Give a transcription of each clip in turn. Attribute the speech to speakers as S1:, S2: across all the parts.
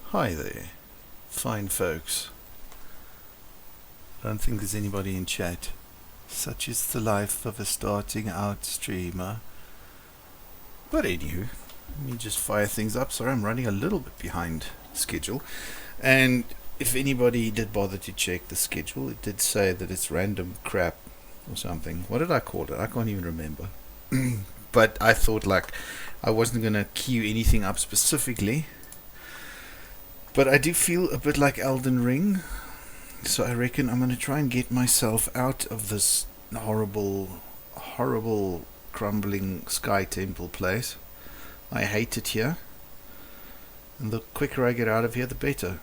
S1: Hi there, fine folks. I don't think there's anybody in chat. Such is the life of a starting out streamer. But anywho, let me just fire things up. Sorry, I'm running a little bit behind schedule. And if anybody did bother to check the schedule, it did say that it's random crap or something. What did I call it? I can't even remember. But I thought like I wasn't going to queue anything up specifically. But I do feel a bit like Elden Ring, so I reckon I'm going to try and get myself out of this horrible crumbling sky temple place. I hate it here, and the quicker I get out of here the better,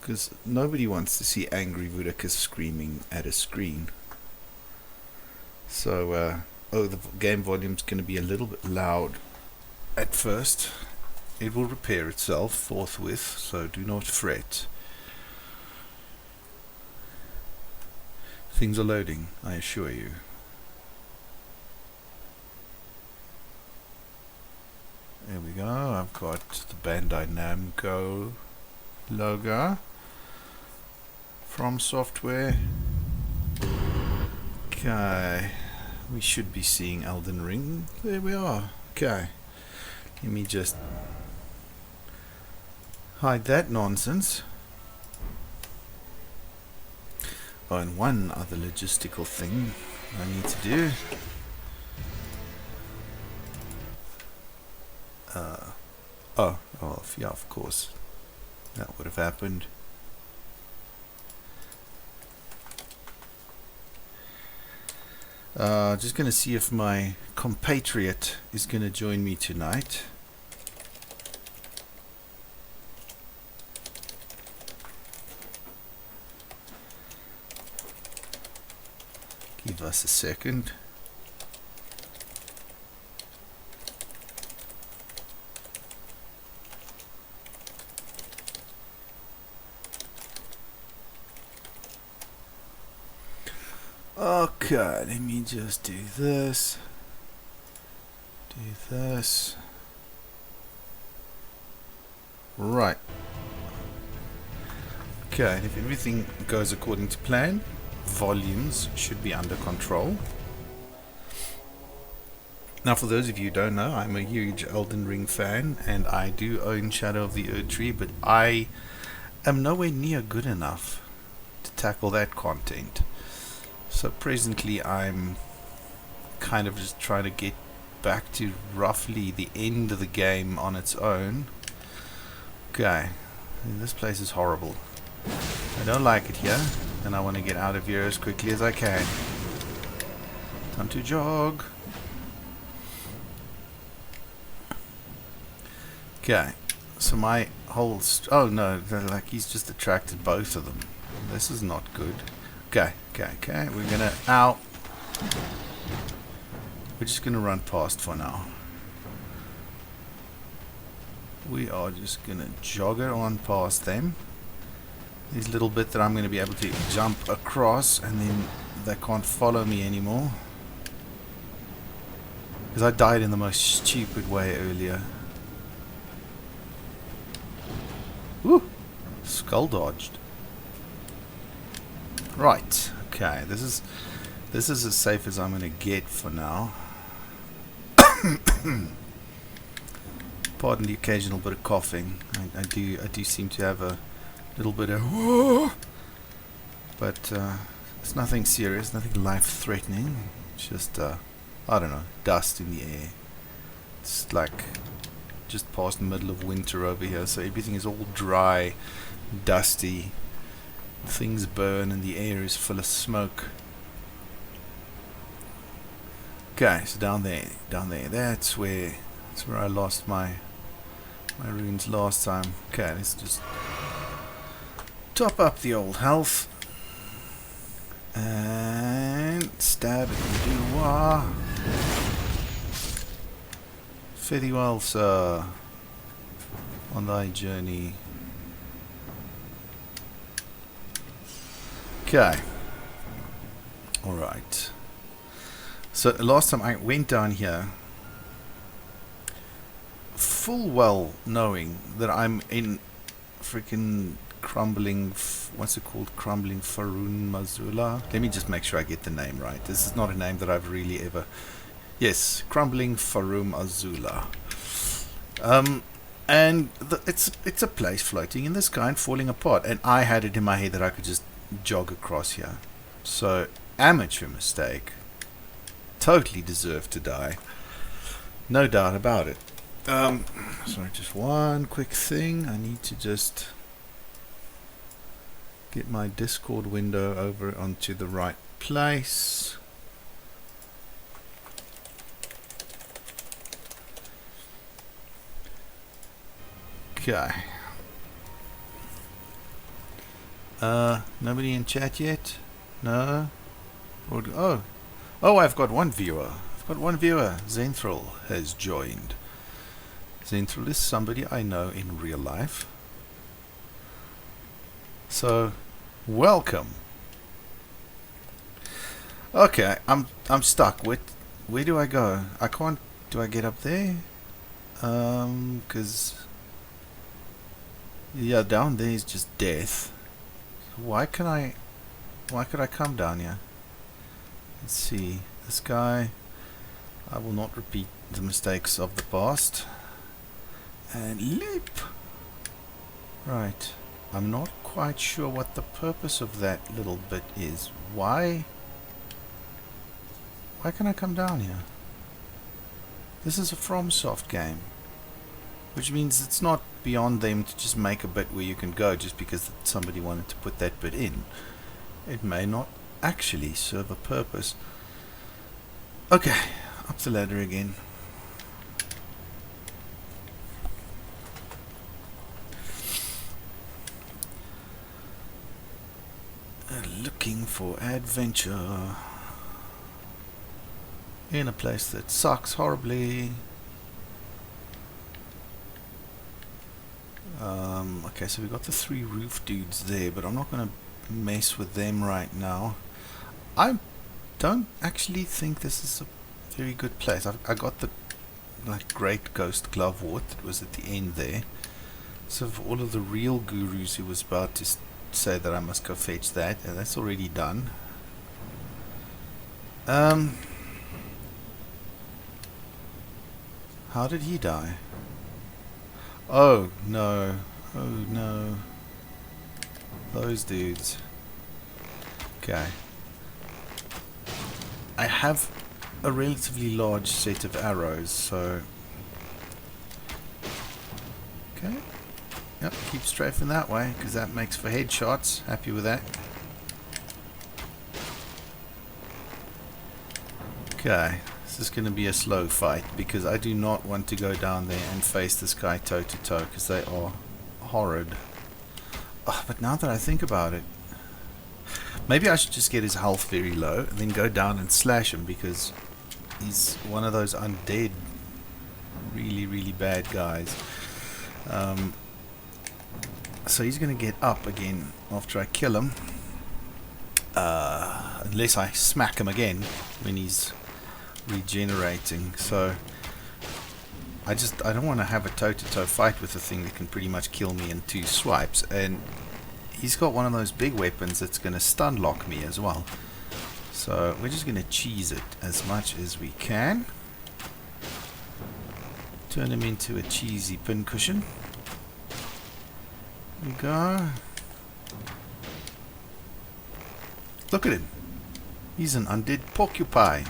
S1: because nobody wants to see angry Vudicus screaming at a screen. So, the game volume's going to be a little bit loud at first. It will repair itself forthwith, so do not fret. Things are loading, I assure you. There we go, I've got the Bandai Namco logo from software. Okay, we should be seeing Elden Ring. There we are. Okay, let me just hide that nonsense. Oh, and one other logistical thing I need to do. Yeah, of course. That would have happened. Just gonna see if my compatriot is gonna join me tonight. Give us a second. Okay, let me just do this. Do this. Right. Okay, and if everything goes according to plan, volumes should be under control. Now, for those of you who don't know, I'm a huge Elden Ring fan, and I do own Shadow of the Erdtree, but I am nowhere near good enough to tackle that content. So presently I'm kind of just trying to get back to roughly the end of the game on its own. Okay, this place is horrible. I don't like it here, and I want to get out of here as quickly as I can. Time to jog. Okay, so my whole... oh no, like he's just attracted both of them. This is not good. Okay, we're gonna... ow! We're just gonna run past for now. We are just gonna jogger on past them. This little bit that I'm gonna be able to jump across, and then they can't follow me anymore. Because I died in the most stupid way earlier. Woo! Skull dodged. Right, okay, this is as safe as I'm gonna get for now. Pardon the occasional bit of coughing. I do seem to have a little bit of whoa, but it's nothing serious, nothing life-threatening. It's just I don't know, dust in the air. It's like just past the middle of winter over here, so everything is all dry, dusty. Things burn and the air is full of smoke. Okay, so down there, that's where I lost my runes last time. Okay, let's just top up the old health and stab it and do wah. Fare thee well, sir, on thy journey. Okay. Alright. So last time I went down here full well knowing that I'm in freaking crumbling, what's it called? Crumbling Farun Mazula. Let me just make sure I get the name right. This is not a name that I've really ever. Yes, Crumbling Farum Azula. And it's a place floating in the sky and falling apart. And I had it in my head that I could just jog across here. So, amateur mistake. Totally deserved to die. No doubt about it. Sorry, just one quick thing. I need to just get my Discord window over onto the right place. Okay. Nobody in chat yet? No? Oh, I've got one viewer. Zenthral has joined. Zenthral is somebody I know in real life. So, welcome. Okay, I'm stuck. Where do I go? I can't. Do I get up there? Because yeah, down there is just death. Why could I come down here? Let's see. This guy. I will not repeat the mistakes of the past. And leap. Right. I'm not quite sure what the purpose of that little bit is. Why can I come down here? This is a FromSoft game, which means it's not beyond them to just make a bit where you can go just because somebody wanted to put that bit in. It may not actually serve a purpose. Okay, up the ladder again. Looking for adventure in a place that sucks horribly. Okay, so we got the 3 roof dudes there, but I'm not going to mess with them right now. I don't actually think this is a very good place. I got the great ghost glove wart that was at the end there. So for all of the real gurus who was about to say that I must go fetch that, and that's already done. How did he die? Oh no. Oh no. Those dudes. Okay. I have a relatively large set of arrows, so okay. Yep, keep strafing that way because that makes for headshots. Happy with that. Okay, this is going to be a slow fight because I do not want to go down there and face this guy toe to toe because they are horrid. Oh, but now that I think about it, maybe I should just get his health very low and then go down and slash him because he's one of those undead, really, really bad guys. So he's going to get up again after I kill him. Unless I smack him again when he's regenerating. So I don't want to have a toe-to-toe fight with a thing that can pretty much kill me in 2 swipes. And he's got one of those big weapons that's going to stun lock me as well. So we're just going to cheese it as much as we can. Turn him into a cheesy pincushion. There we go. Look at him. He's an undead porcupine.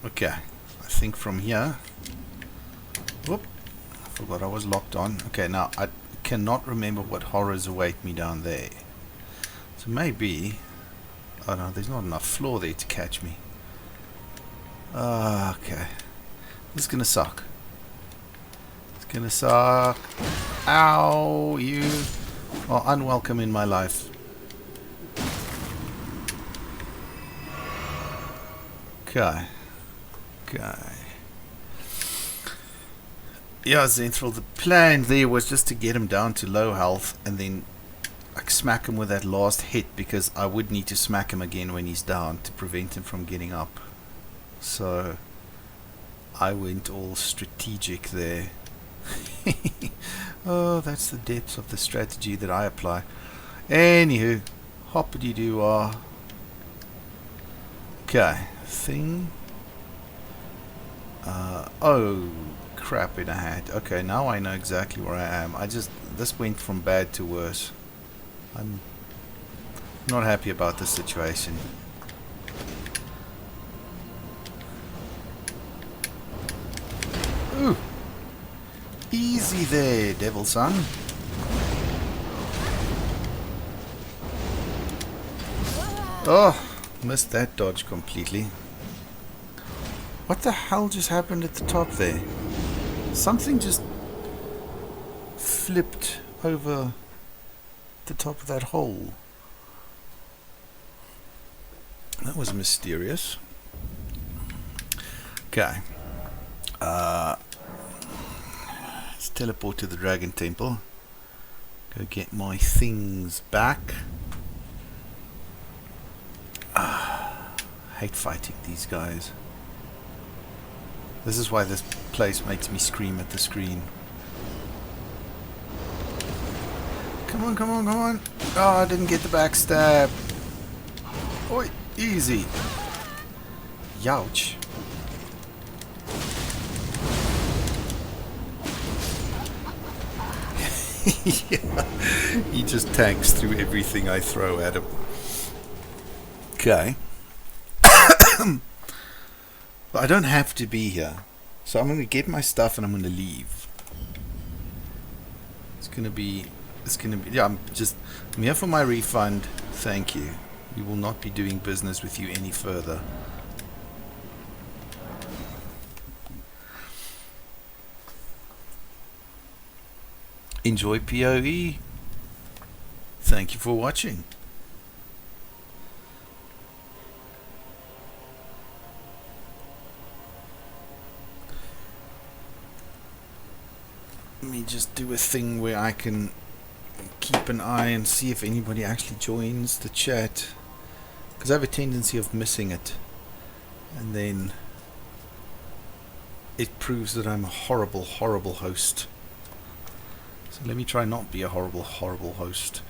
S1: Okay. I think from here. Whoop. I forgot I was locked on. Okay, now I cannot remember what horrors await me down there. So maybe. Oh no, there's not enough floor there to catch me. Okay. This is gonna suck. Gonna suck. Ow, you are unwelcome in my life. Okay. Yeah, Zenthral, the plan there was just to get him down to low health and then like smack him with that last hit because I would need to smack him again when he's down to prevent him from getting up. So I went all strategic there. Oh, that's the depths of the strategy that I apply. Anywho, hoppity-doo-ah. Okay, thing. Oh, crap in a hat. Okay, now I know exactly where I am. This went from bad to worse. I'm not happy about this situation. Ooh. Easy there, devil son. Oh, missed that dodge completely. What the hell just happened at the top there? Something just flipped over the top of that hole. That was mysterious. Okay. Let's teleport to the Dragon Temple. Go get my things back. Hate fighting these guys. This is why this place makes me scream at the screen. Come on, come on, come on. Oh, I didn't get the backstab. Oi, easy. Youch. Yeah, he just tanks through everything I throw at him. Okay. But I don't have to be here. So I'm going to get my stuff and I'm going to leave. It's going to be, yeah, I'm here for my refund. Thank you. We will not be doing business with you any further. Enjoy PoE. Thank you for watching. Let me just do a thing where I can keep an eye and see if anybody actually joins the chat, because I have a tendency of missing it, and then it proves that I'm a horrible, horrible host. So let me try not be a horrible, horrible host.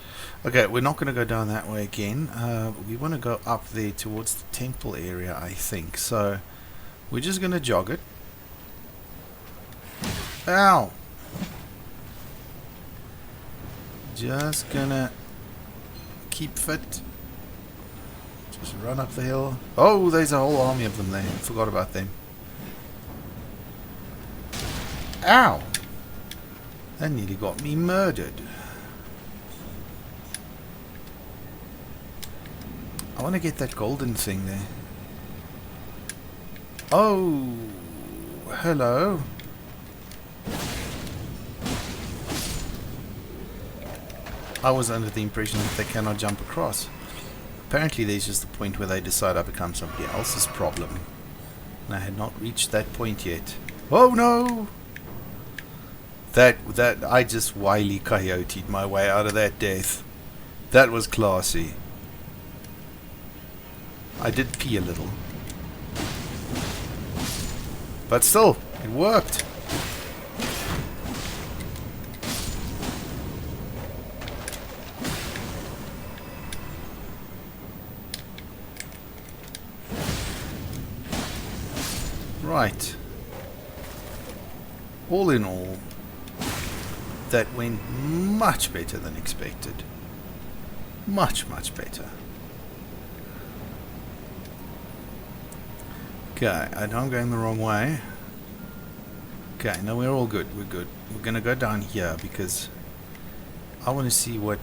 S1: Okay, we're not going to go down that way again. We want to go up there towards the temple area, I think. So we're just going to jog it. Ow! Just gonna keep fit. Just run up the hill. Oh, there's a whole army of them there. Forgot about them. Ow! That nearly got me murdered. I want to get that golden thing there. Oh, hello. I was under the impression that they cannot jump across. Apparently there's just a point where they decide I become somebody else's problem. And I had not reached that point yet. Oh no! That I just wily coyote'd my way out of that death. That was classy. I did pee a little. But still, it worked. Right. All in all, that went much better than expected. Much, much better. Okay, I know I'm going the wrong way. Okay, no, we're all good. We're good. We're going to go down here because I want to see what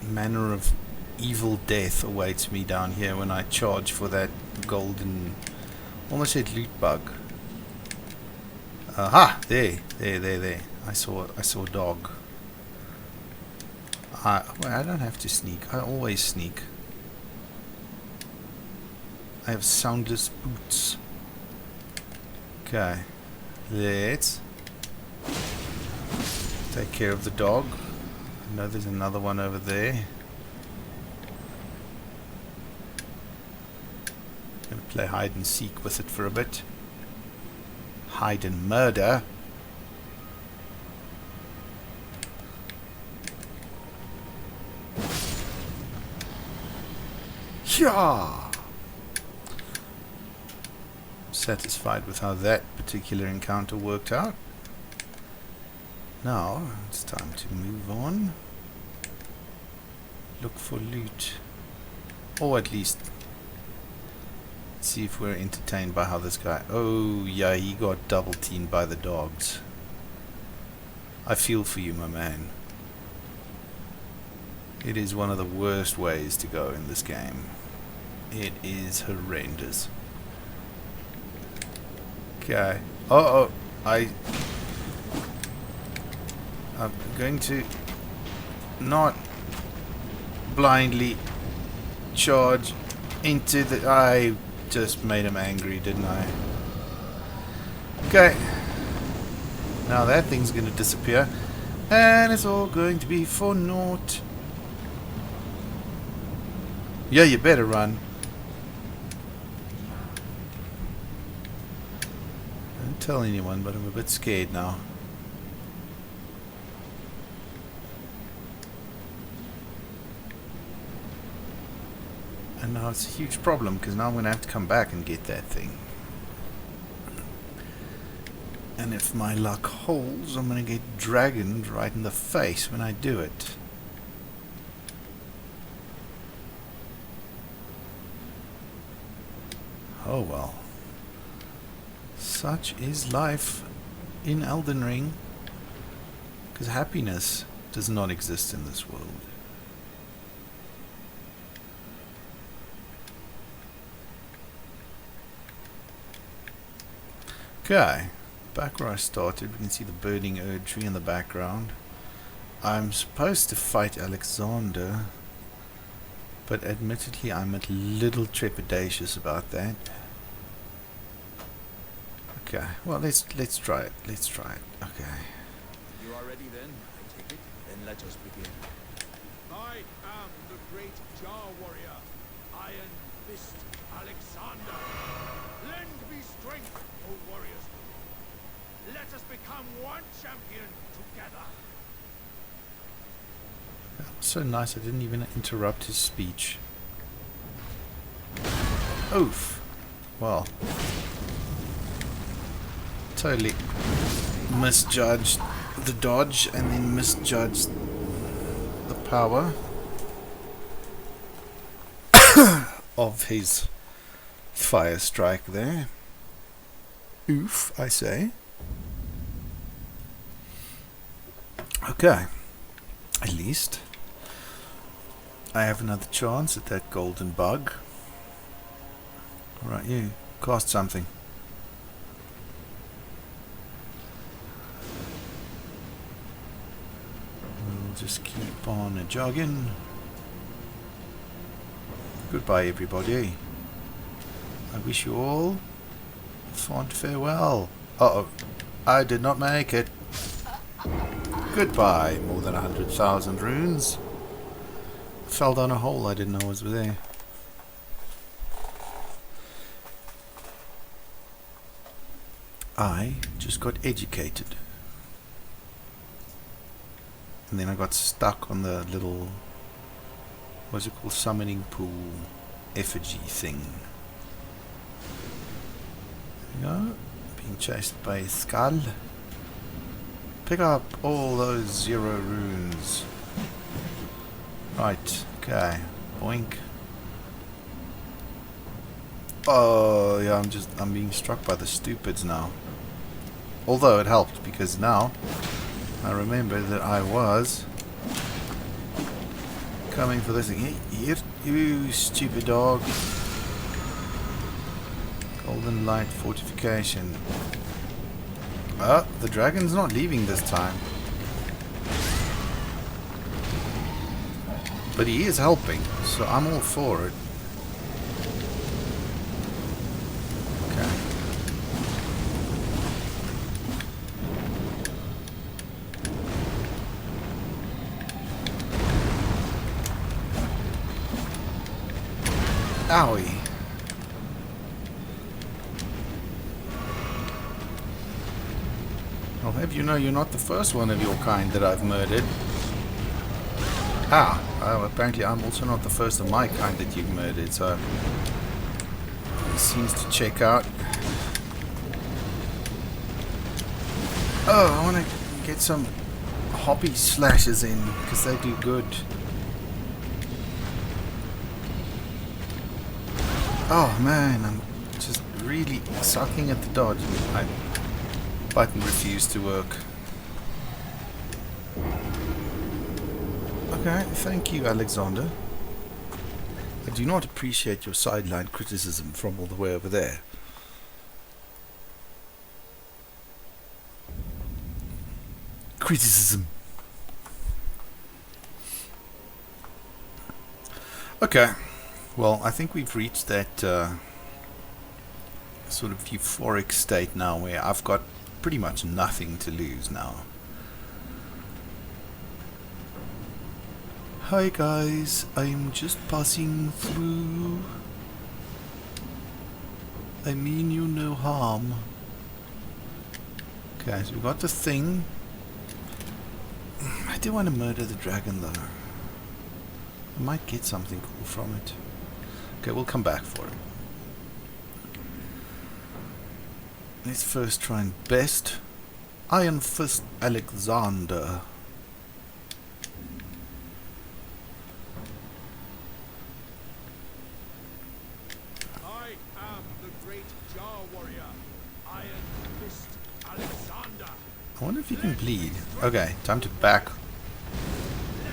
S1: manner of evil death awaits me down here when I charge for that golden, almost said loot bug. Aha! There. I saw a dog. Well, I don't have to sneak. I always sneak. I have soundless boots. Okay. Let's take care of the dog. I know there's another one over there. Gonna play hide and seek with it for a bit. Hide and murder. Yeah. Satisfied with how that particular encounter worked out. Now it's time to move on. Look for loot. Or at least see if we're entertained by how this guy... Oh yeah, he got double teamed by the dogs. I feel for you, my man. It is one of the worst ways to go in this game. It is horrendous. Okay. Uh-oh. I'm going to not blindly charge into the... I just made him angry, didn't I? Okay. Now that thing's going to disappear. And it's all going to be for naught. Yeah, you better run. Don't tell anyone, but I'm a bit scared now. And now it's a huge problem, because now I'm going to have to come back and get that thing. And if my luck holds, I'm going to get dragoned right in the face when I do it. Oh well. Such is life in Elden Ring. Because happiness does not exist in this world. Okay. Back where I started, we can see the burning Erd tree in the background. I'm supposed to fight Alexander, but admittedly I'm a little trepidatious about that. Okay, well let's try it. Let's try it. Okay.
S2: You are ready then, I take it. Then let us begin. I am the great Jar warrior, Iron Fist Alexander. Lend me strength, O warriors. Let us become one champion together.
S1: That was so nice, I didn't even interrupt his speech. Oof. Well. Totally misjudged the dodge and then misjudged the power of his fire strike there. Oof, I say. Okay, at least I have another chance at that golden bug. Alright, you cast something. We'll just keep on jogging. Goodbye, everybody. I wish you all a fond farewell. Uh-oh, I did not make it. Goodbye, more than 100,000 runes. I fell down a hole I didn't know was there. I just got educated. And then I got stuck on the little, what's it called, summoning pool effigy thing. There we go. Being chased by a skull. Pick up all those 0 runes. Right, okay. Boink. Oh yeah, I'm being struck by the stupids now. Although it helped because now I remember that I was coming for this thing. Here, you stupid dog. Golden light fortification. Oh, the dragon's not leaving this time. But he is helping, so I'm all for it. Okay. Owie. I'll have you know you're not the first one of your kind that I've murdered. Ah, Apparently I'm also not the first of my kind that you've murdered, so it seems to check out. Oh, I want to get some hobby slashes in, because they do good. Oh man, I'm just really sucking at the dodge. My button refused to work. Okay, thank you, Alexander. I do not appreciate your sideline criticism from all the way over there. Criticism. Okay, well, I think we've reached that sort of euphoric state now where I've got pretty much nothing to lose now. Hi guys, I'm just passing through. I mean you no harm. Okay, so we got the thing. I do want to murder the dragon though. I might get something cool from it. Okay, we'll come back for it. Let's first try and best Iron Fist Alexander.
S2: I am the great Jar Warrior, Iron Fist Alexander.
S1: I wonder if you can bleed. Okay, time to back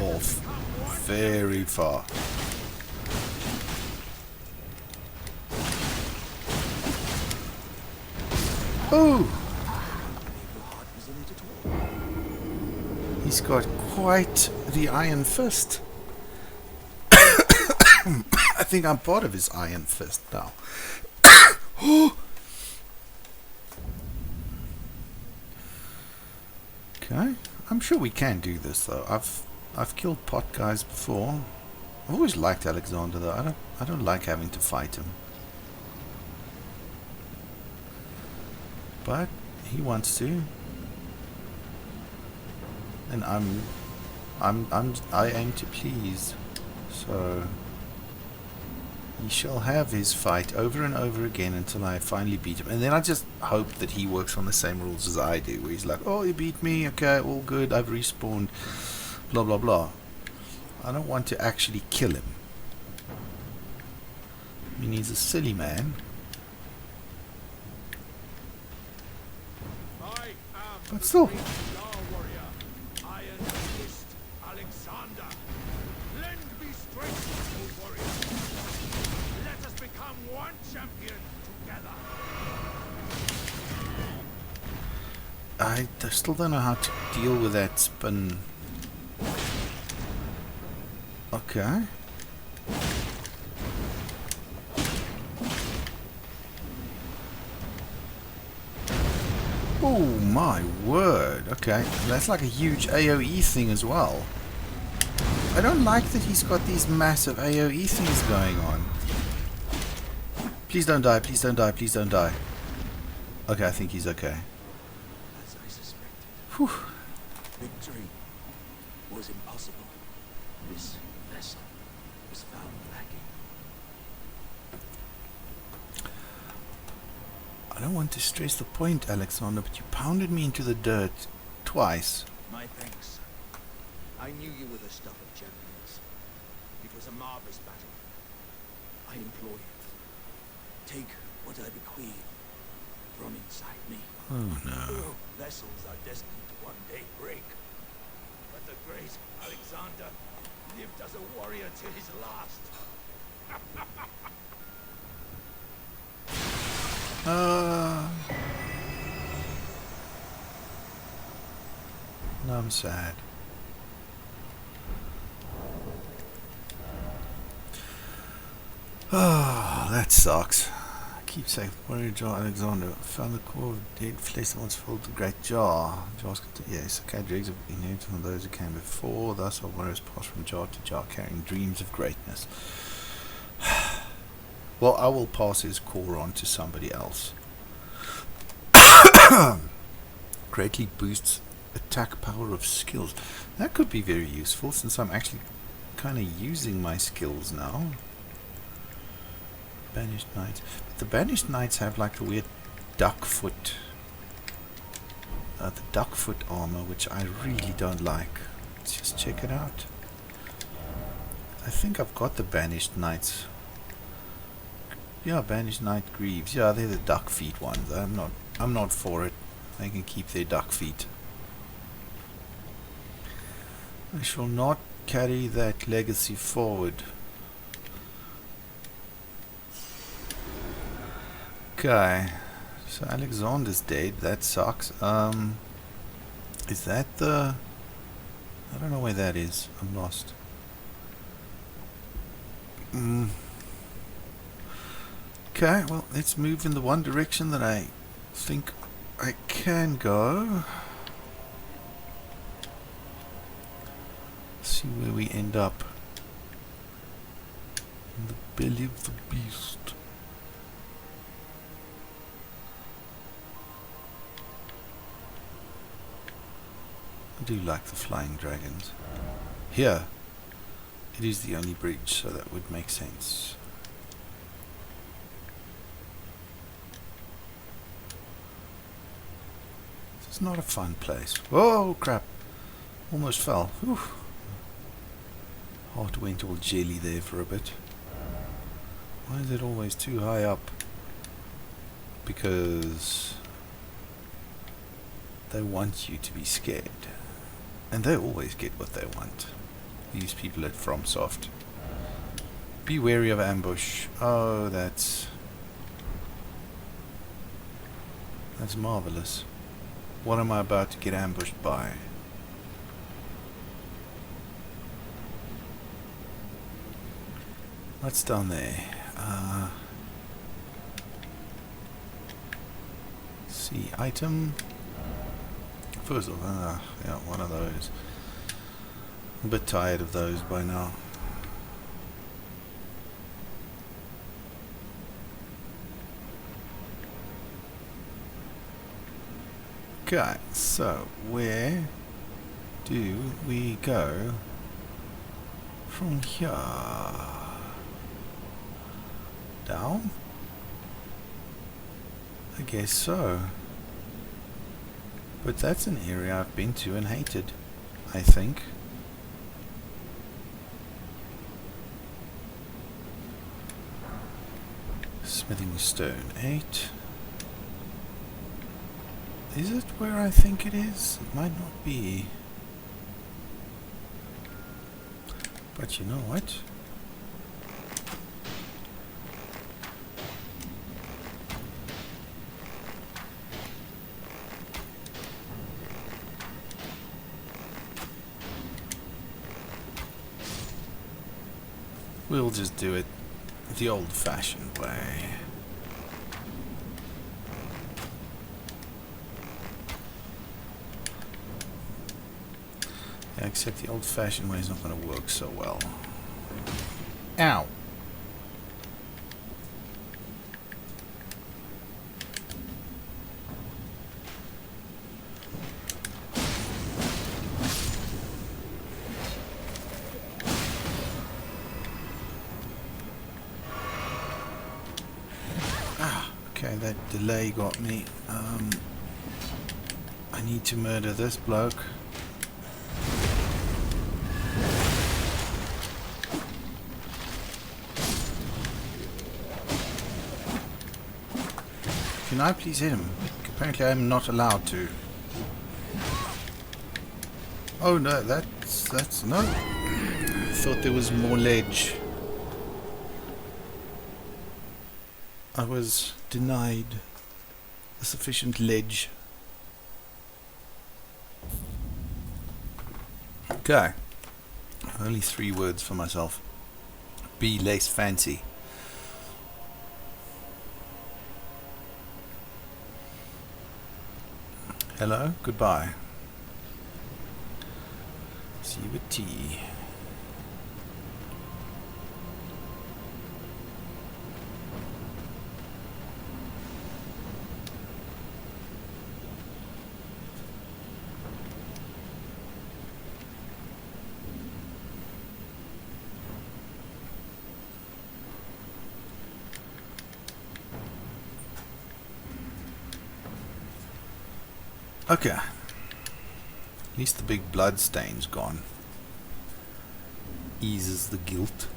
S1: off very far. Oh! He's got quite the iron fist. I think I'm part of his iron fist now. Okay, I'm sure we can do this though. I've killed pot guys before. I've always liked Alexander though. I don't like having to fight him. But he wants to. And I aim to please. So he shall have his fight over and over again until I finally beat him. And then I just hope that he works on the same rules as I do, where he's like, oh, you beat me, okay, all good, I've respawned, blah blah blah. I don't want to actually kill him. I mean, he's a silly man. But still. I still don't know how to deal with that spin. Okay. Oh my word. Okay, that's like a huge AoE thing as well. I don't like that he's got these massive AoE things going on. Please don't die, please don't die, please don't die. Okay, I think he's okay.
S2: As I suspected,
S1: Whew.
S2: victory was impossible. This vessel was found lacking.
S1: I don't want to stress the point, Alexander, but you pounded me into the dirt twice.
S2: My thanks. I knew you were the stuff of champions. It was a marvelous battle. I implore you, take what I bequeath from inside me.
S1: Oh no.
S2: Vessels are destined to one day break. But the great Alexander lived as a warrior till his last.
S1: No, I'm sad. Oh, that sucks. I keep saying, Warrior Jar Alexander found the core of dead flesh that once filled the great jar. Jars yes, okay, dregs have inherited from those who came before. Thus our warriors passed from jar to jar, carrying dreams of greatness. Well, I will pass his core on to somebody else. Greatly boosts attack power of skills. That could be very useful since I'm actually kind of using my skills now. Banished Knights. But the Banished Knights have like the weird duck foot. The duck foot armor, which I really don't like. Let's just check it out. I think I've got the Banished Knights. Yeah, Banished Knight Greaves. Yeah, they're the duck feet ones. I'm not for it. They can keep their duck feet. I shall not carry that legacy forward. Okay. So Alexander's dead. That sucks. Is that the... I don't know where that is. I'm lost. Okay, well, let's move in the one direction that I think I can go. See where we end up. In the belly of the beast. I do like the flying dragons. Here, it is the only bridge, so that would make sense. It's not a fun place. Oh crap! Almost fell. Whew. Heart went all jelly there for a bit. Why is it always too high up? Because they want you to be scared. And they always get what they want. These people at FromSoft. Be wary of ambush. Oh, that's marvelous. What am I about to get ambushed by? What's down there? See, item. First of all, yeah, one of those. I'm a bit tired of those by now. Okay, so where do we go from here? Down? I guess so. But that's an area I've been to and hated, I think. Smithing stone 8. Is it where I think it is? It might not be. But you know what? We'll just do it the old-fashioned way. Yeah, except the old-fashioned way is not going to work so well. Ow! Okay, that delay got me. I need to murder this bloke. Can I please hit him? Apparently I'm not allowed to. Oh no, that's no. I thought there was more ledge. I was denied a sufficient ledge. Okay. Only 3 words for myself. Be less fancy. Hello, goodbye. See you at tea. Okay. At least the big blood stain's gone. Eases the guilt.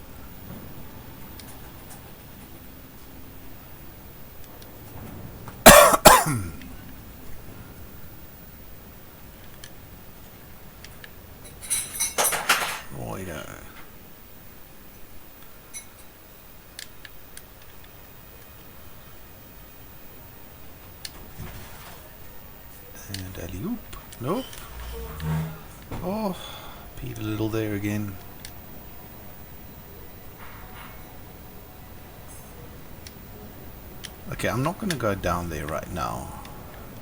S1: Righto. And alley-oop. Nope. Oh, peed a little there again. Okay, I'm not going to go down there right now.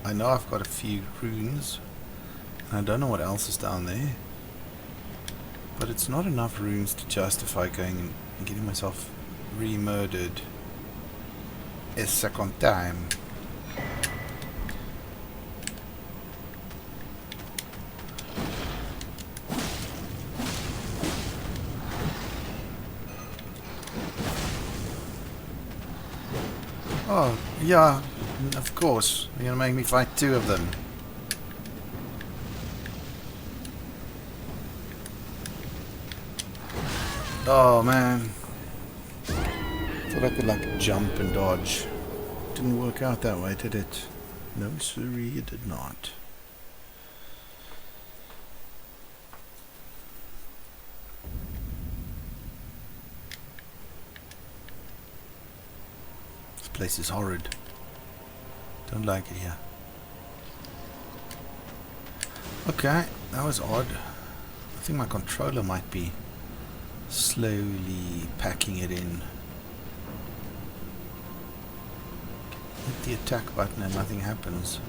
S1: I know I've got a few runes, and I don't know what else is down there. But it's not enough runes to justify going and getting myself re-murdered a second time. Oh, yeah, of course. You're gonna make me fight two of them. Oh, man. Thought I could, like, jump and dodge. Didn't work out that way, did it? No, sirree, it did not. This place is horrid. Don't like it here. Okay, that was odd. I think my controller might be slowly packing it in. Hit the attack button and nothing happens.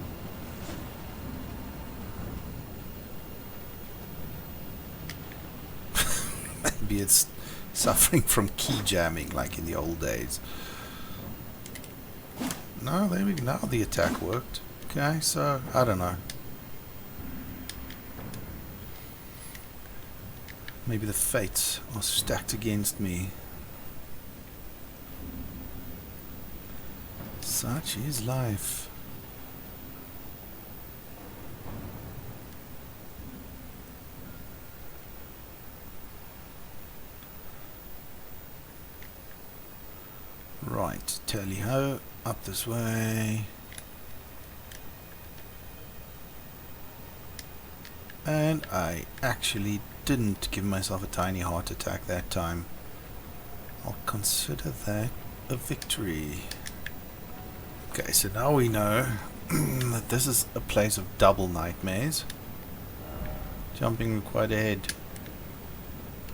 S1: Maybe it's suffering from key jamming like in the old days. No, there we go. Now the attack worked. Okay, so I don't know. Maybe the fates are stacked against me. Such is life. Right, tally-ho, up this way. And I actually didn't give myself a tiny heart attack that time. I'll consider that a victory. Okay, so now we know that this is a place of double nightmares. Jumping required ahead.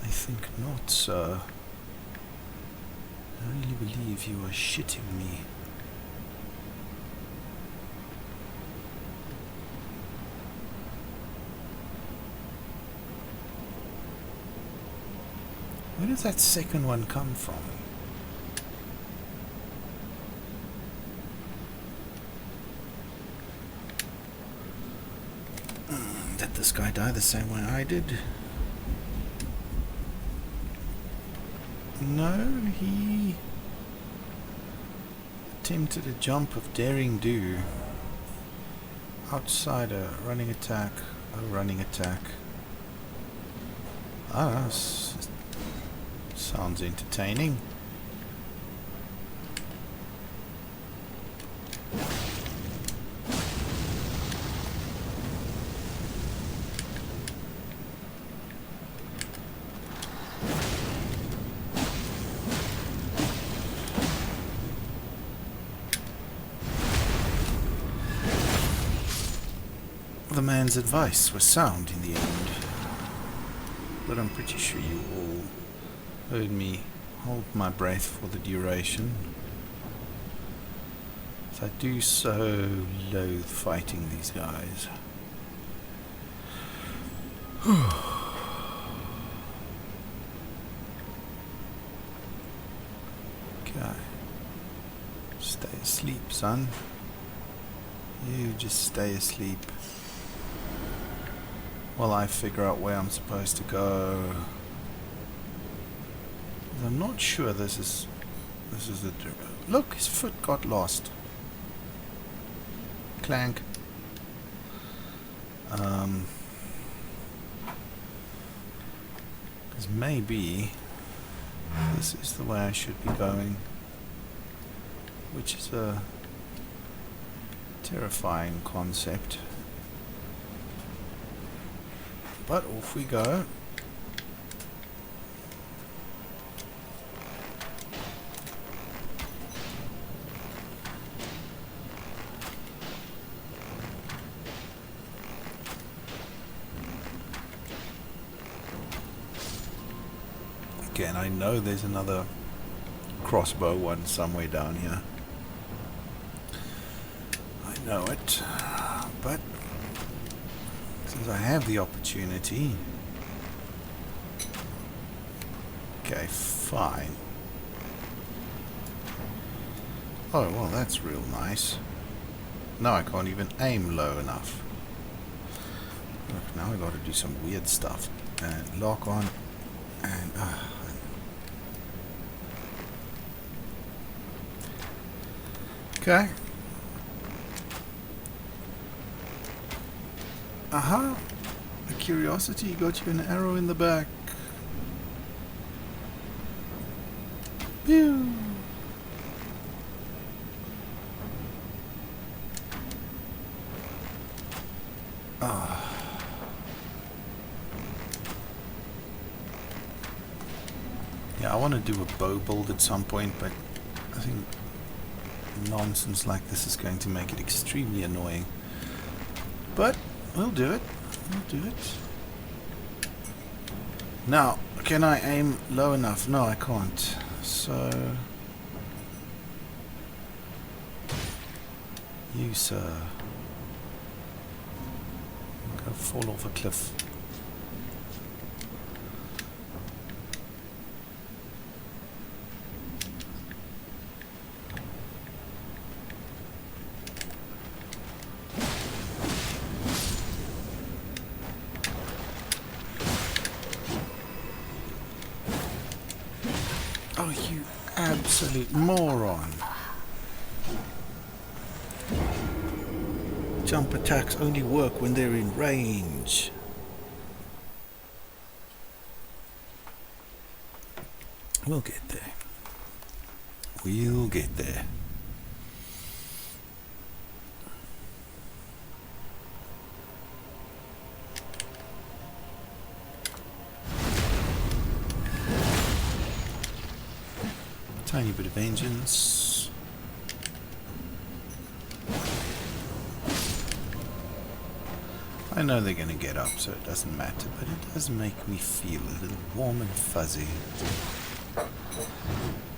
S1: I think not, sir. I really believe you are shitting me. Where does that second one come from? Did this guy die the same way I did? No, he attempted a jump of daring do. Outsider, running attack, a running attack. Ah, sounds entertaining. The man's advice was sound in the end, but I'm pretty sure you all heard me hold my breath for the duration. I do so loathe fighting these guys. Okay. Stay asleep, son. You just stay asleep while I figure out where I'm supposed to go. I'm not sure this is the... Look, his foot got lost. Clank. Because maybe this is the way I should be going, which is a terrifying concept. But off we go. Again, I know there's another crossbow one somewhere down here. I know it, but since I have the opportunity... Okay, fine. Oh, well, that's real nice. Now I can't even aim low enough. Look, now I gotta do some weird stuff. And lock on, and... Okay. Aha! A curiosity got you an arrow in the back. Pew! Ah. Yeah, I want to do a bow build at some point, but I think nonsense like this is going to make it extremely annoying. But we'll do it. We'll do it. Now, can I aim low enough? No, I can't. So... You, sir. Go fall off a cliff. Oh, you absolute moron. Jump attacks only work when they're in range. We'll get there. We'll get there. Tiny bit of vengeance. I know they're going to get up, so it doesn't matter, but it does make me feel a little warm and fuzzy.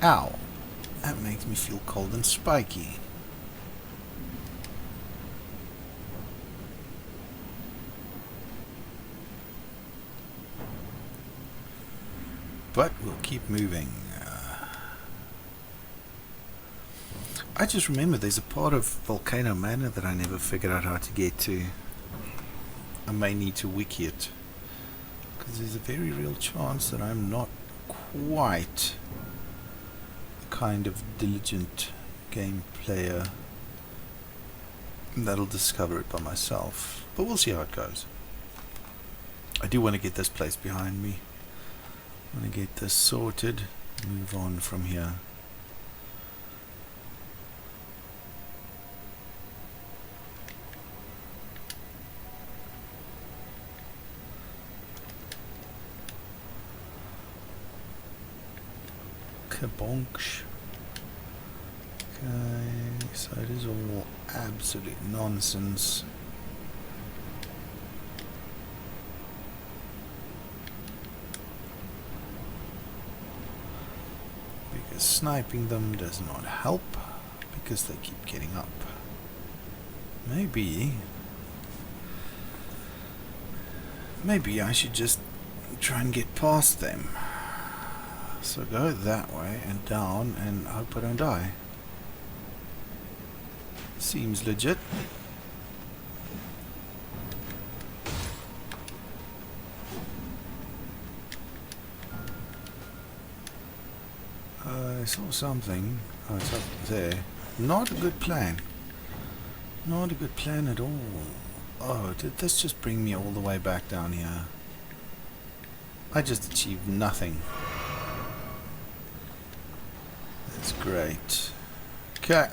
S1: Ow! That makes me feel cold and spiky. But we'll keep moving. I just remember there's a part of Volcano Manor that I never figured out how to get to. I may need to wiki it, because there's a very real chance that I'm not quite the kind of diligent game player that'll discover it by myself. But we'll see how it goes. I do want to get this place behind me. I want to get this sorted, move on from here. Kabonk. Okay, so it is all absolute nonsense. Because sniping them does not help, because they keep getting up. Maybe I should just try and get past them. So go that way and down and hope I don't die. Seems legit. I saw something. Oh, it's up there. Not a good plan. Not a good plan at all. Oh, did this just bring me all the way back down here? I just achieved nothing. That's great. Okay.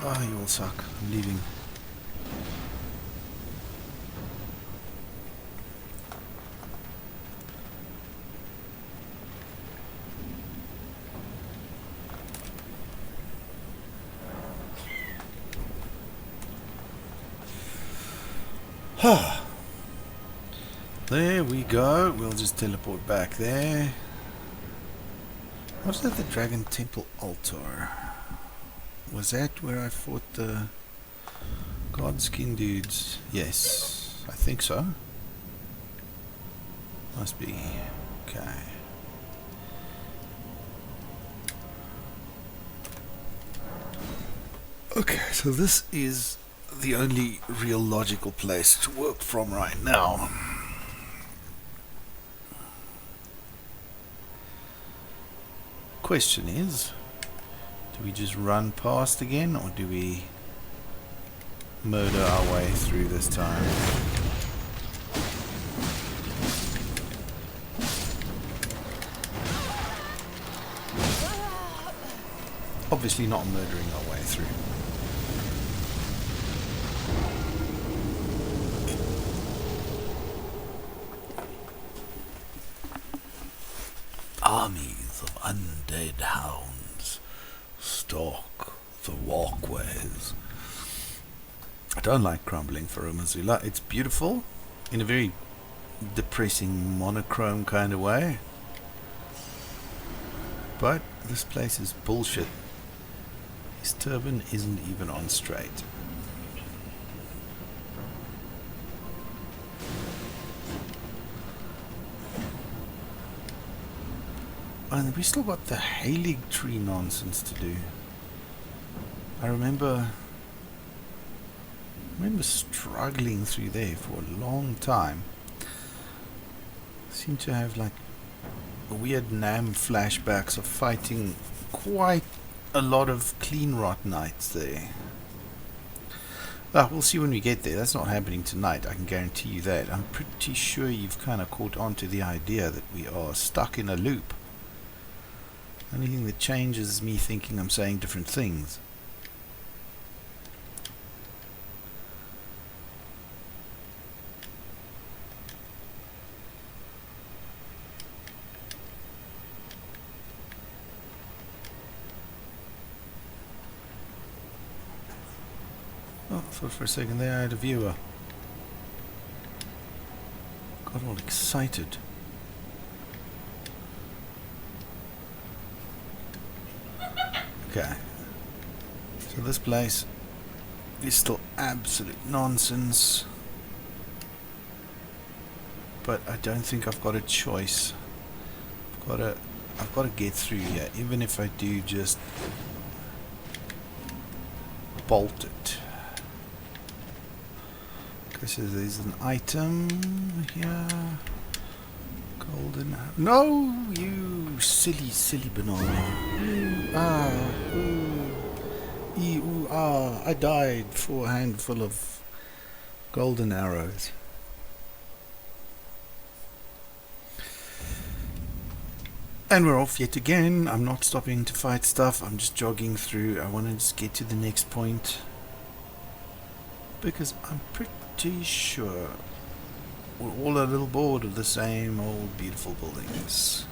S1: Oh, you all suck. I'm leaving. There we go. We'll just teleport back there. Was that the Dragon Temple altar? Was that where I fought the Godskin dudes? Yes, I think so. Must be. Okay. Okay, so this is the only real logical place to work from right now. Question is, do we just run past again, or do we murder our way through this time? Obviously not murdering our way through. Armies of undead hounds stalk the walkways. I don't like crumbling for Umazula. It's beautiful in a very depressing monochrome kind of way. But this place is bullshit. His turban isn't even on straight. And we still got the Halig tree nonsense to do. I remember struggling through there for a long time. Seemed to have like weird Nam flashbacks of fighting quite a lot of clean rot knights there. We'll see when we get there. That's not happening tonight, I can guarantee you that. I'm pretty sure you've kind of caught on to the idea that we are stuck in a loop. The only thing that changes is me thinking I'm saying different things. Oh, I thought for a second there I had a viewer. Got all excited. Okay. So this place is still absolute nonsense. But I don't think I've got a choice. I've got to get through here, even if I do just bolt it. Okay, so there's an item here. Golden. No, you silly banana. I died for a handful of golden arrows. And we're off yet again. I'm not stopping to fight stuff. I'm just jogging through. I want to just get to the next point, because I'm pretty sure we're all a little bored of the same old beautiful buildings.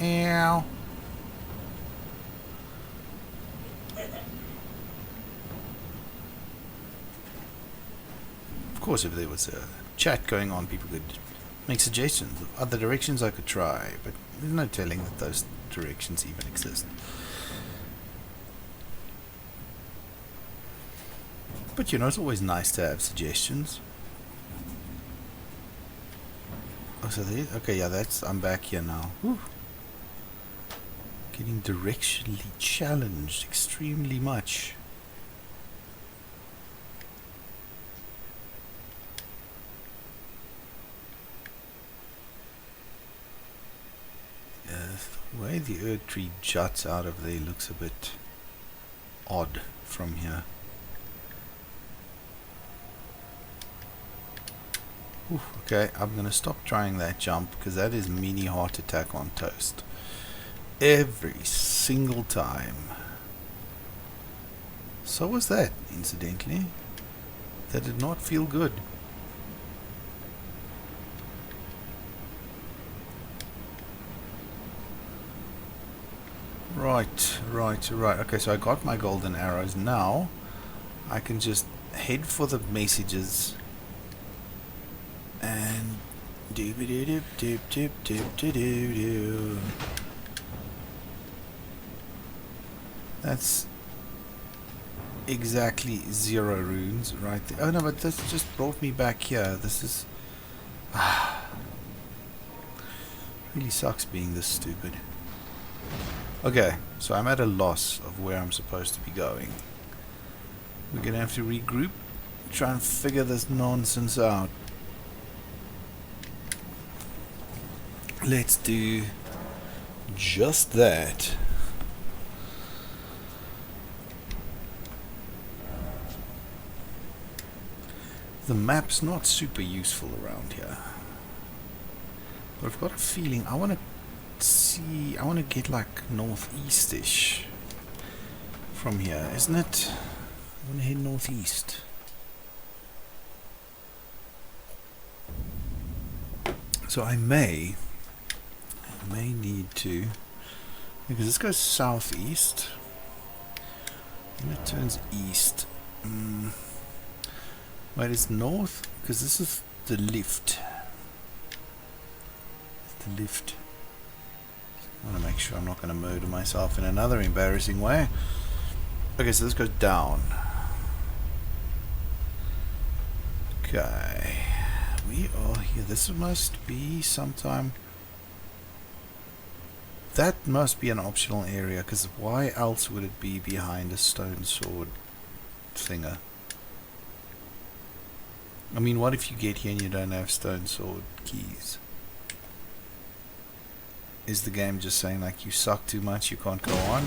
S1: Ow. Of course, if there was a chat going on, people could make suggestions of other directions I could try, but there's no telling that those directions even exist. But you know, it's always nice to have suggestions. Oh, so there, okay, yeah, I'm back here now. Whew. Getting directionally challenged extremely much. The way the earth tree juts out of there looks a bit odd from here. Oof, okay, I'm gonna stop trying that jump because that is mini heart attack on toast. Every single time. So was that, incidentally. That did not feel good. Right. Okay, so I got my golden arrows. Now I can just head for the messages and do. That's exactly 0 runes right there. Oh no, but this just brought me back here. This is really sucks being this stupid. Okay, so I'm at a loss of where I'm supposed to be going. We're gonna have to regroup, try and figure this nonsense out. Let's do just that. The map's not super useful around here, but I've got a feeling I want to get like northeast-ish from here, isn't it? I want to head northeast. So I may need to, because this goes southeast and it turns east. Wait, it's north? Because this is the lift. The lift. I want to make sure I'm not going to murder myself in another embarrassing way. Okay, so this goes down. Okay. We are here. This must be sometime... That must be an optional area, because why else would it be behind a stone sword thinger? I mean, what if you get here and you don't have stone sword keys? Is the game just saying like you suck too much, you can't go on?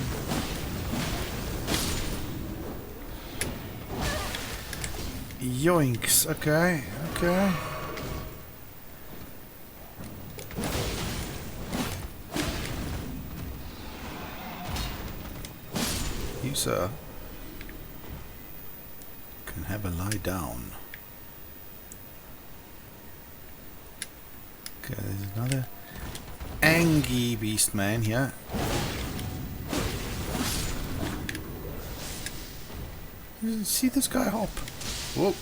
S1: Yoinks, okay. You, sir, can have a lie down. Okay, there's another Angie beast man here. See this guy hop? Whoa.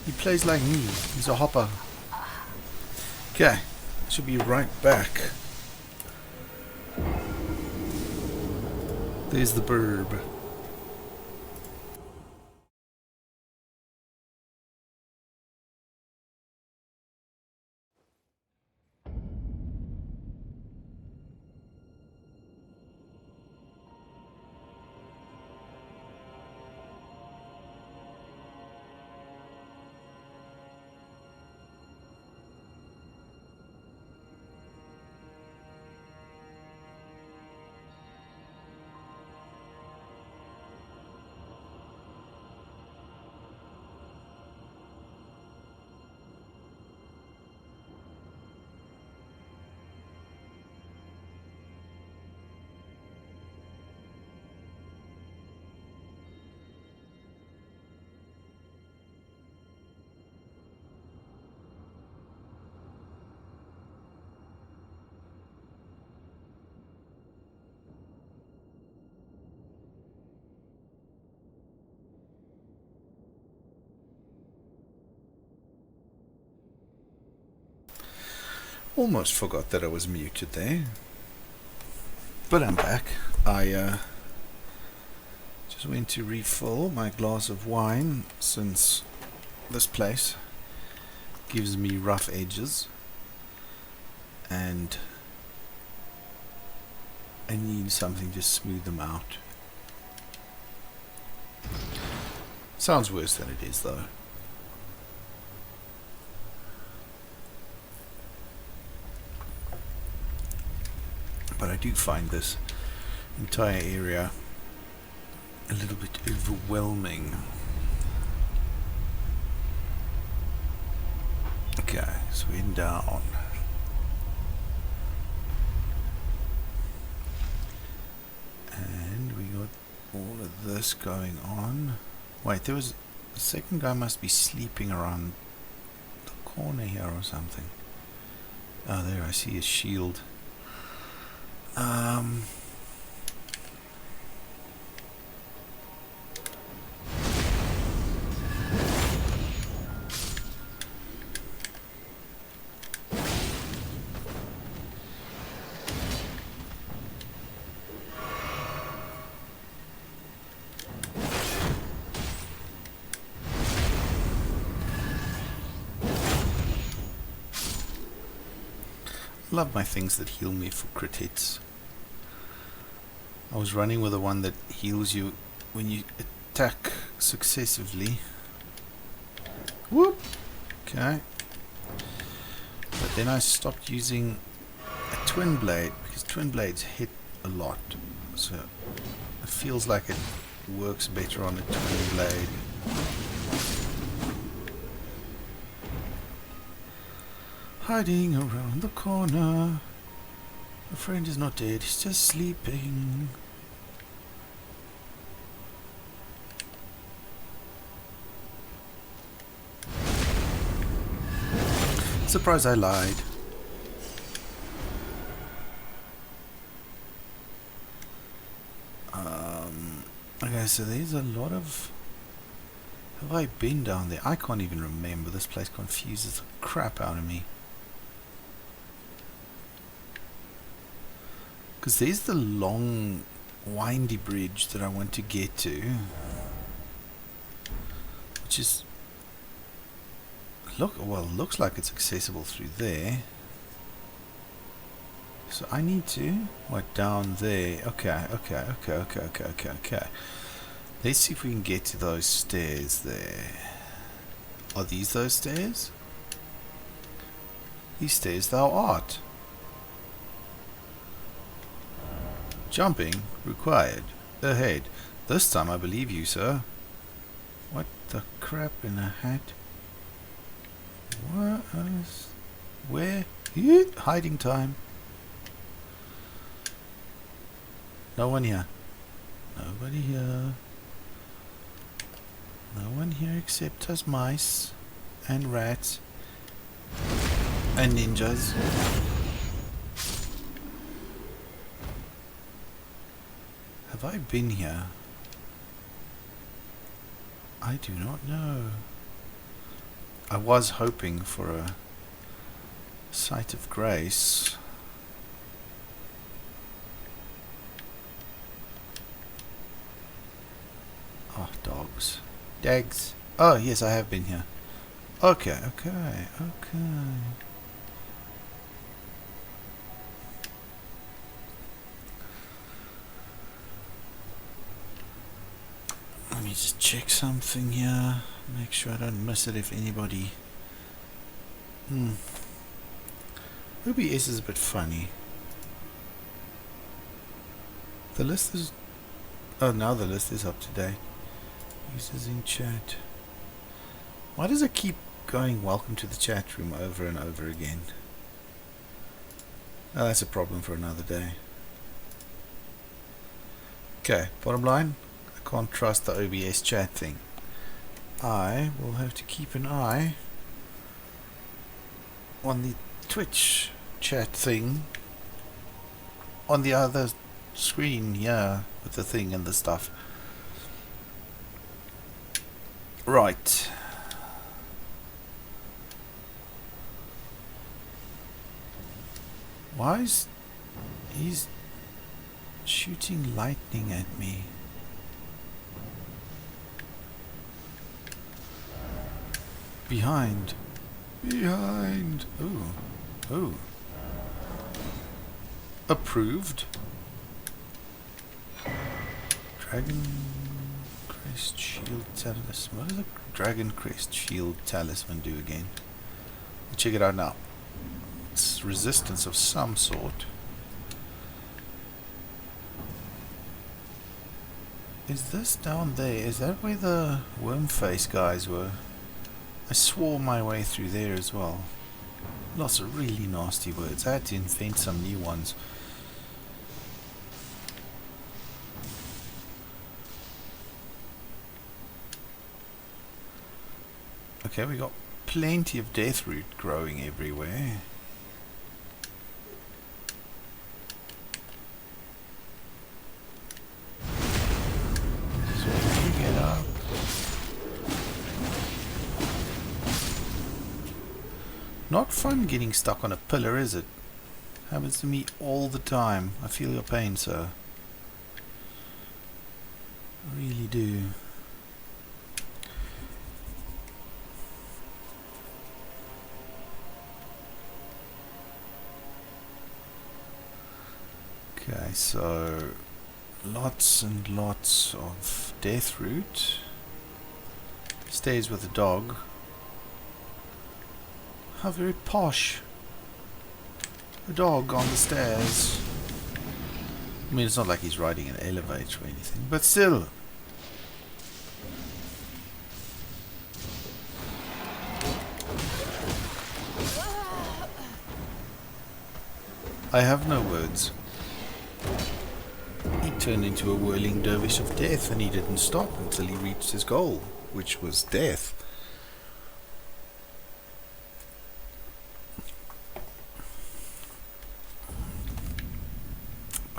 S1: He plays like me. He's a hopper. Okay. Should be right back. There's the burb. Almost forgot that I was muted there. But I'm back. I just went to refill my glass of wine since this place gives me rough edges and I need something to smooth them out. Sounds worse than it is though. But I do find this entire area a little bit overwhelming. Okay, so we're down. And we got all of this going on. Wait, there was the second guy must be sleeping around the corner here or something. Oh, there, I see his shield. Love my things that heal me for crit hits. I was running with the one that heals you when you attack successively. Whoop! Okay. But then I stopped using a twin blade because twin blades hit a lot. So it feels like it works better on a twin blade. Hiding around the corner. My friend is not dead, he's just sleeping. Surprise, I lied. Okay, so there's a lot of... Have I been down there? I can't even remember. This place confuses the crap out of me. Because there's the long, windy bridge that I want to get to. Which is... looks like it's accessible through there. So I need to... What, down there? Okay. Let's see if we can get to those stairs there. Are these those stairs? These stairs thou art. Jumping required. Ahead. This time I believe you, sir. What the crap in a hat? What else? Where? Hiding time. No one here. Nobody here. No one here except us mice and rats and ninjas. Have I been here? I do not know. I was hoping for a sight of grace. Oh, dogs. Dags. Oh, yes, I have been here. Okay. Let me just check something here. Make sure I don't miss it if anybody... OBS is a bit funny. The list is... Oh, now the list is up to date. Users in chat. Why does it keep going welcome to the chat room over and over again? Oh, that's a problem for another day. Okay, bottom line, I can't trust the OBS chat thing. I will have to keep an eye on the Twitch chat thing on the other screen, yeah, with the thing and the stuff. Right. Why is he's shooting lightning at me? Behind. Ooh. Approved. Dragon Crest Shield Talisman. What does a Dragon Crest Shield Talisman do again? We'll check it out now. It's resistance of some sort. Is this down there? Is that where the worm face guys were? I swore my way through there as well. Lots of really nasty words. I had to invent some new ones. Okay, we got plenty of death root growing everywhere. So we get up. Not fun getting stuck on a pillar, is it? Happens to me all the time. I feel your pain, sir. I really do. Okay, so lots and lots of death root. Stays with the dog. How very posh. A dog on the stairs. I mean, it's not like he's riding an elevator or anything, but still. I have no words. He turned into a whirling dervish of death, and he didn't stop until he reached his goal, which was death.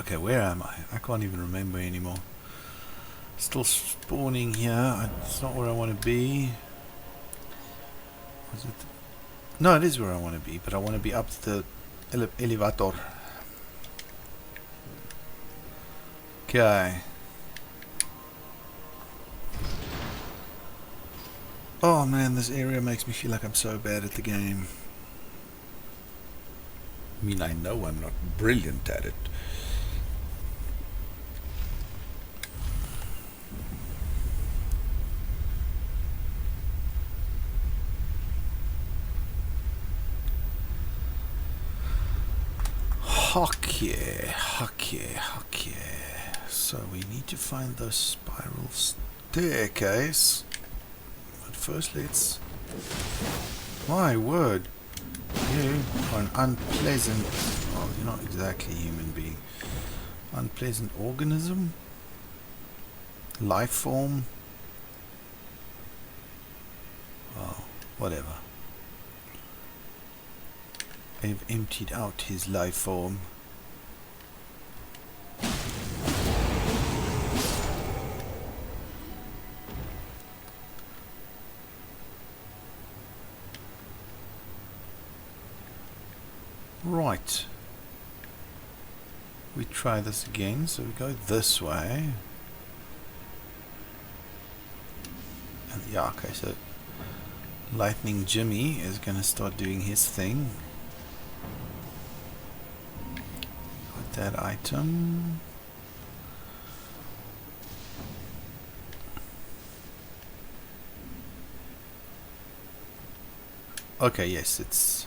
S1: Okay, where am I? I can't even remember anymore. Still spawning here. It's not where I want to be. Was it? No, it is where I want to be, but I want to be up the elevator. Okay. Oh man, this area makes me feel like I'm so bad at the game. I mean, I know I'm not brilliant at it. Heck yeah, heck yeah, heck yeah. So we need to find the spiral staircase. But first let's... My word. You are an unpleasant... Well, you're not exactly a human being. Unpleasant organism? Life form? Well, whatever. They've emptied out his life form. Right. We try this again, so we go this way. And yeah, okay, so Lightning Jimmy is going to start doing his thing. That item. Okay, yes, it's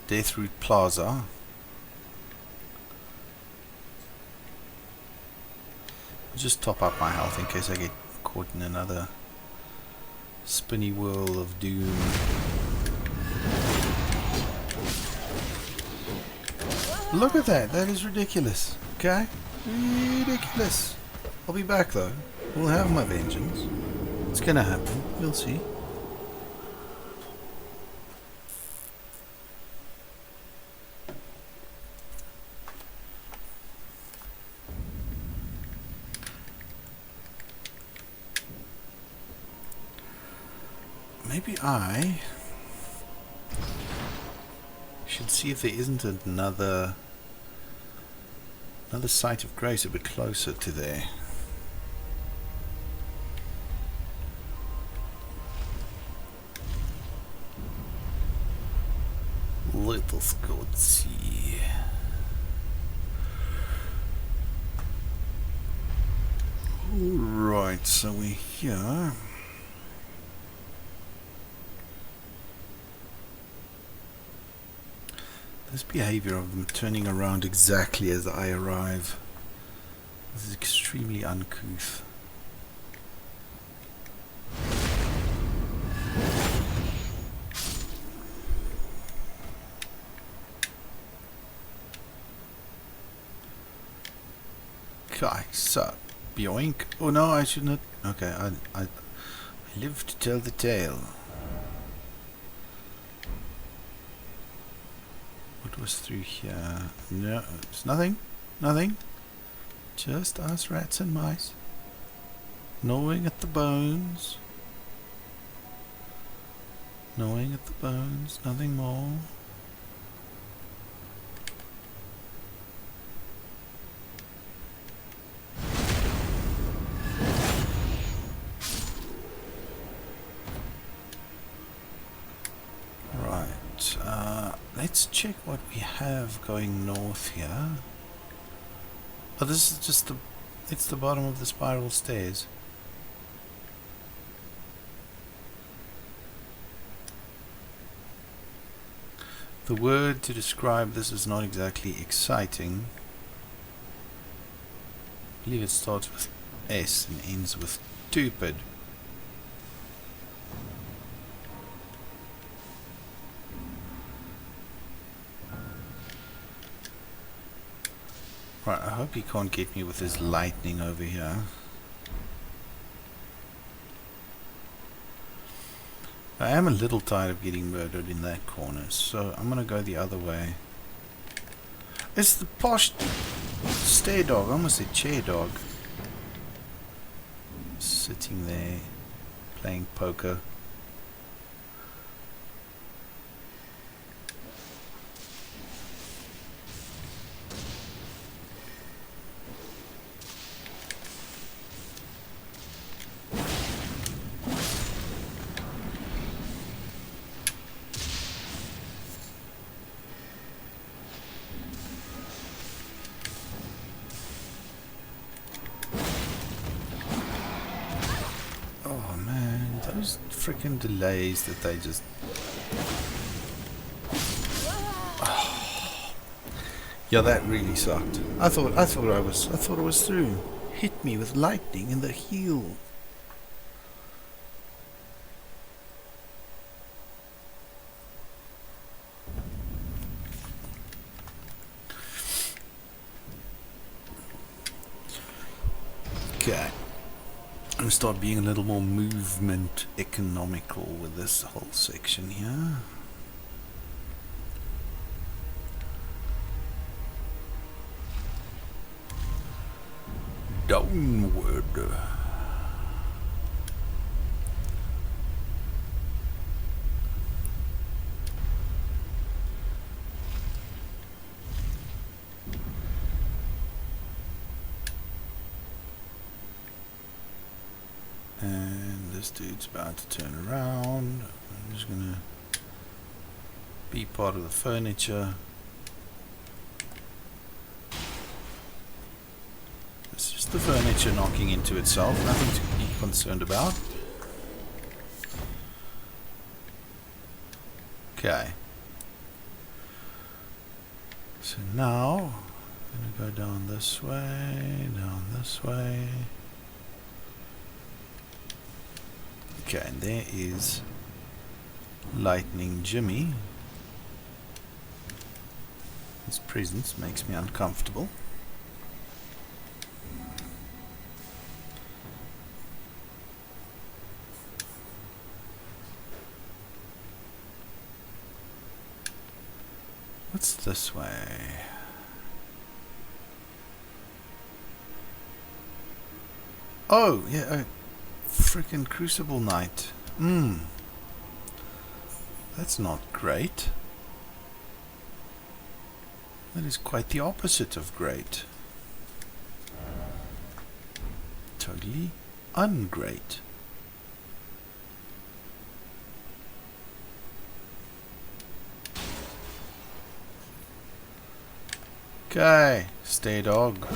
S1: Deathroot Plaza. I'll just top up my health in case I get caught in another spinny whirl of doom. Look at that, that is ridiculous. Okay? Ridiculous. I'll be back though. We'll have my vengeance. It's gonna happen. We'll see. Maybe I should see if there isn't another site of grace a bit closer to there. Let us go see. Alright, so we're here. This behavior of them turning around exactly as I arrive This is extremely uncouth. Okay, so Bioink. Oh no, I should not. Okay, I live to tell the tale. What was through here? No, it's nothing. Nothing. Just us rats and mice. Gnawing at the bones. Gnawing at the bones. Nothing more. Let's check what we have going north here. Oh, this is just it's the bottom of the spiral stairs. The word to describe this is not exactly exciting. I believe it starts with S and ends with stupid. Right, I hope he can't get me with his lightning over here. I am a little tired of getting murdered in that corner, so I'm gonna go the other way. It's the posh stair dog, I almost said chair dog. Sitting there, playing poker. Those freaking delays that they just... Oh. Yeah, that really sucked. I thought it was through. Hit me with lightning in the heel. Okay. I'm going to start being a little more movement economical with this whole section here. Downward. And this dude's about to turn around. I'm just gonna be part of the furniture. It's just the furniture knocking into itself, nothing to be concerned about. Okay. So now, I'm gonna go down this way, down this way. Okay, and there is Lightning Jimmy. His presence makes me uncomfortable. What's this way? Oh, yeah. Frickin' Crucible Knight. That's not great. That is quite the opposite of great. Totally ungreat. Okay, stay dog.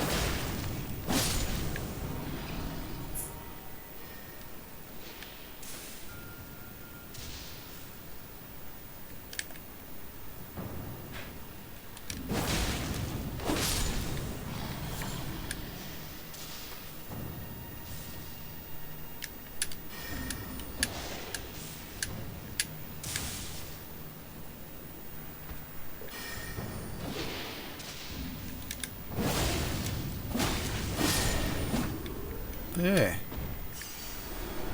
S1: There.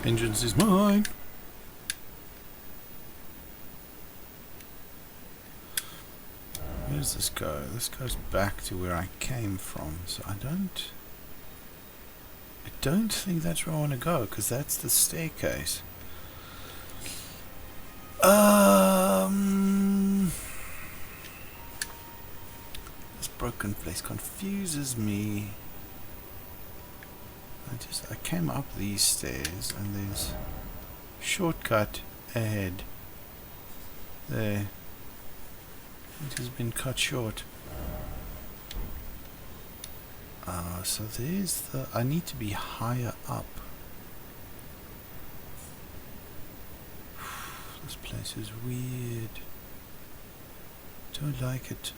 S1: Vengeance is mine. Where does this go? This goes back to where I came from, so I don't think that's where I want to go, because that's the staircase. This broken place confuses me. I came up these stairs and there's shortcut ahead. There. It has been cut short. So there's the... I need to be higher up. This place is weird. Don't like it.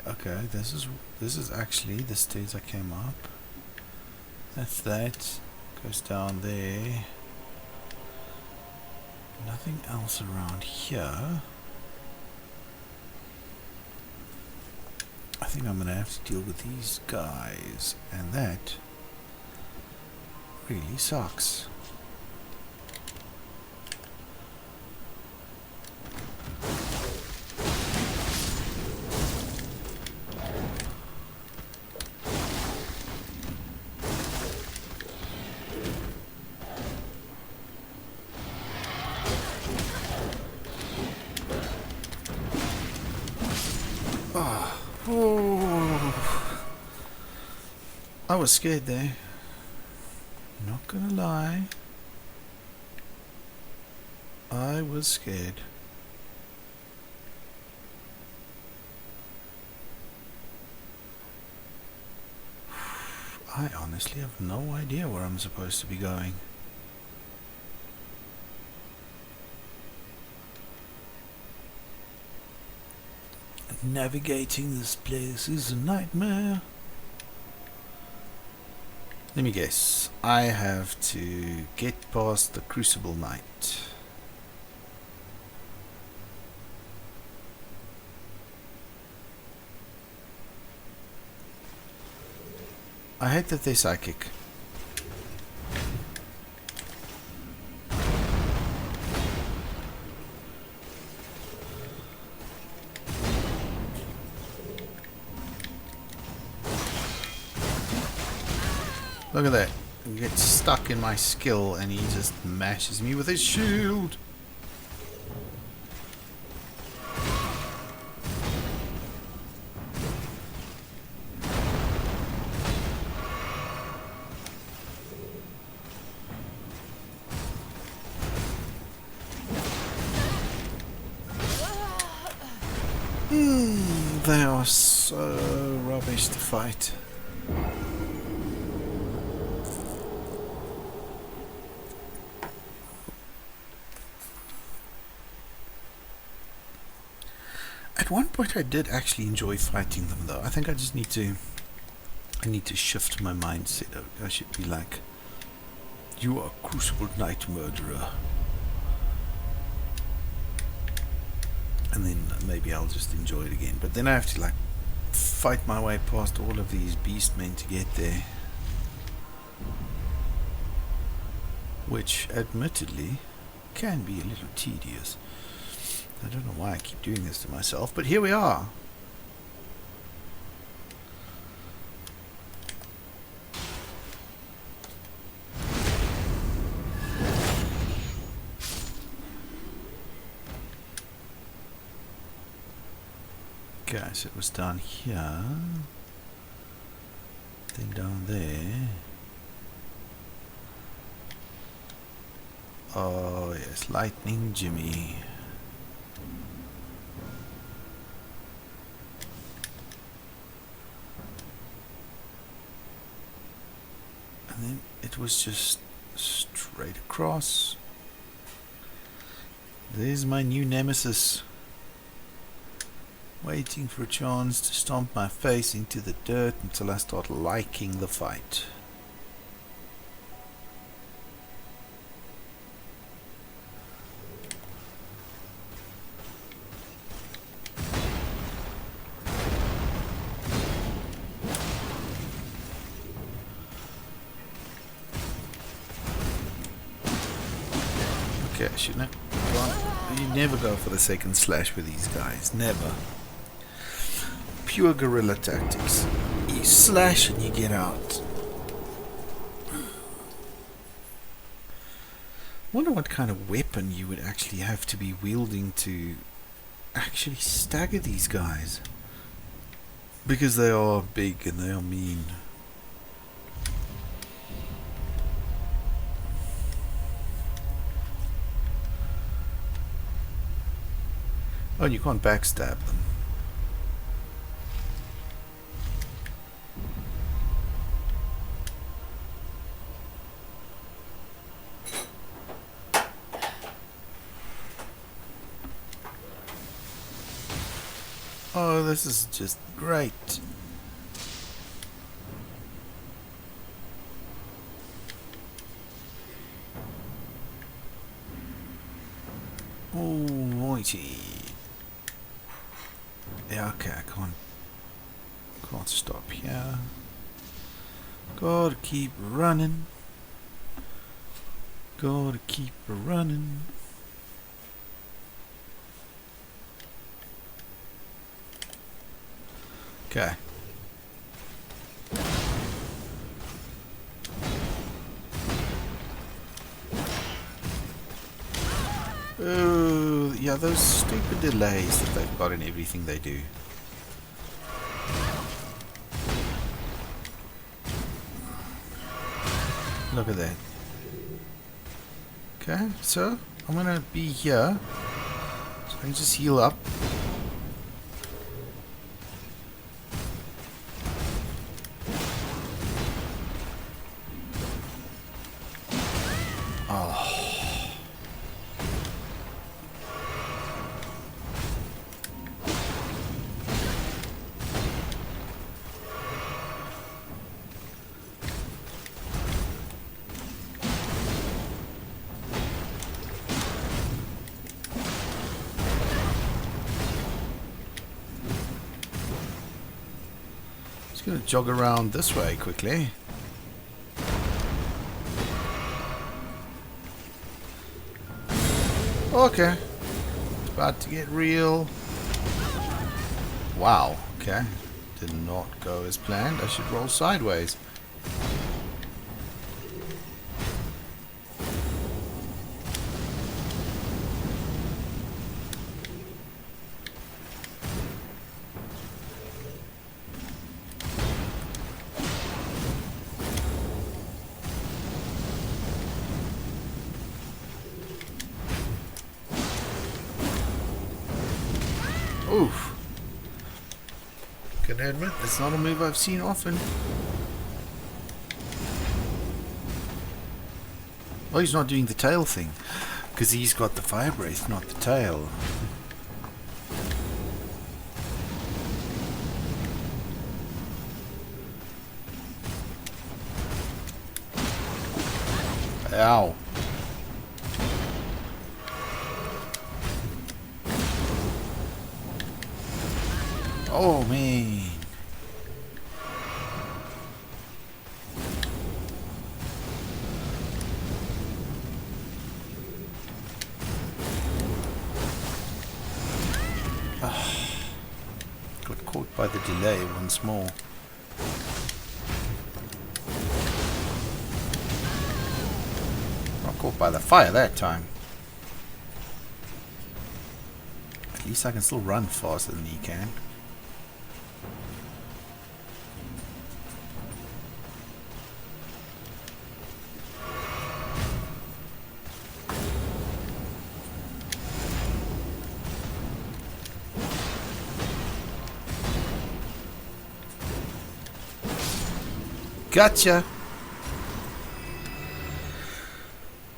S1: Okay, this is actually the stairs I came up. That's that. Goes down there. Nothing else around here. I think I'm gonna have to deal with these guys, and that really sucks. I was scared there. Not gonna lie. I was scared. I honestly have no idea where I'm supposed to be going. Navigating this place is a nightmare. Let me guess. I have to get past the Crucible Knight. I hate that they're psychic. Look at that. He gets stuck in my skill and he just mashes me with his shield. They are so rubbish to fight. At one point I did actually enjoy fighting them though. I think I just need to shift my mindset. I should be like, you are Crucible Knight murderer. And then maybe I'll just enjoy it again. But then I have to like fight my way past all of these beastmen to get there. Which admittedly can be a little tedious. I don't know why I keep doing this to myself, but here we are. Okay, so it was down here, then down there. Oh yes, Lightning Jimmy. And then it was just straight across. There's my new nemesis, waiting for a chance to stomp my face into the dirt until I start liking the fight. Okay, shouldn't have gone. You never go for the second slash with these guys. Never. Pure guerrilla tactics. You slash and you get out. Wonder what kind of weapon you would actually have to be wielding to actually stagger these guys. Because they are big and they are mean. Oh, and you can't backstab them. Oh, this is just great. Alrighty. Yeah, okay, I can't stop here. Gotta keep running. Gotta keep running. Okay. Oh, yeah, those stupid delays that they've got in everything they do. Look at that. Okay, so I'm gonna be here. So I can just heal up. Just gonna jog around this way quickly. Okay. It's about to get real. Wow. Okay. Did not go as planned. I should roll sideways. Oof. Can admit, that's not a move I've seen often. Oh, he's not doing the tail thing. Because he's got the fire breath, not the tail. Ow. Oh, man. Got caught by the delay once more. Not caught by the fire that time. At least I can still run faster than he can. Gotcha!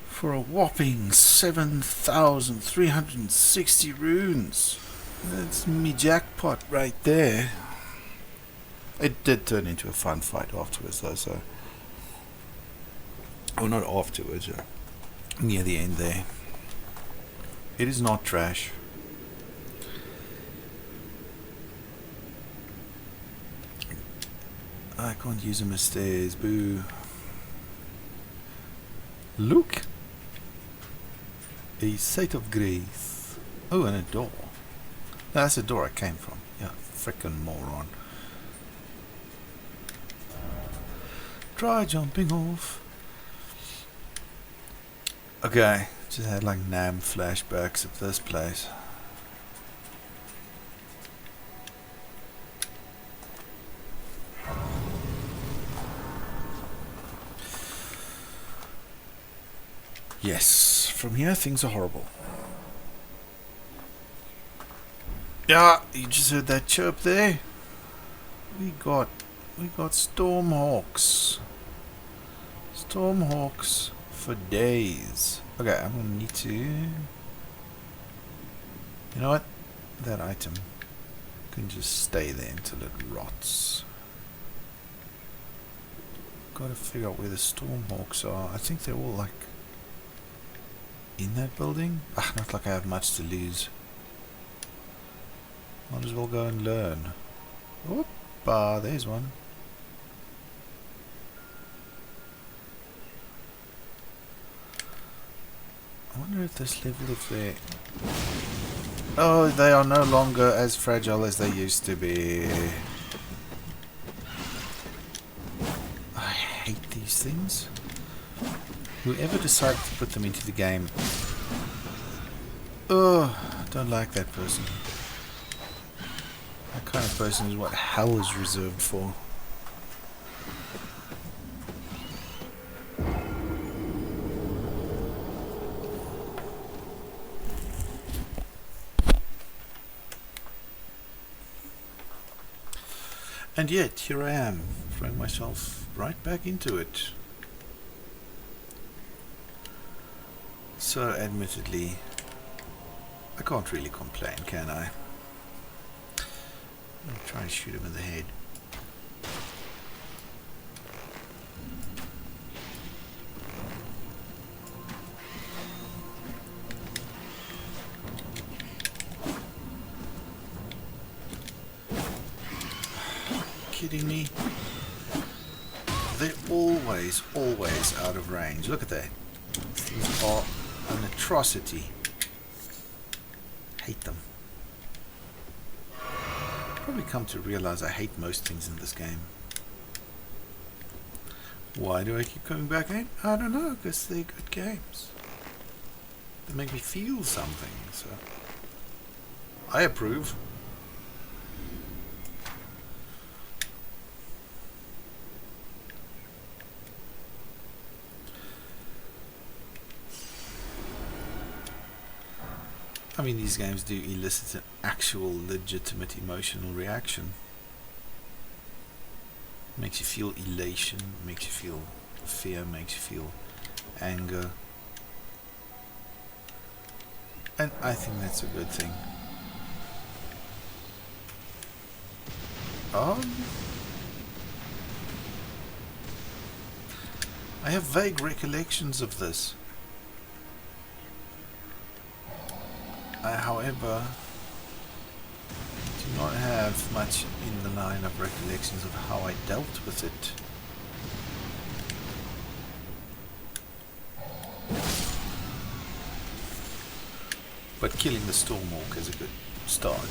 S1: For a whopping 7,360 runes. That's me jackpot right there. It did turn into a fun fight afterwards though, so... Oh, not afterwards, near the end there. It is not trash. I can't use him as stairs, boo. Luke? A sight of grace. Oh, and a door. That's the door I came from. Yeah, frickin' moron. Try jumping off. Okay, just had like Nam flashbacks of this place. Yes, from here things are horrible. Yeah, you just heard that chirp there? We got Stormhawks. Stormhawks for days. Okay, I'm gonna need to... You know what? That item can just stay there until it rots. Gotta figure out where the Stormhawks are. I think they're all like in that building. Ah, not like I have much to lose. Might as well go and learn. Opa, there's one. I wonder if this level, if they... Oh, they are no longer as fragile as they used to be. I hate these things. Whoever decided to put them into the game... Oh, I don't like that person. That kind of person is what hell is reserved for. And yet, here I am, throwing myself right back into it. So, admittedly, I can't really complain, can I? I'm gonna try and shoot him in the head. Kidding me? They're always out of range. Look at that. These are an atrocity. Hate them. Probably come to realize I hate most things in this game. Why do I keep coming back in? I don't know, because they're good games. They make me feel something, so I approve. I mean, these games do elicit an actual legitimate emotional reaction. Makes you feel elation, makes you feel fear, makes you feel anger. And I think that's a good thing. I have vague recollections of this. I, however, do not have much in the line of recollections of how I dealt with it. But killing the Stormhawk is a good start.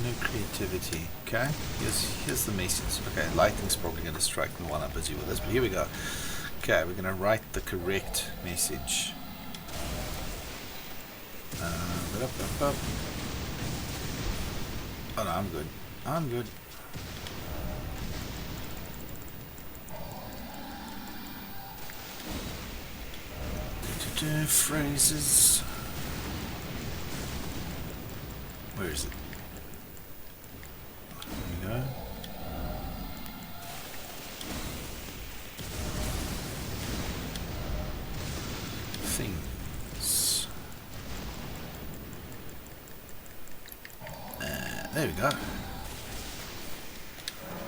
S1: No creativity. Okay, here's the message. Okay, lightning's probably going to strike me while I'm busy with this, but here we go. Okay, we're going to write the correct message. Oh no, I'm good. I'm good. Phrases. Where is it? There we go. Things. There we go.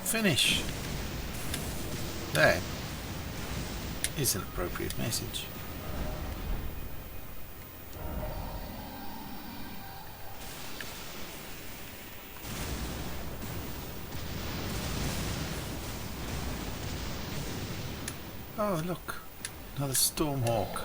S1: Finish. That is an appropriate message. Oh, look. Another Stormhawk.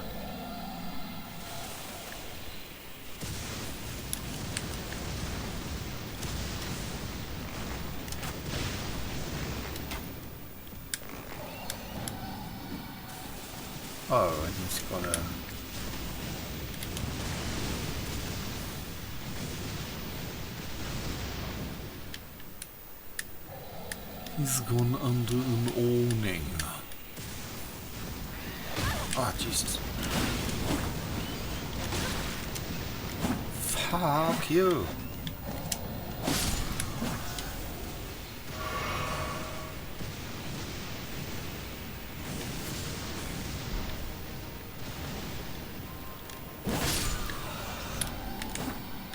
S1: Oh, and he's got a... He's gone under an awning. Oh, Jesus. Fuck you.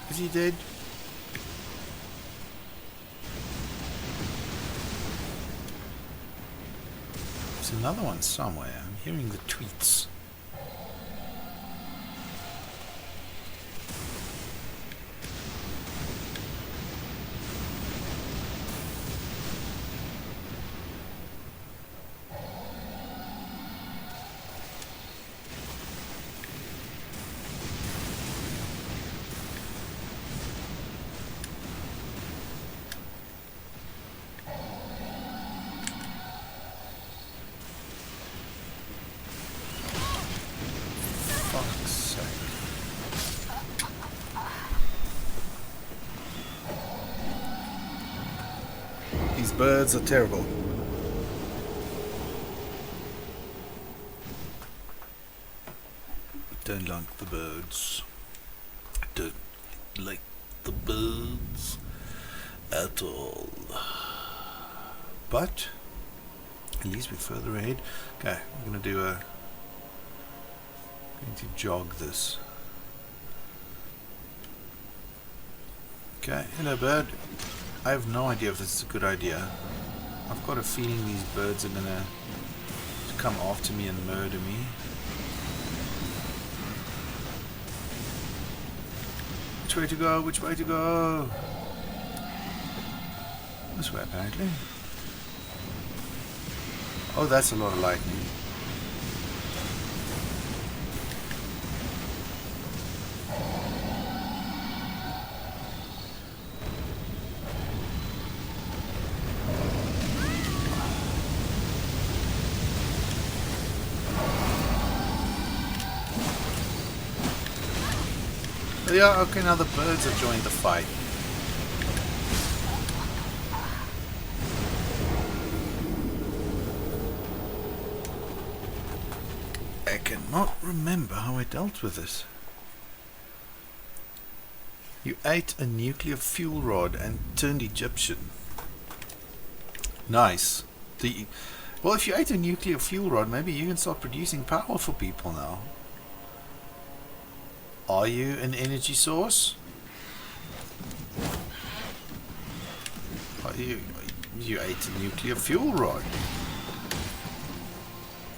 S1: Is he dead? There's another one somewhere. I'm hearing the tweets. Fuck's sake. These birds are terrible. Don't like the birds. Don't like the birds at all. But at least we're further ahead. Okay, I'm gonna do a... going to jog this. Okay, hello bird. I have no idea if this is a good idea. I've got a feeling these birds are gonna come after me and murder me. Which way to go? Which way to go? This way apparently. Oh, that's a lot of lightning. Yeah, okay, now the birds have joined the fight. I cannot remember how I dealt with this. You ate a nuclear fuel rod and turned Egyptian. Nice. Well, if you ate a nuclear fuel rod, maybe you can start producing power for people now. Are you an energy source? Are you ate a nuclear fuel rod.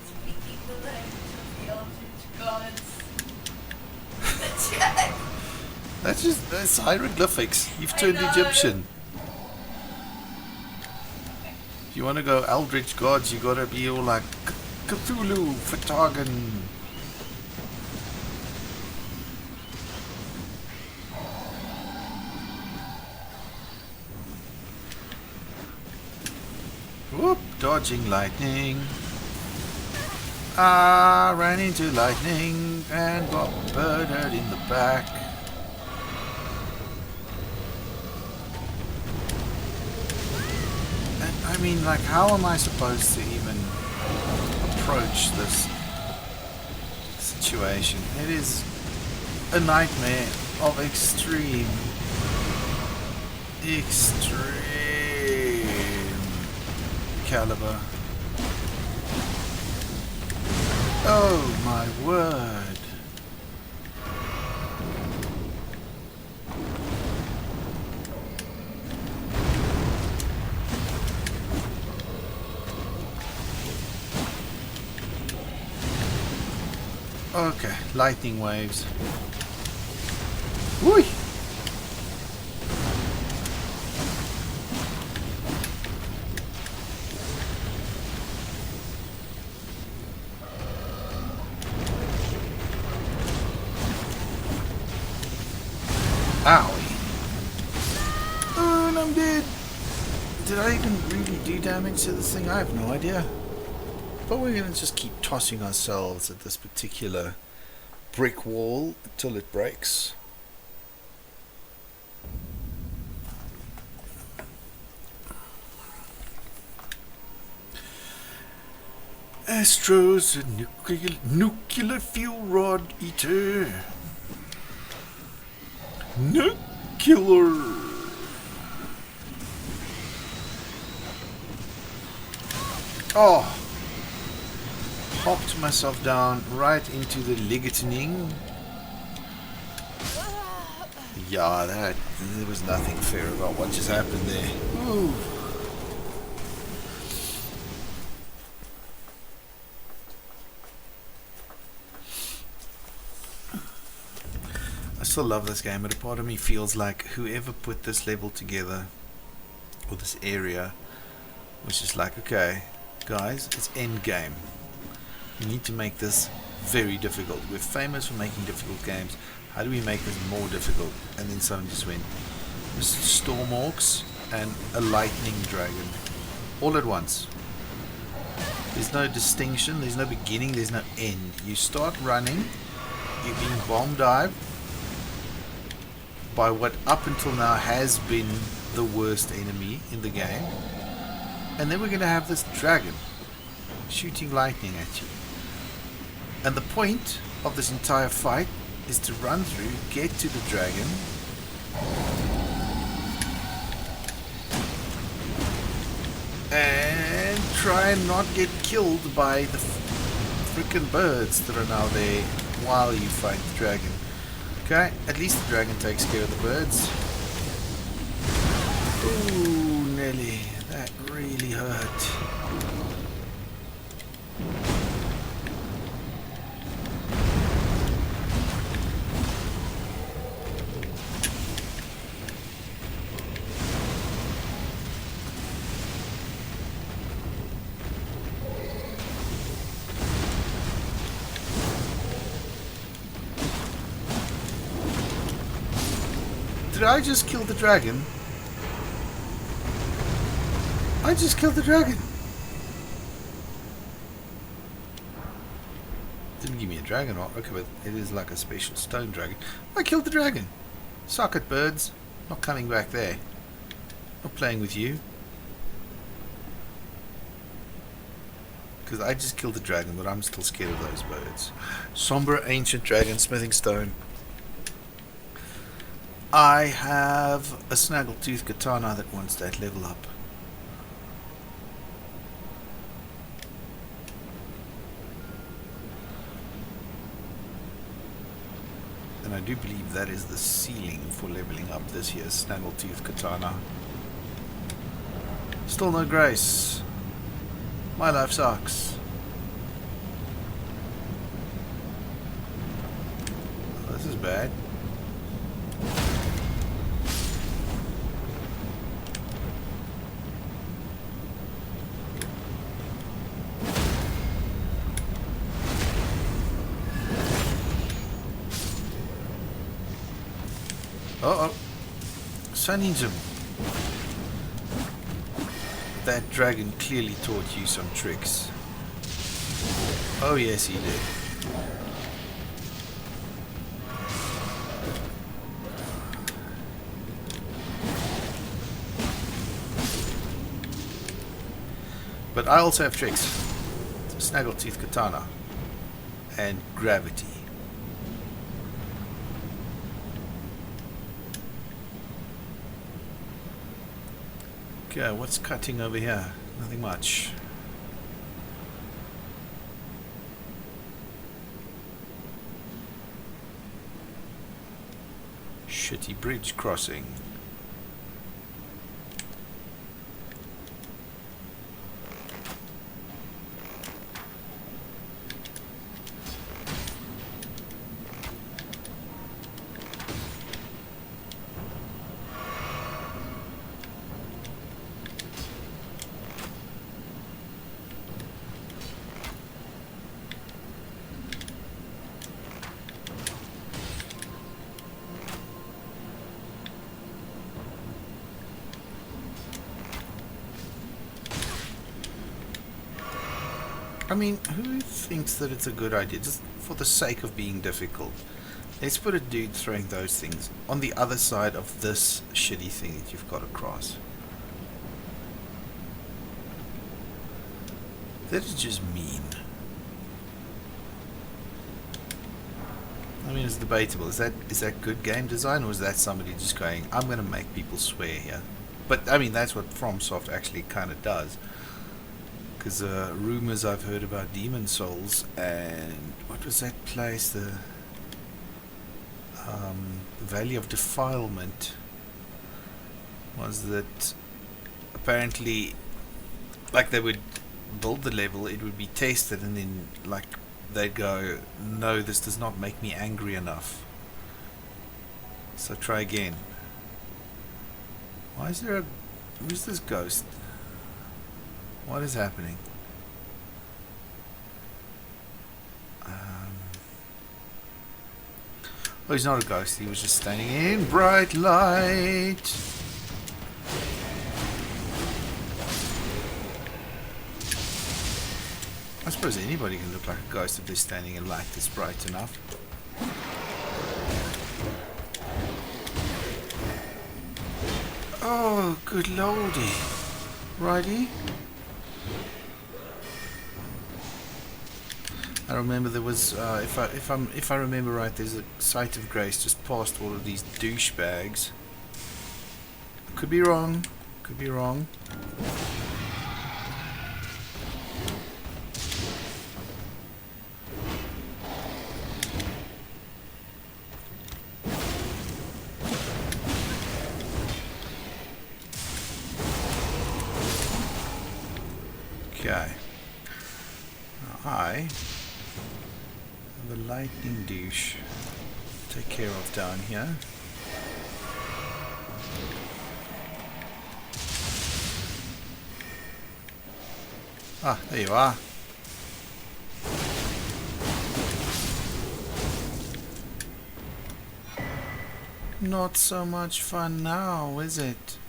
S3: Speaking the language of the Eldritch gods.
S1: That's hieroglyphics. You've turned Egyptian. If you want to go Eldritch gods, you gotta be all like Cthulhu, Fatagan. Whoop, dodging lightning. Ran into lightning and got murdered in the back. And I mean, like, how am I supposed to even approach this situation? It is a nightmare of extreme caliber. Oh my word. Okay, lightning waves. Whee! Owie. Oh, and I'm dead. Did I even really do damage to this thing? I have no idea. But we're going to just keep tossing ourselves at this particular brick wall until it breaks. Astro's a nuclear fuel rod eater. Nuclear. Oh, popped myself down right into the lightning. Yeah, there was nothing fair about what just happened there. Ooh. I still love this game, but a part of me feels like whoever put this level together, or this area, was just like, okay, guys, it's end game. We need to make this very difficult. We're famous for making difficult games. How do we make this more difficult? And then someone just went, Storm Orcs and a lightning dragon, all at once. There's no distinction, there's no beginning, there's no end. You start running, you're being bomb dived by what up until now has been the worst enemy in the game, and then we're going to have this dragon shooting lightning at you. And the point of this entire fight is to run through, get to the dragon, and try and not get killed by the freaking birds that are now there while you fight the dragon. Okay, at least the dragon takes care of the birds. Ooh, Nelly, that really hurt. Did I just kill the dragon? I just killed the dragon. Didn't give me a dragon. Okay, but it is like a special stone dragon. I killed the dragon. Suck it, birds. Not coming back there. Not playing with you. Because I just killed the dragon, but I'm still scared of those birds. Somber ancient dragon, smithing stone. I have a snaggletooth katana that wants that level up. And I do believe that is the ceiling for leveling up this year's snaggletooth katana. Still no grace. My life sucks. Oh, this is bad. Uh-oh. Sunninjum. That dragon clearly taught you some tricks. Oh yes, he did. But I also have tricks. Snaggletooth katana. And gravity. Okay, what's cutting over here? Nothing much. Shitty bridge crossing. mean, who thinks that it's a good idea just for the sake of being difficult? Let's put a dude throwing those things on the other side of this shitty thing that you've got across. That is just mean. I mean, it's debatable. Is that good game design, or is that somebody just going, I'm going to make people swear here? But, I mean, that's what FromSoft actually kind of does. Because rumors I've heard about Demon Souls and what was that place, the Valley of Defilement, was that apparently, like, they would build the level, it would be tested, and then like they'd go, no, this does not make me angry enough, so try again. Why is there who's this ghost? What is happening? Oh, he's not a ghost. He was just standing in bright light. I suppose anybody can look like a ghost if they're standing in light that's bright enough. Oh, good lordy. Righty. I remember there was, if I remember right, there's a site of grace just past all of these douchebags. Could be wrong. Could be wrong. Okay. Now I have a lightning douche to take care of down here. Ah, there you are. Not so much fun now, is it?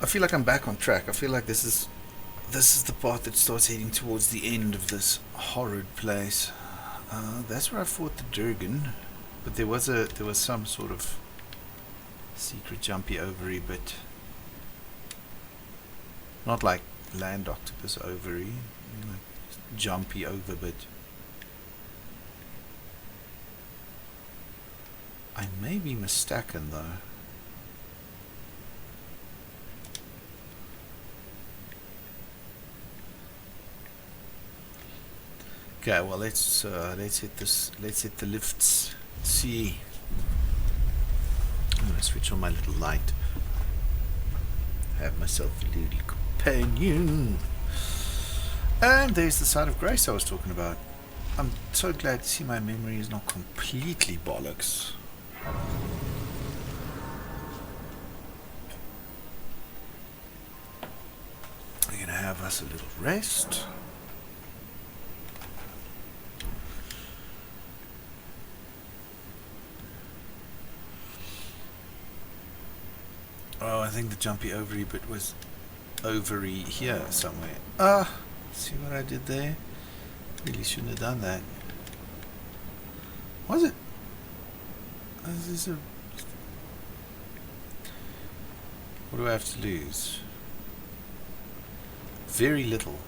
S1: I feel like I'm back on track. I feel like this is the part that starts heading towards the end of this horrid place. That's where I fought the Durgan, but there was some sort of secret jumpy ovary bit. Not like land octopus ovary, like jumpy over bit. I may be mistaken though. Okay, well let's hit this. Let's hit the lifts. See. I'm gonna switch on my little light. Have myself a little companion. And there's the side of grace I was talking about. I'm so glad to see my memory is not completely bollocks. We're gonna have us a little rest. Oh, I think the jumpy ovary bit was ovary here somewhere. Ah, see what I did there? Really shouldn't have done that. Was it? Is this a... What do I have to lose? Very little.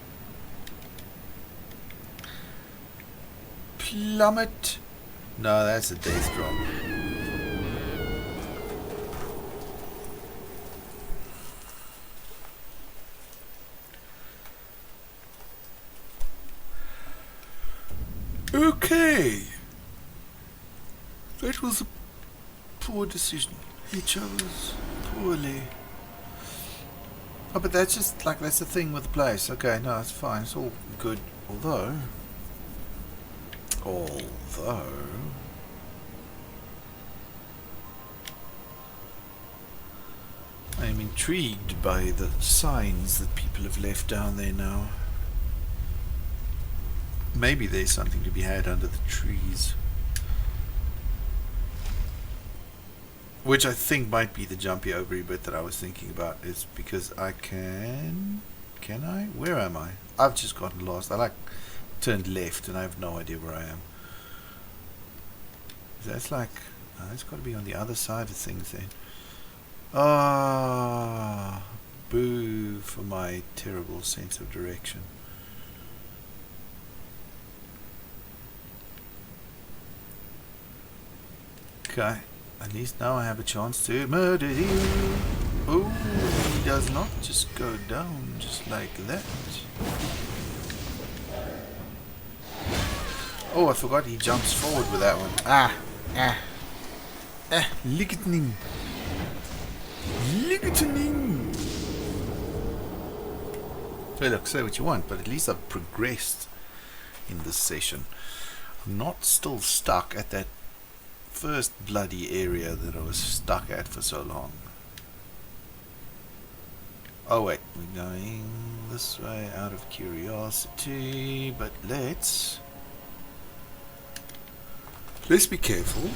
S1: Plummet. No, that's a death drop. Okay. That was a poor decision. He chose poorly. Oh, but that's just like, that's the thing with the place. Okay, no, it's fine. It's all good. Although I am intrigued by the signs that people have left down there now. Maybe there's something to be had under the trees. Which I think might be the jumpy ovary bit that I was thinking about, is because I can I? Where am I? I've just gotten lost. I like turned left and I have no idea where I am. That's like, it's got to be on the other side of things then. Ah, boo for my terrible sense of direction. Okay, at least now I have a chance to murder you. Oh, he does not just go down just like that. Oh, I forgot he jumps forward with that one. Lightning. Lightning. Hey, look, say what you want, but at least I've progressed in this session. I'm not still stuck at that first bloody area that I was stuck at for so long. Oh wait, we're going this way out of curiosity, but let's be careful.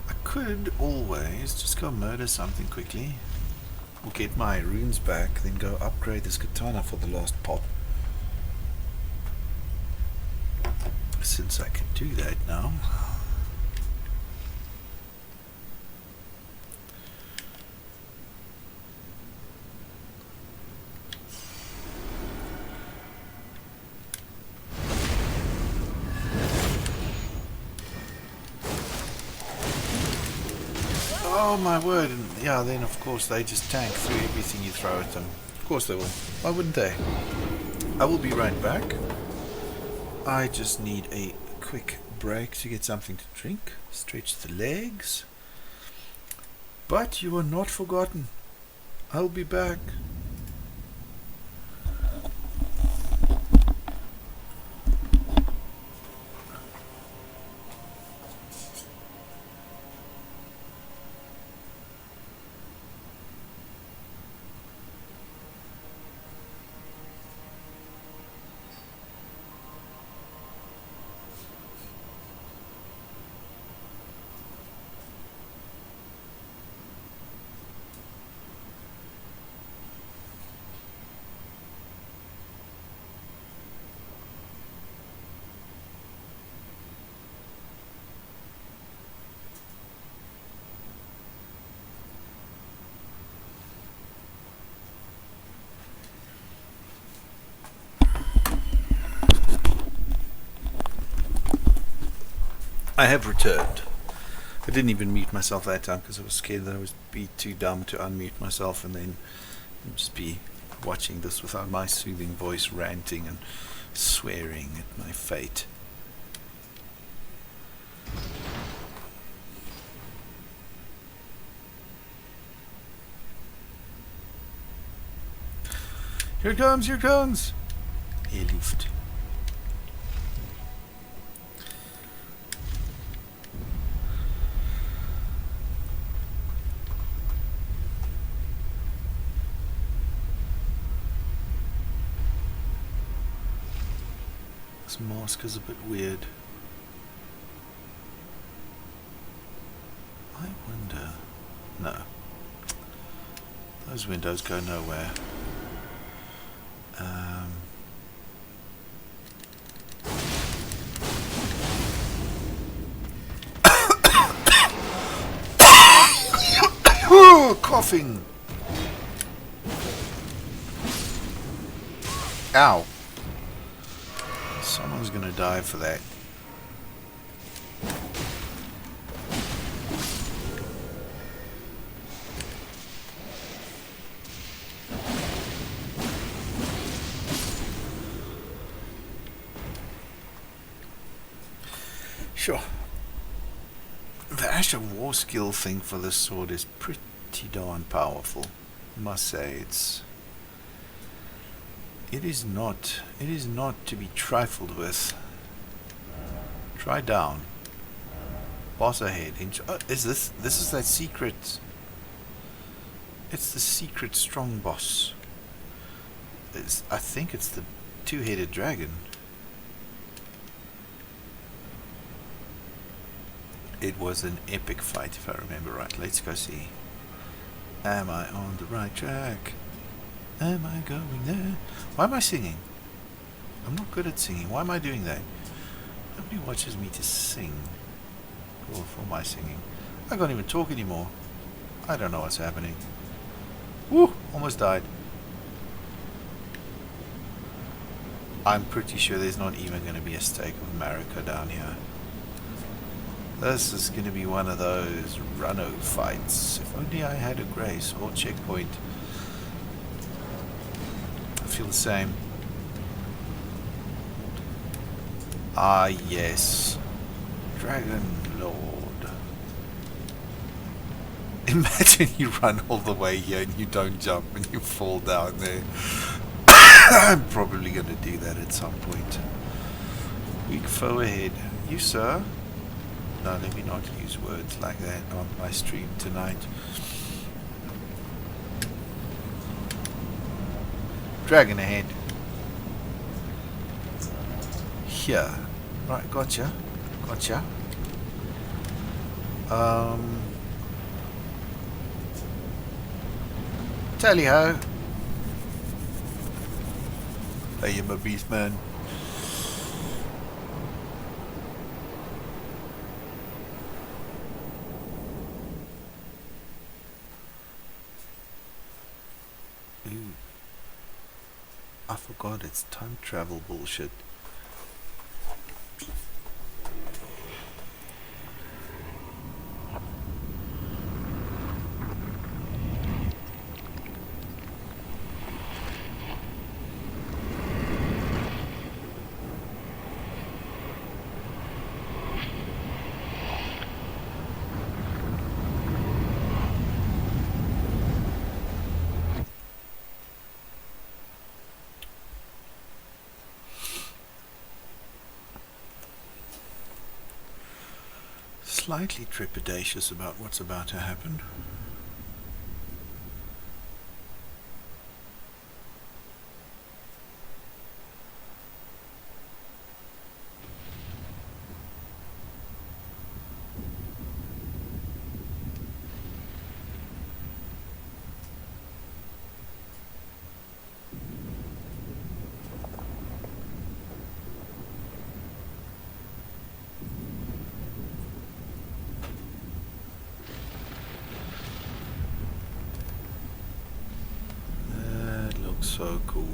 S1: I could always just go murder something quickly, or get my runes back, then go upgrade this katana for the last pop. Since I can do that now. Oh my word, and yeah, then of course they just tank through everything you throw at them. Of course they will. Why wouldn't they? I will be right back. I just need a quick break to get something to drink, stretch the legs. But you are not forgotten. I'll be back. I have returned. I didn't even mute myself that time because I was scared that I would be too dumb to unmute myself and then just be watching this without my soothing voice ranting and swearing at my fate. Here it comes, here it comes! Luft. This mask is a bit weird. I wonder... No. Those windows go nowhere. Coughing! Ow. Someone's gonna die for that. Sure. The Asher War skill thing for this sword is pretty darn powerful. I must say, it is not to be trifled with. Try down. Boss ahead. Is this is that secret? It's the secret strong boss. I think it's the two-headed dragon. It was an epic fight, if I remember right. Let's go see. Am I on the right track? Am I going there? Why am I singing? I'm not good at singing. Why am I doing that? Nobody watches me to sing. Or for my singing. I can't even talk anymore. I don't know what's happening. Woo! Almost died. I'm pretty sure there's not even going to be a stake of America down here. This is going to be one of those run-o fights. If only I had a grace or checkpoint. I feel the same. Ah, yes. Dragon Lord. Imagine you run all the way here and you don't jump and you fall down there. I'm probably going to do that at some point. Weak foe ahead. You, sir? No, let me not use words like that on my stream tonight. Dragon ahead. Here. Right, gotcha. Gotcha. Tally ho. I am a beast man. Ooh. I forgot it's time travel bullshit. Slightly trepidatious about what's about to happen. So cool.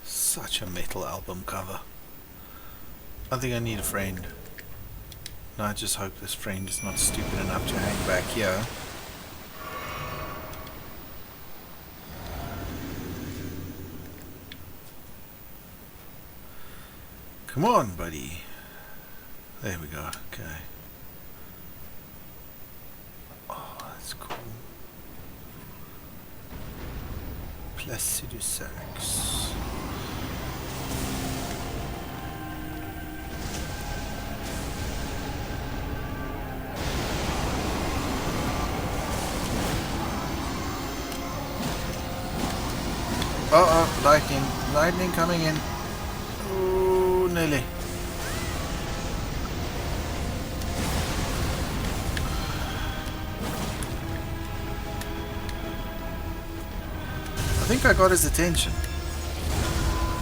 S1: Such a metal album cover. I think I need a friend. No, I just hope this friend is not stupid enough to hang back here. Come on, buddy. There we go. Okay. Oh, that's cool. Placidusax. Uh-oh, lightning. Lightning coming in. Nearly. I think I got his attention.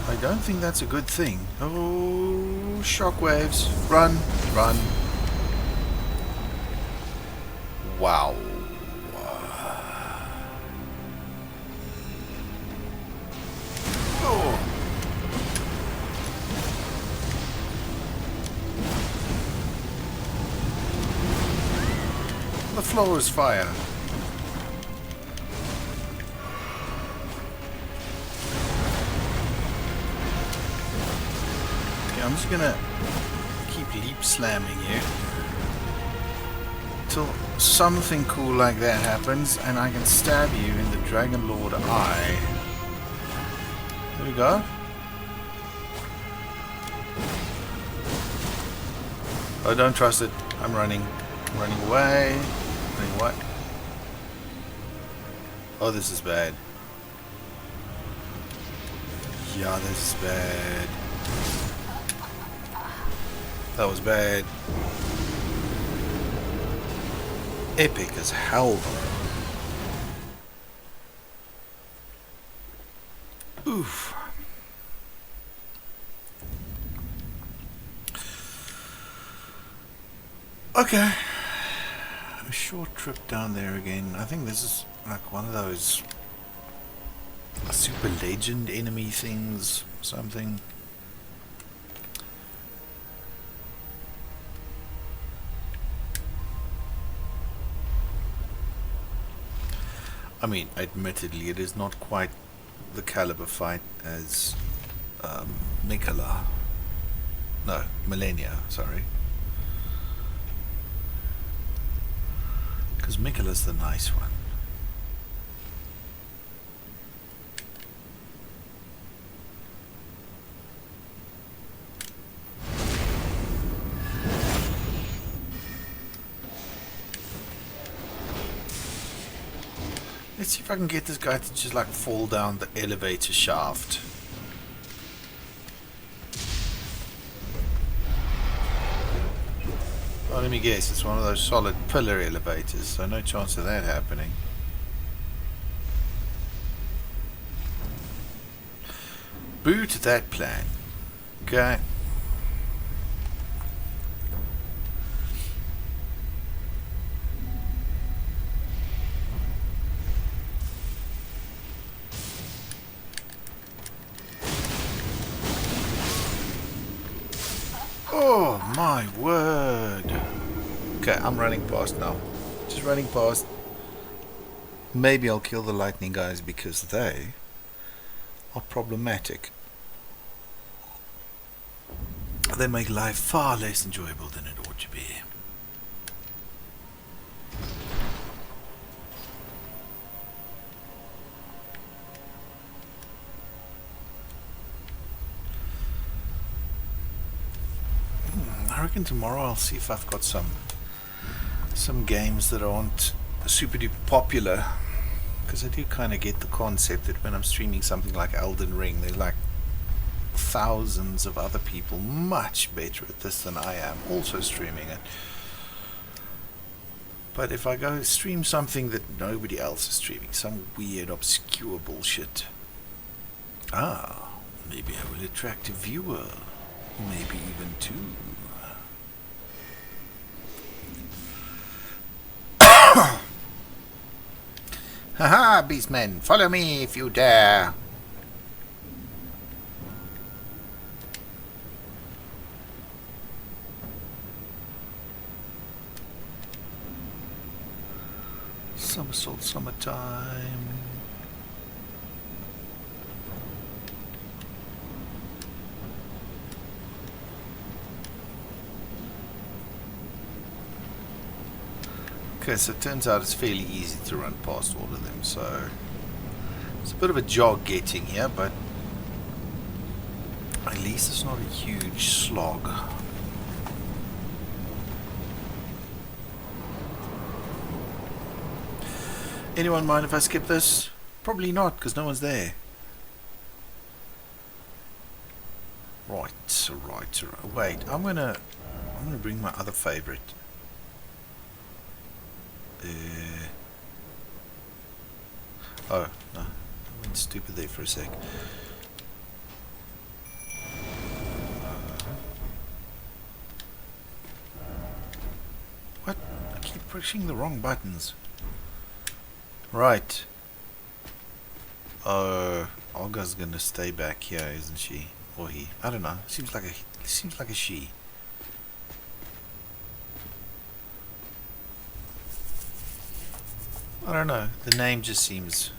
S1: I don't think that's a good thing. Oh, shockwaves. Run, run. Wow. The floor is fire. Okay, I'm just gonna keep leap slamming you till something cool like that happens and I can stab you in the Dragon Lord eye. Here we go. I don't trust it. I'm running. I'm running away. Running away. Oh, this is bad. Yeah, this is bad. That was bad. Epic as hell. Oof. Okay. A short trip down there again. I think this is like one of those super legend enemy things, something. I mean, admittedly, it is not quite the caliber fight as Mikola. No, Millennia, sorry. Because Mikola's the nice one. Let's see if I can get this guy to just like fall down the elevator shaft. Oh, let me guess, it's one of those solid pillar elevators, so no chance of that happening. Boo to that plan. Okay. Oh my word. Okay, I'm running past now. Just running past. Maybe I'll kill the lightning guys because they are problematic. They make life far less enjoyable than it ought to be. I reckon tomorrow I'll see if I've got some games that aren't super duper popular, because I do kind of get the concept that when I'm streaming something like Elden Ring, there's like thousands of other people much better at this than I am also streaming it. But if I go stream something that nobody else is streaming, some weird obscure bullshit, maybe I will attract a viewer, maybe even two. Haha, beastmen, follow me if you dare. Somersault summertime. Okay, so it turns out it's fairly easy to run past all of them, so it's a bit of a jog getting here, but at least it's not a huge slog. Anyone mind if I skip this? Probably not, because no one's there. Right. Wait, I'm gonna bring my other favorite. Oh, no. I went stupid there for a sec. What? I keep pushing the wrong buttons. Right. Olga's gonna stay back here, isn't she? Or he? I don't know. Seems like a she. I don't know. The name just seems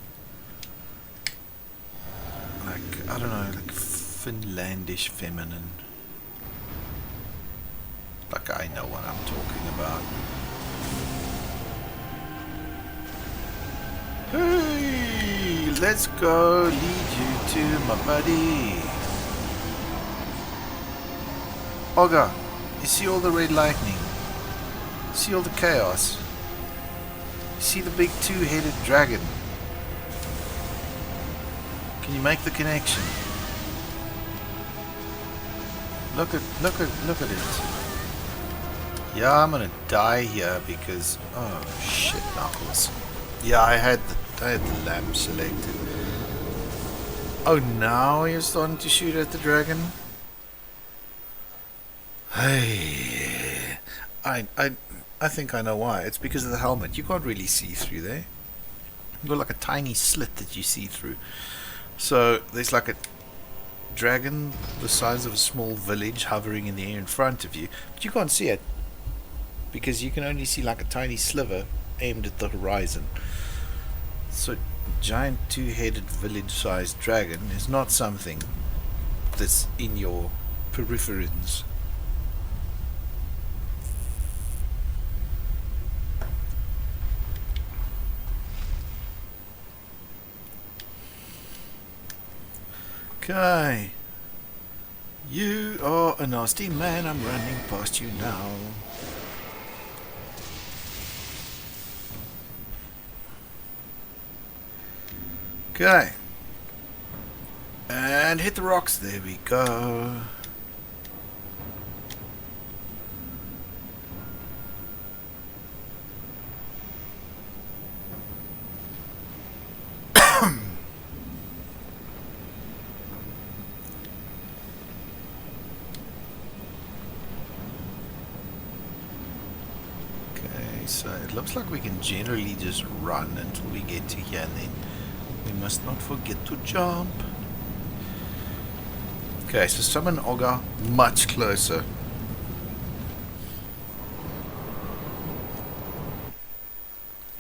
S1: like, I don't know, like Finlandish feminine. Like I know what I'm talking about. Hey, let's go lead you to my buddy. Olga, you see all the red lightning? See all the chaos? You see the big two-headed dragon? Can you make the connection? Look at it. Yeah, I'm gonna die here because oh shit, Knuckles. Yeah, I had the lamp selected. Oh, now you're starting to shoot at the dragon? Hey, I think I know why. It's because of the helmet. You can't really see through there. You've got like a tiny slit that you see through. So there's like a dragon the size of a small village hovering in the air in front of you, but you can't see it because you can only see like a tiny sliver aimed at the horizon. So giant two-headed village-sized dragon is not something that's in your peripherals. Okay. You are a nasty man. I'm running past you now. Okay. And hit the rocks. There we go. So it looks like we can generally just run until we get to here, and then we must not forget to jump. Okay, so summon Olga much closer.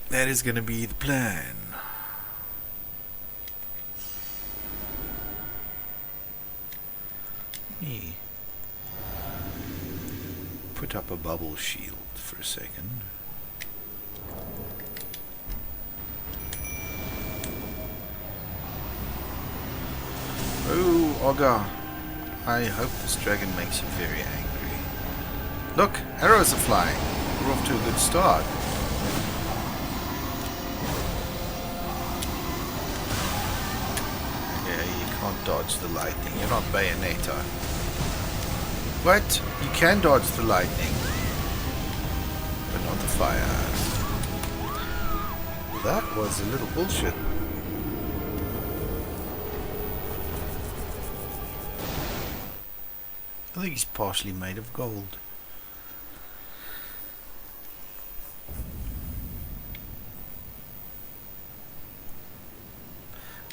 S1: That is going to be the plan. Me put up a bubble shield for a second. Oh, Olga, I hope this dragon makes you very angry. Look, arrows are flying. We're off to a good start. Yeah, you can't dodge the lightning. You're not Bayonetta. What? You can dodge the lightning, but not the fire. That was a little bullshit. I think he's partially made of gold.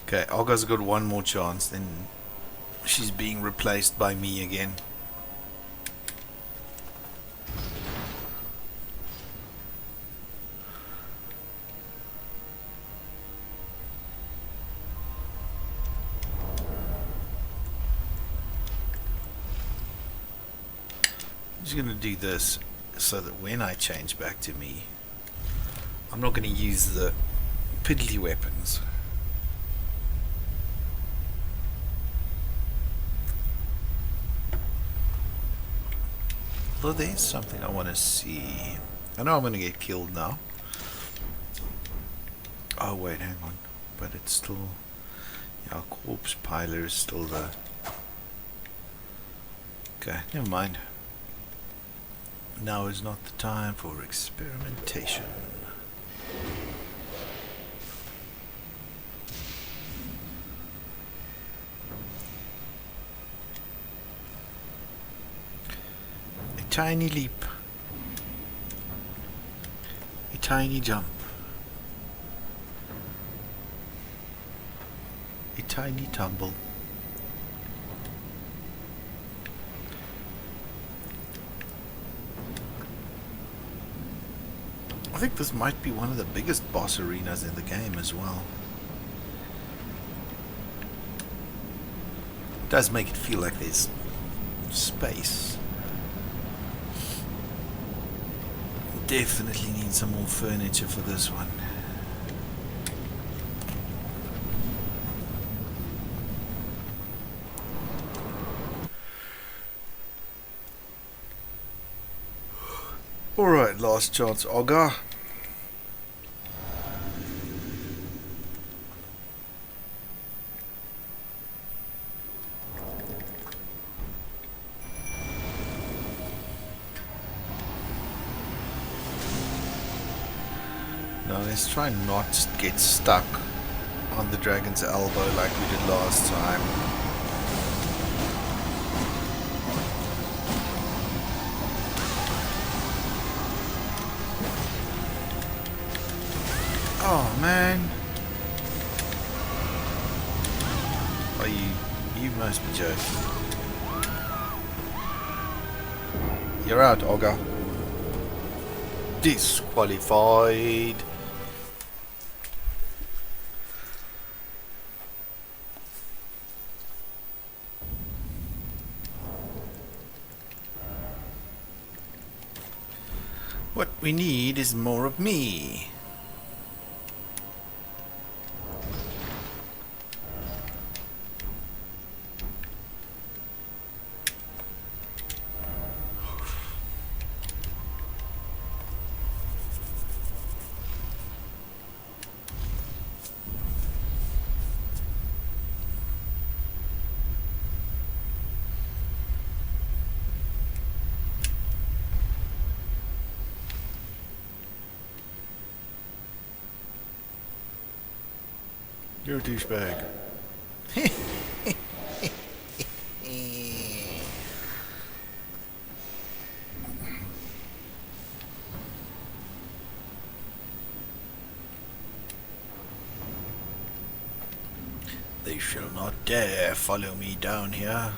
S1: Okay, Olga's got one more chance, then she's being replaced by me again. I'm just going to do this so that when I change back to me, I'm not going to use the piddly weapons. Well, there's something I want to see. I know I'm going to get killed now. Oh wait, hang on. But it's still... yeah, corpse piler is still there. Okay, never mind. Now is not the time for experimentation. A tiny leap. A tiny jump. A tiny tumble. I think this might be one of the biggest boss arenas in the game as well. It does make it feel like there's space. Definitely need some more furniture for this one. Alright, last chance, Olga. Now let's try not to get stuck on the dragon's elbow like we did last time. Oh man. Are you must be joking. You're out, Olga. Disqualified. What we need is more of me. You're a douchebag. They shall not dare follow me down here.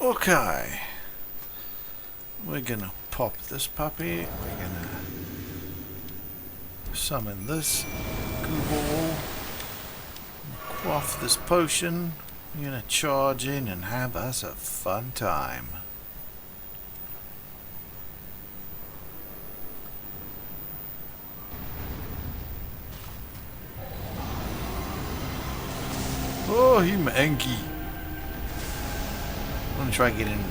S1: Okay, we're gonna pop this puppy, we're gonna summon this goo ball, quaff this potion, we're gonna charge in and have us a fun time. Oh, he manky. I'm gonna try getting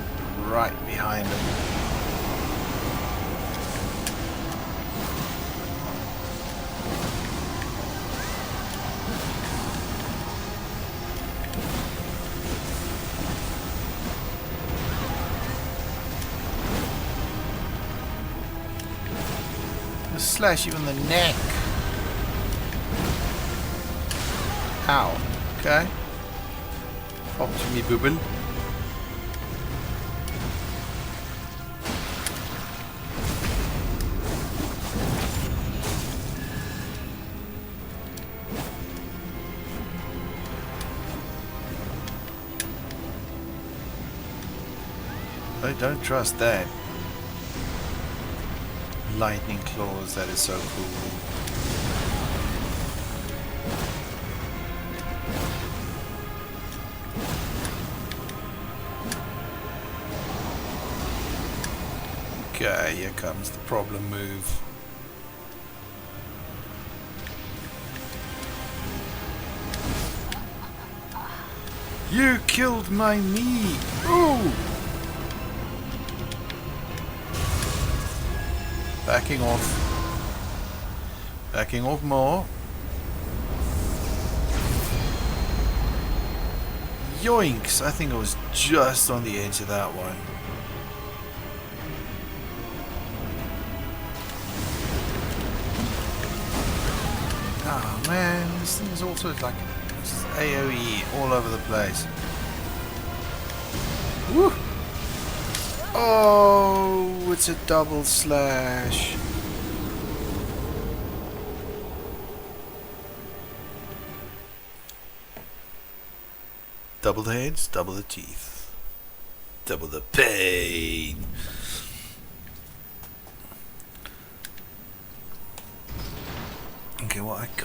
S1: right behind him. I'll slash you in the neck. Ow. Okay. Pop to me, booble. I don't trust that. Lightning claws, that is so cool. Okay, here comes the problem move. You killed my knee! Ooh! Backing off. Backing off more. Yoinks! I think I was just on the edge of that one. Oh man, this thing is also like AoE all over the place. Woo! Oh, it's a double slash. Double the heads, double the teeth. Double the pain.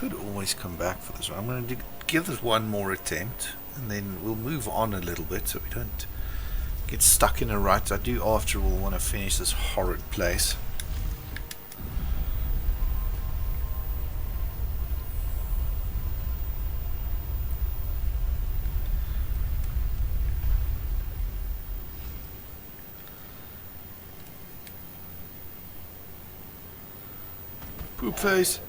S1: could always come back for this one. I'm going to give this one more attempt, and then we'll move on a little bit so we don't get stuck in a rut. I do, after all, want to finish this horrid place. Poop face.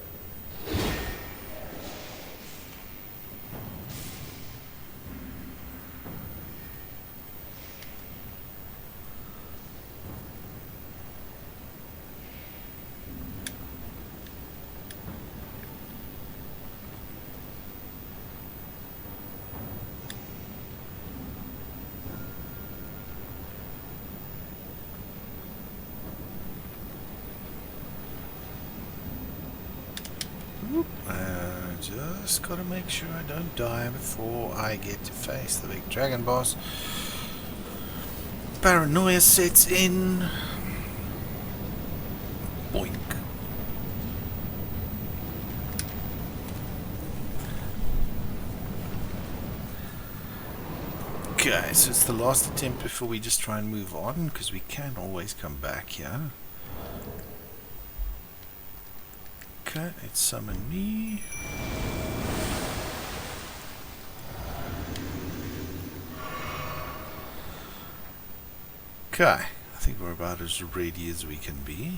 S1: Just gotta make sure I don't die before I get to face the big dragon boss. Paranoia sets in. Boink. Okay, so it's the last attempt before we just try and move on, because we can always come back here. Okay, let's summon me. Okay, I think we're about as ready as we can be.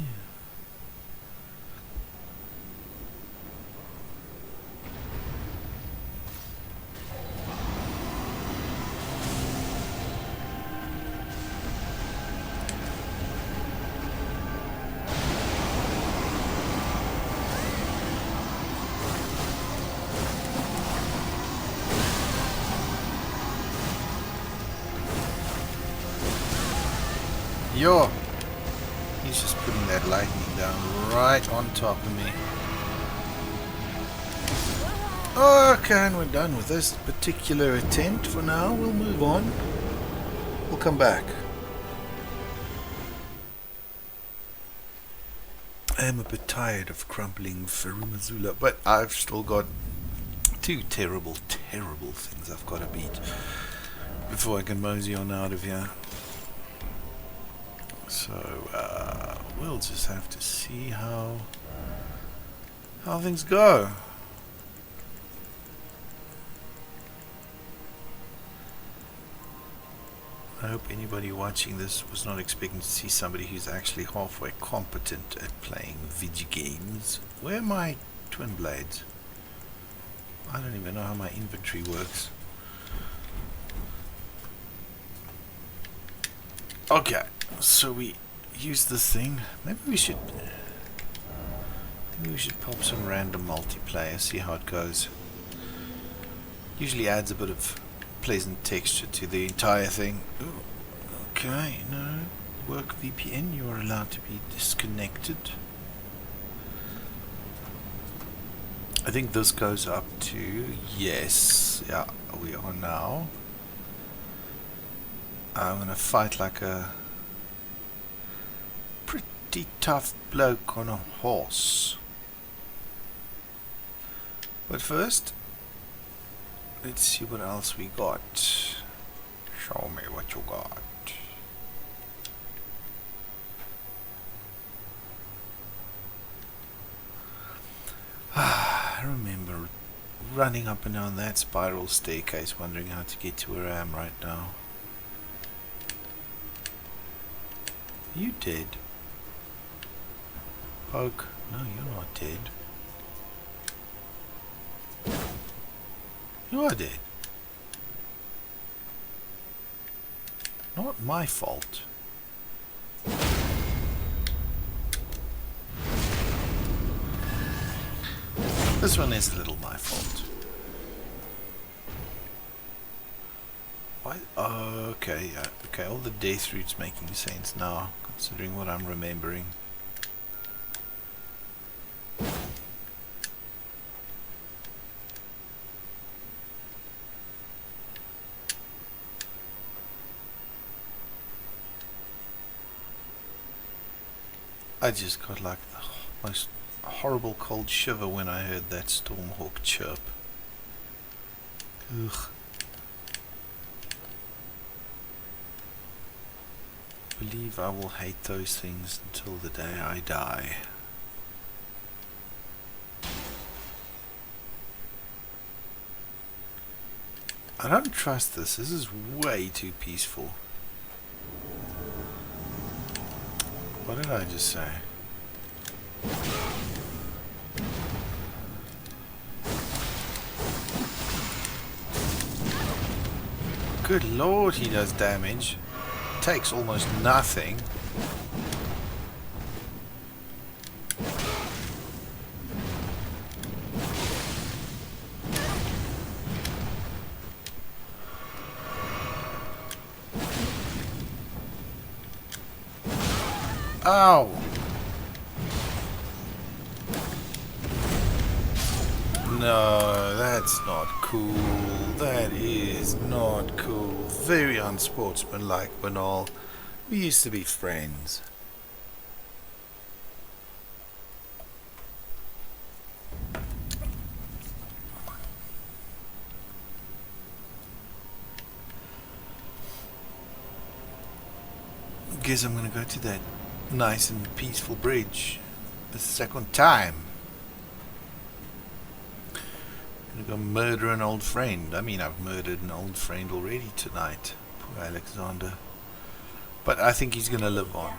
S1: Yo! He's just putting that lightning down right on top of me. Okay, and we're done with this particular attempt for now. We'll move on. We'll come back. I am a bit tired of crumpling Ferumazula, but I've still got two terrible, terrible things I've got to beat before I can mosey on out of here. So we'll just have to see how things go. I hope anybody watching this was not expecting to see somebody who's actually halfway competent at playing video games. Where are my twin blades? I don't even know how my inventory works. Okay, so we use this thing. Maybe we should pop some random multiplayer, see how it goes. Usually adds a bit of pleasant texture to the entire thing. Ooh, okay, no. Work VPN, you are allowed to be disconnected. I think this goes up to, yes, yeah, we are now. I'm gonna fight like a pretty tough bloke on a horse. But first, let's see what else we got. Show me what you got. I remember running up and down that spiral staircase wondering how to get to where I am right now. Are you dead? Poke? No, you're not dead. You are dead. Not my fault. This one is a little my fault. Why? Okay, okay, all the death routes making sense now, considering what I'm remembering. I just got like the most horrible cold shiver when I heard that Stormhawk chirp. Ugh. I believe I will hate those things until the day I die. I don't trust this. This is way too peaceful. What did I just say? Good lord, he does damage. Takes almost nothing. Ow! No, that's not cool. That is not cool. Very unsportsmanlike, Banal. We used to be friends. Guess I'm gonna go to that nice and peaceful bridge the second time. Gonna go murder an old friend. I mean, I've murdered an old friend already tonight. Poor Alexander. But I think he's gonna live on.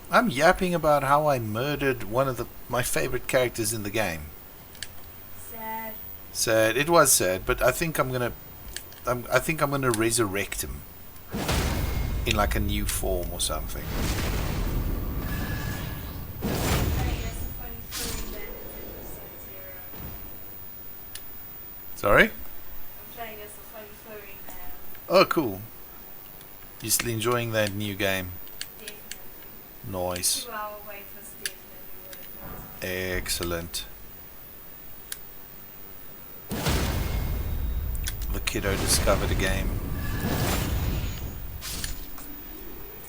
S1: I'm yapping about how I murdered one of my favorite characters in the game.
S3: Sad.
S1: Sad. It was sad, but I think I'm gonna resurrect him in like a new form or something. Sorry?
S3: I'm playing as a funny furry man.
S1: Oh, cool. You still enjoying that new game?
S3: Definitely.
S1: Nice.
S3: 2 hour wait was definitely worth it.
S1: Excellent. The kiddo discovered a game.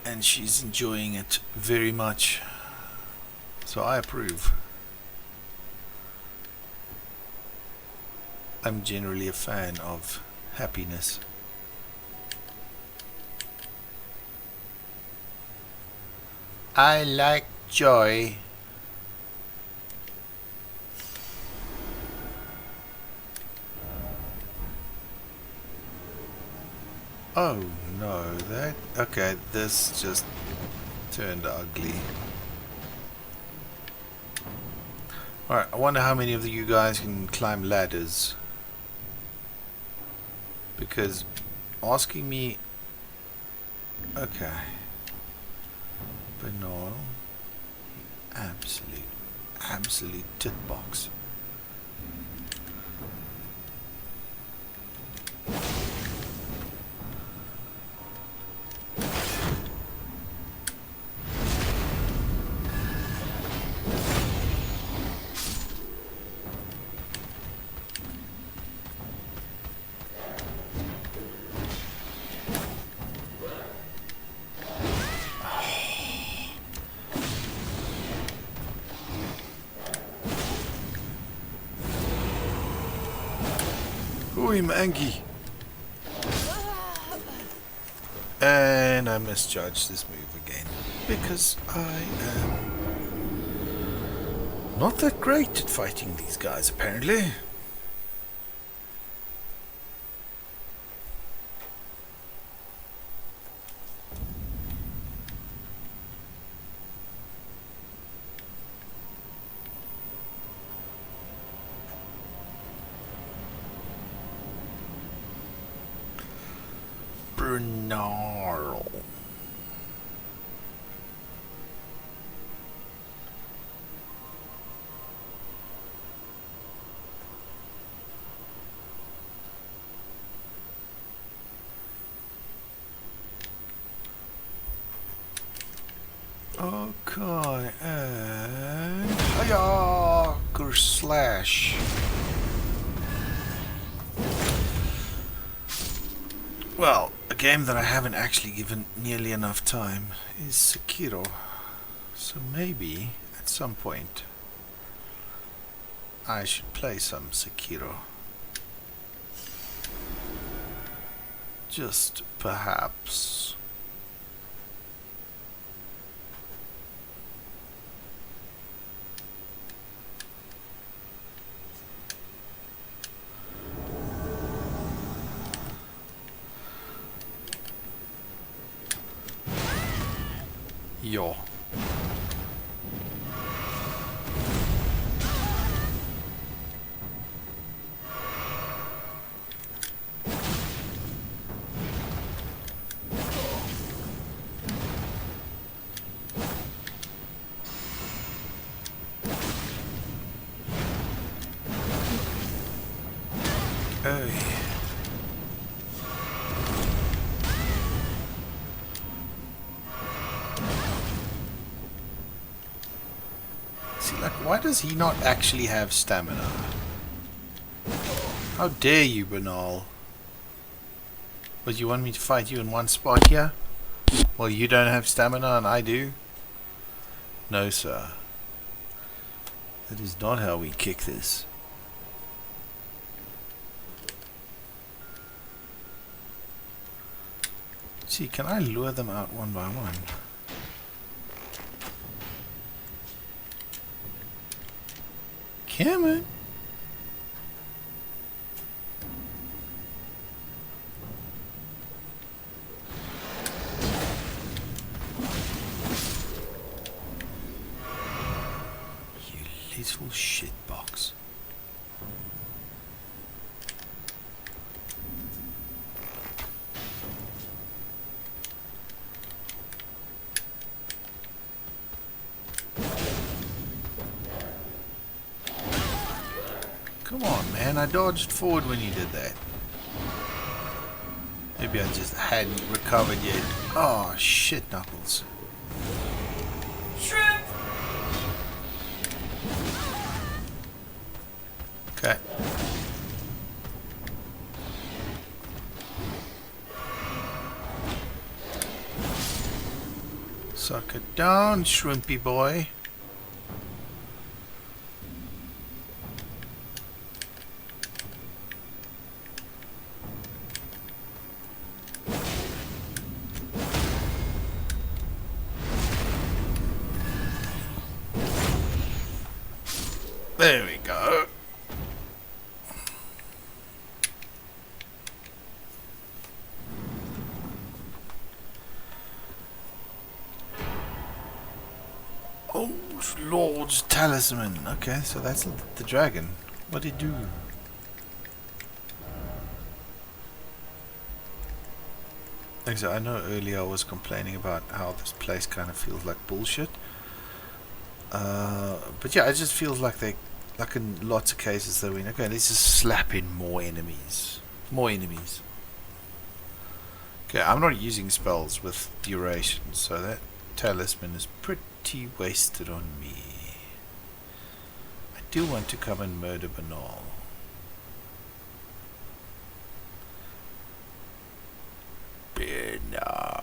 S1: And she's enjoying it very much. So I approve. I'm generally a fan of happiness. I like joy. Oh no, okay, this just turned ugly. Alright, I wonder how many of you guys can climb ladders. Because asking me... Okay. Banal. Absolute titbox. I'm angry. And I misjudged this move again because I am not that great at fighting these guys apparently. Gnarl. Okay, and hiya, slash. Well, a game that I haven't actually given nearly enough time is Sekiro. So maybe at some point I should play some Sekiro. Just perhaps. Yo. Oh. See, like, why does he not actually have stamina? How dare you, Banal? But you want me to fight you in one spot here? Well, you don't have stamina and I do? No, sir. That is not how we kick this. See, can I lure them out one by one? Come on. You little shitbox. Come on, man. I dodged forward when you did that. Maybe I just hadn't recovered yet. Oh, shit, Knuckles.
S3: Shrimp!
S1: Okay. Suck it down, shrimpy boy. There we go. Oh, Lord's Talisman. Okay, so that's the dragon. What did it do? Actually, I know earlier I was complaining about how this place kind of feels like bullshit. But yeah, it just feels like they, like in lots of cases, they went, okay, let's just slap in more enemies. More enemies. Okay, I'm not using spells with duration, so that talisman is pretty wasted on me. I do want to come and murder Banal. Banal.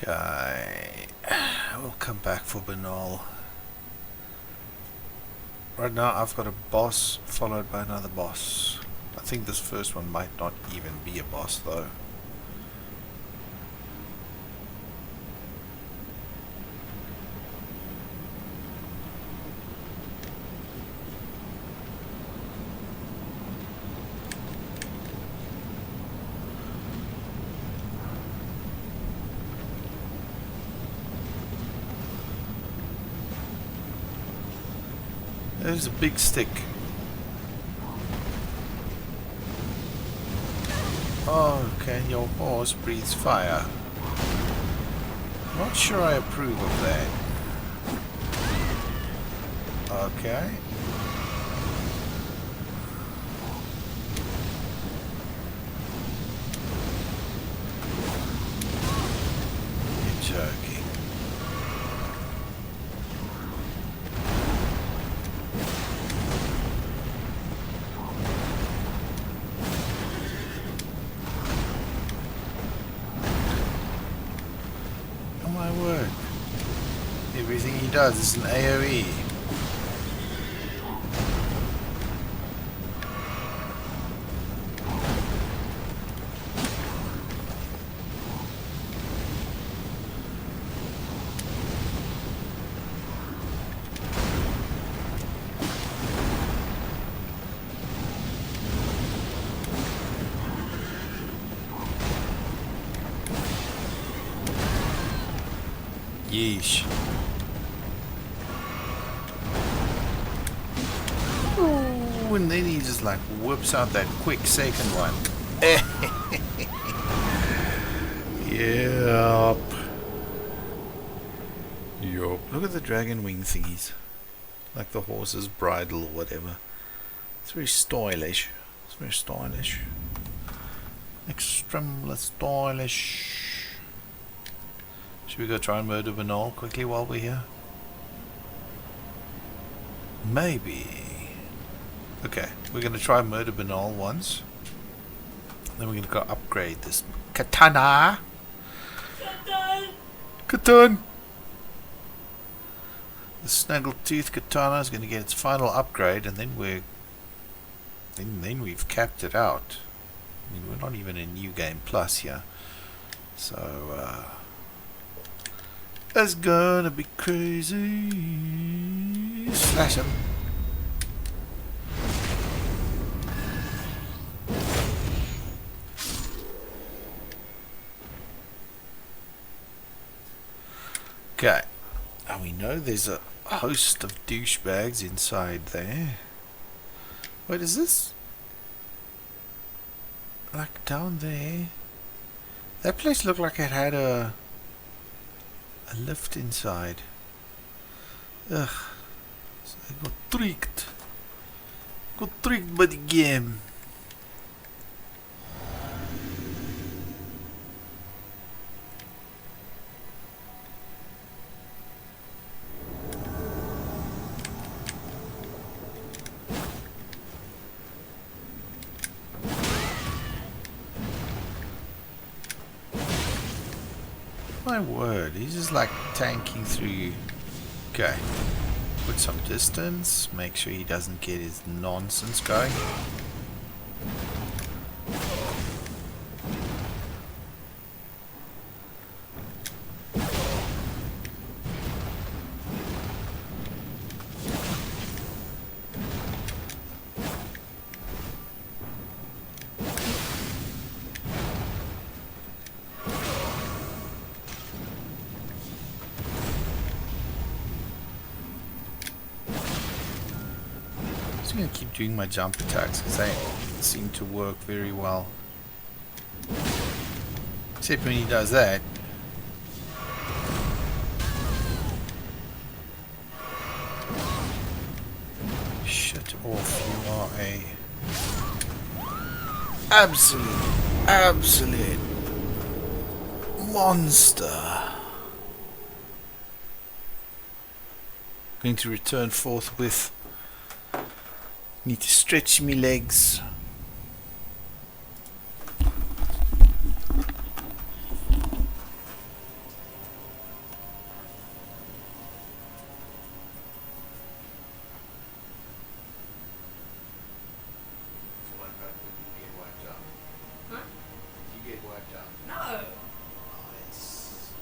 S1: Okay, we'll come back for Banal. Right now I've got a boss followed by another boss. I think this first one might not even be a boss though. There's a big stick. Oh, okay, your horse breathes fire. Not sure I approve of that. Okay. does is an AoE. Yeesh. Ooh, and then he just like whips out that quick second one. Yep. Yup. Look at the dragon wing thingies. Like the horse's bridle or whatever. It's very stylish. It's very stylish. Extremely stylish. Should we go try and murder Banal quickly while we're here? Maybe. Okay, we're going to try murder Banal once. Then we're going to go upgrade this katana. Katan! The Snaggletooth katana is going to get its final upgrade, and then we've capped it out. I mean, we're not even in New Game Plus here. So, that's gonna be crazy. Slash him. Okay. And we know there's a host of douchebags inside there. Wait, is this like down there? That place looked like it had a lift inside. Ugh. So I got tricked. Got tricked by the game. My word, he's just like tanking through. Okay, put some distance, make sure he doesn't get his nonsense going. I'm going to keep doing my jump attacks because they seem to work very well. Except when he does that. Shut off, you are a absolute monster. Going to return forthwith. Need to stretch me legs.
S3: Huh?
S1: You get wiped out.
S3: No.
S1: Nice.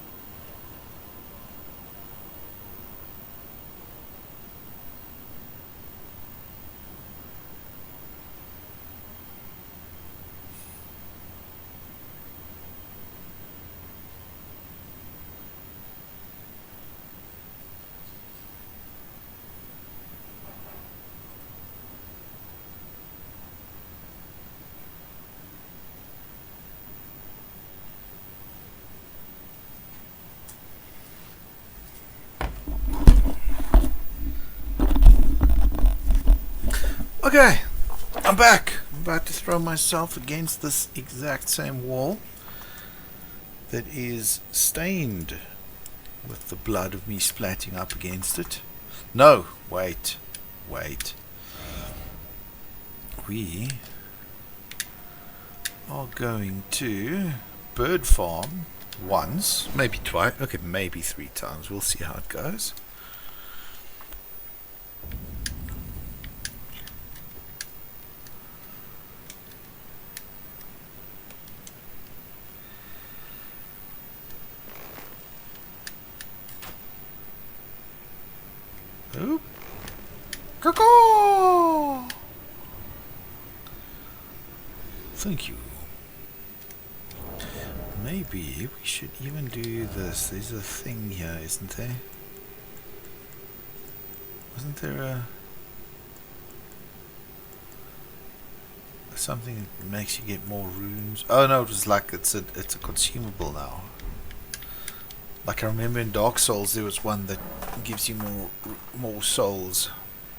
S1: Okay, I'm back. I'm about to throw myself against this exact same wall that is stained with the blood of me splatting up against it. No, wait. We are going to bird farm once, maybe twice, okay, maybe 3 times. We'll see how it goes. Oop. Caw-caw! Thank you. Maybe we should even do this. There's a thing here, isn't there? Wasn't there a something that makes you get more runes? Oh no, it was like it's a consumable now. Like I remember in Dark Souls there was one that gives you more souls.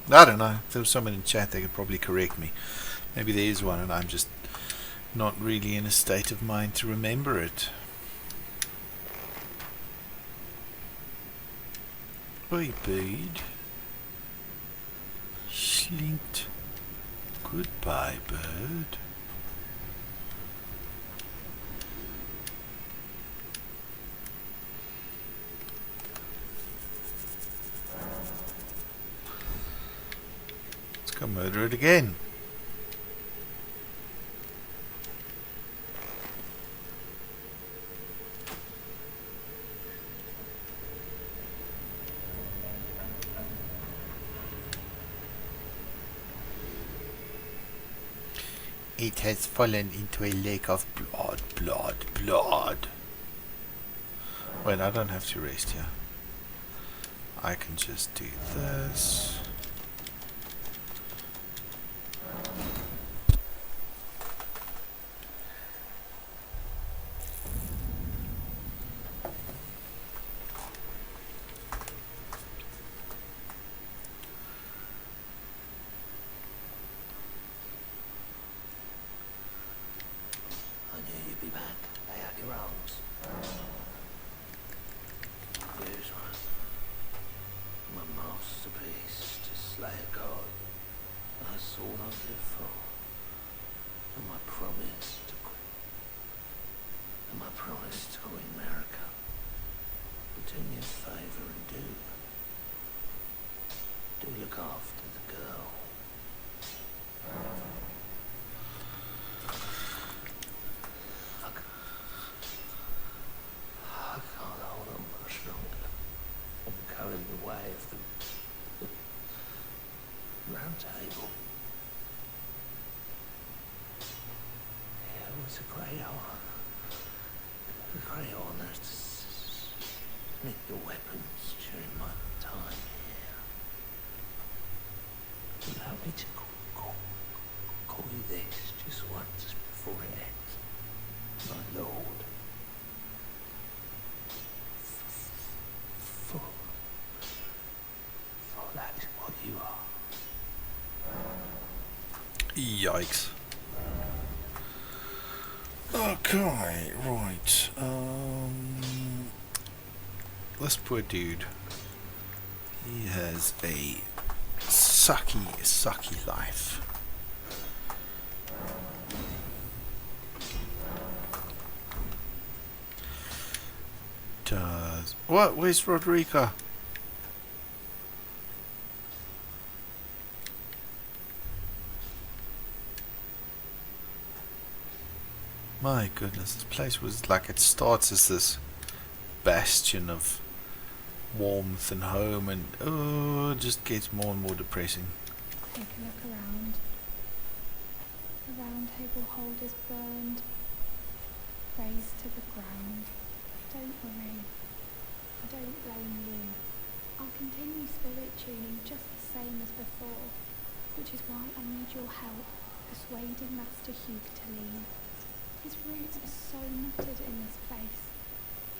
S1: I don't know. If there was someone in chat, they could probably correct me. Maybe there is one and I'm just not really in a state of mind to remember it. Oi, bird. Slinked. Goodbye, bird. Let's go murder it again. It has fallen into a lake of blood, blood, blood. Wait, I don't have to rest here. I can just do this. Yikes. Okay, right. This poor dude. He has a sucky life. Does what? Where's Rodrigo? My goodness, this place was like, it starts as this bastion of warmth and home, and oh, it just gets more and more depressing.
S4: Take a look around. The round table hold is burned, razed to the ground. Don't worry, I don't blame you. I'll continue spirit tuning just the same as before, which is why I need your help persuading Master Hugh to leave. His roots are so knotted in this place.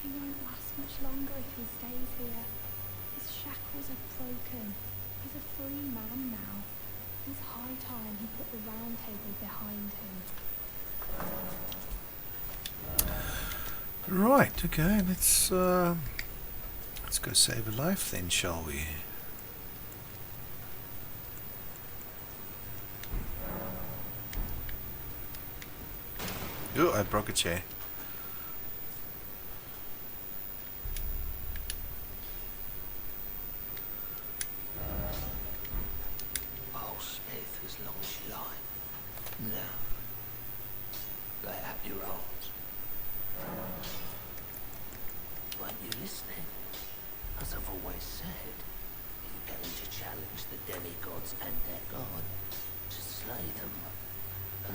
S4: He won't last much longer if he stays here. His shackles are broken. He's a free man now. It's high time he put the round table behind him.
S1: Right, okay, let's go save a life then, shall we? Oh, I broke a chair.
S5: Oh, Smith, as long as you like. Now, lay out your arms. Weren't you listening? As I've always said, you go into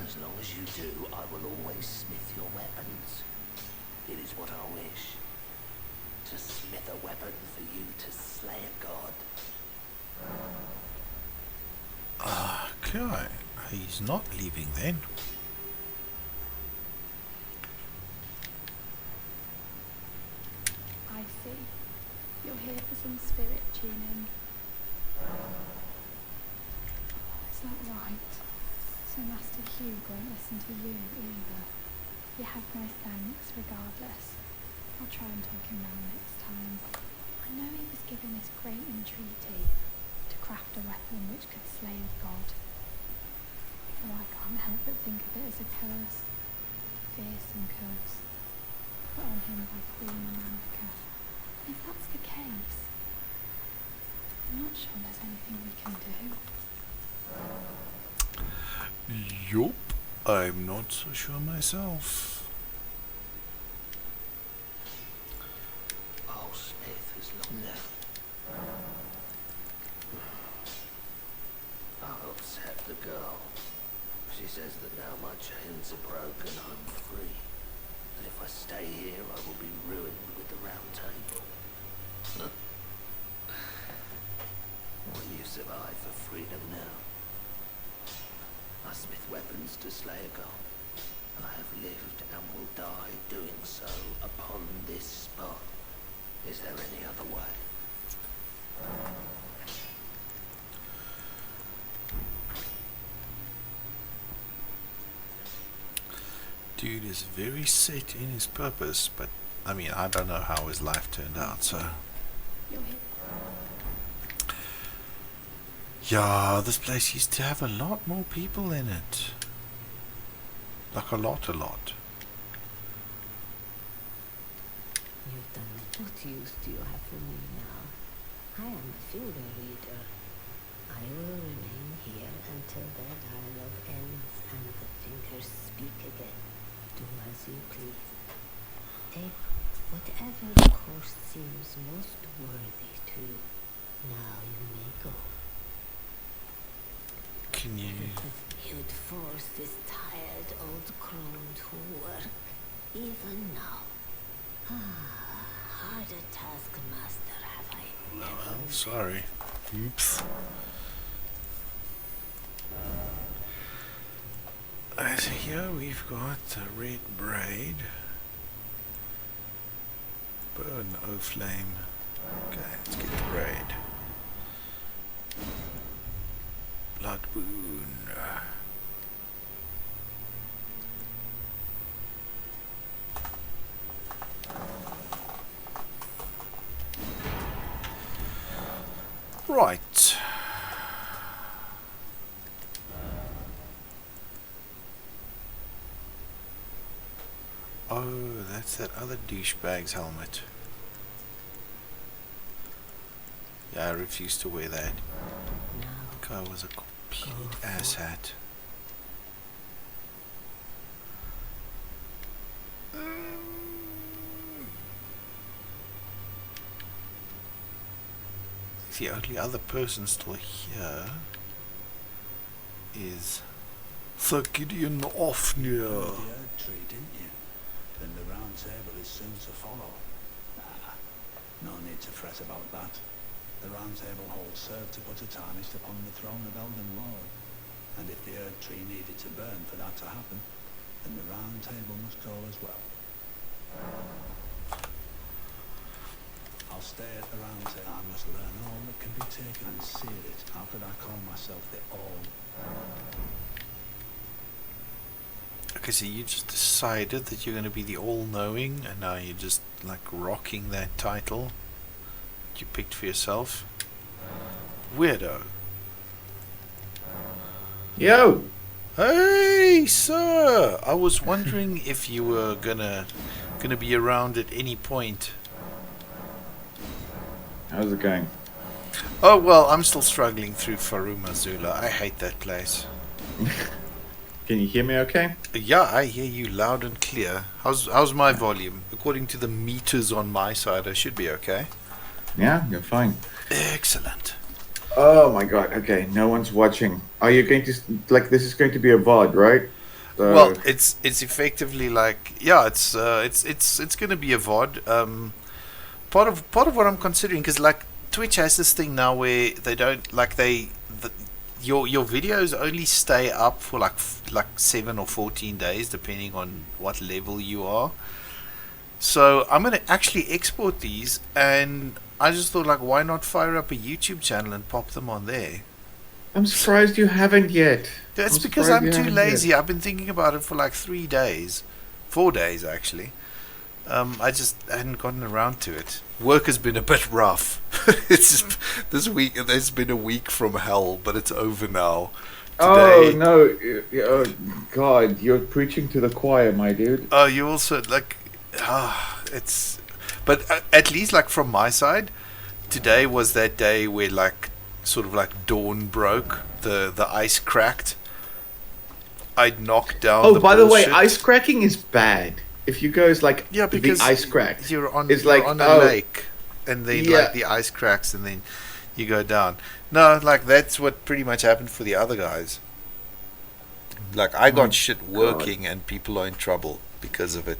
S5: As long as you do, I will always smith your weapons. It is what I wish. To smith a weapon for you to slay a god.
S1: Okay, he's not leaving then.
S4: I see. You're here for some spirit tuning. Is that right? So Master Hugh won't listen to you either. You have my thanks regardless. I'll try and talk him round next time. I know he was given this great entreaty to craft a weapon which could slay a god. Though I can't help but think of it as a curse. A fearsome curse. Put on him by Queen America. If that's the case, I'm not sure there's anything we can do.
S1: Yup, I'm not so sure myself.
S5: Oh, Smith is long now. I've upset the girl. She says that now my chains are broken, I'm free. And if I stay here, I will be ruined with the round table. Will you survive for freedom now? I smith weapons to slay a god. I have lived and will die doing so upon this spot. Is there any other way?
S1: Dude is very set in his purpose, but I mean, I don't know how his life turned out, so.
S4: You're here.
S1: Yeah, this place used to have a lot more people in it. Like a lot.
S6: You've done it. What use do you have for me now? I am a finger reader. I will remain here until their dialogue ends and the fingers speak again. Do as you please. Take whatever course seems most worthy to you. Now you may go.
S1: Can you...
S6: You'd force this tired old crone to work, even now. Harder taskmaster have I never
S1: Well, sorry. Oops. So here we've got a red braid. Burn, oh flame. Okay, let's get the braid. Blood wound. Right. Oh, that's that other douchebag's helmet. Yeah, I refuse to wear that.
S6: now.
S1: Guy was a complete asshat. The only other person still here is Sir Gideon Offnir.
S2: The Earth Tree, didn't you? Then the round table is soon to follow. Nah, no need to fret about that. The round table holds served to put a tarnish upon the throne of Elden Lord. And if the Earth Tree needed to burn for that to happen, then the round table must go as well. I'll stay at the round table. I must learn all that can be taken and seal it. How could I call myself the All?
S1: Okay, so you just decided that you're going to be the all-knowing, and now you're just like rocking that title that you picked for yourself. Weirdo.
S7: Yo!
S1: Hey, sir! I was wondering if you were gonna be around at any point.
S7: How's it going?
S1: Oh well, I'm still struggling through Farum Azula. I hate that place.
S7: Can you hear me okay?
S1: Yeah, I hear you loud and clear. How's my volume? According to the meters on my side, I should be okay.
S7: Yeah, you're fine.
S1: Excellent.
S7: Oh my god, okay, no one's watching. Are you going to, like, this is going to be a VOD, right? So,
S1: Well, it's effectively like, yeah, it's going to be a VOD. Part of what I'm considering, because like Twitch has this thing now where they don't like your videos only stay up for like 7 or 14 days depending on what level you are. So I'm gonna actually export these, and I just thought, like, why not fire up a YouTube channel and pop them on there?
S7: I'm surprised you haven't yet.
S1: It's
S7: I'm
S1: because
S7: surprised
S1: I'm
S7: you
S1: too
S7: haven't
S1: lazy.
S7: yet.
S1: I've been thinking about it for like 3 days, 4 days actually. I just hadn't gotten around to it. Work has been a bit rough. It's just, this week there's been a week from hell, but it's over now.
S7: Oh
S1: Today,
S7: no! Oh God, you're preaching to the choir, my dude.
S1: oh, you also like, it's, but at least like from my side, today was that day where like sort of like dawn broke, the ice cracked. I knocked down.
S7: Oh, by the way,
S1: bullshit.
S7: ice cracking is bad. If you go, like,
S1: Yeah, because
S7: the ice cracks.
S1: You're on,
S7: It's
S1: you're
S7: like,
S1: on a
S7: oh,
S1: lake, and then
S7: yeah.
S1: like the ice cracks, and then you go down. No, like that's what pretty much happened for the other guys. Like I got shit working, and people are in trouble because of it.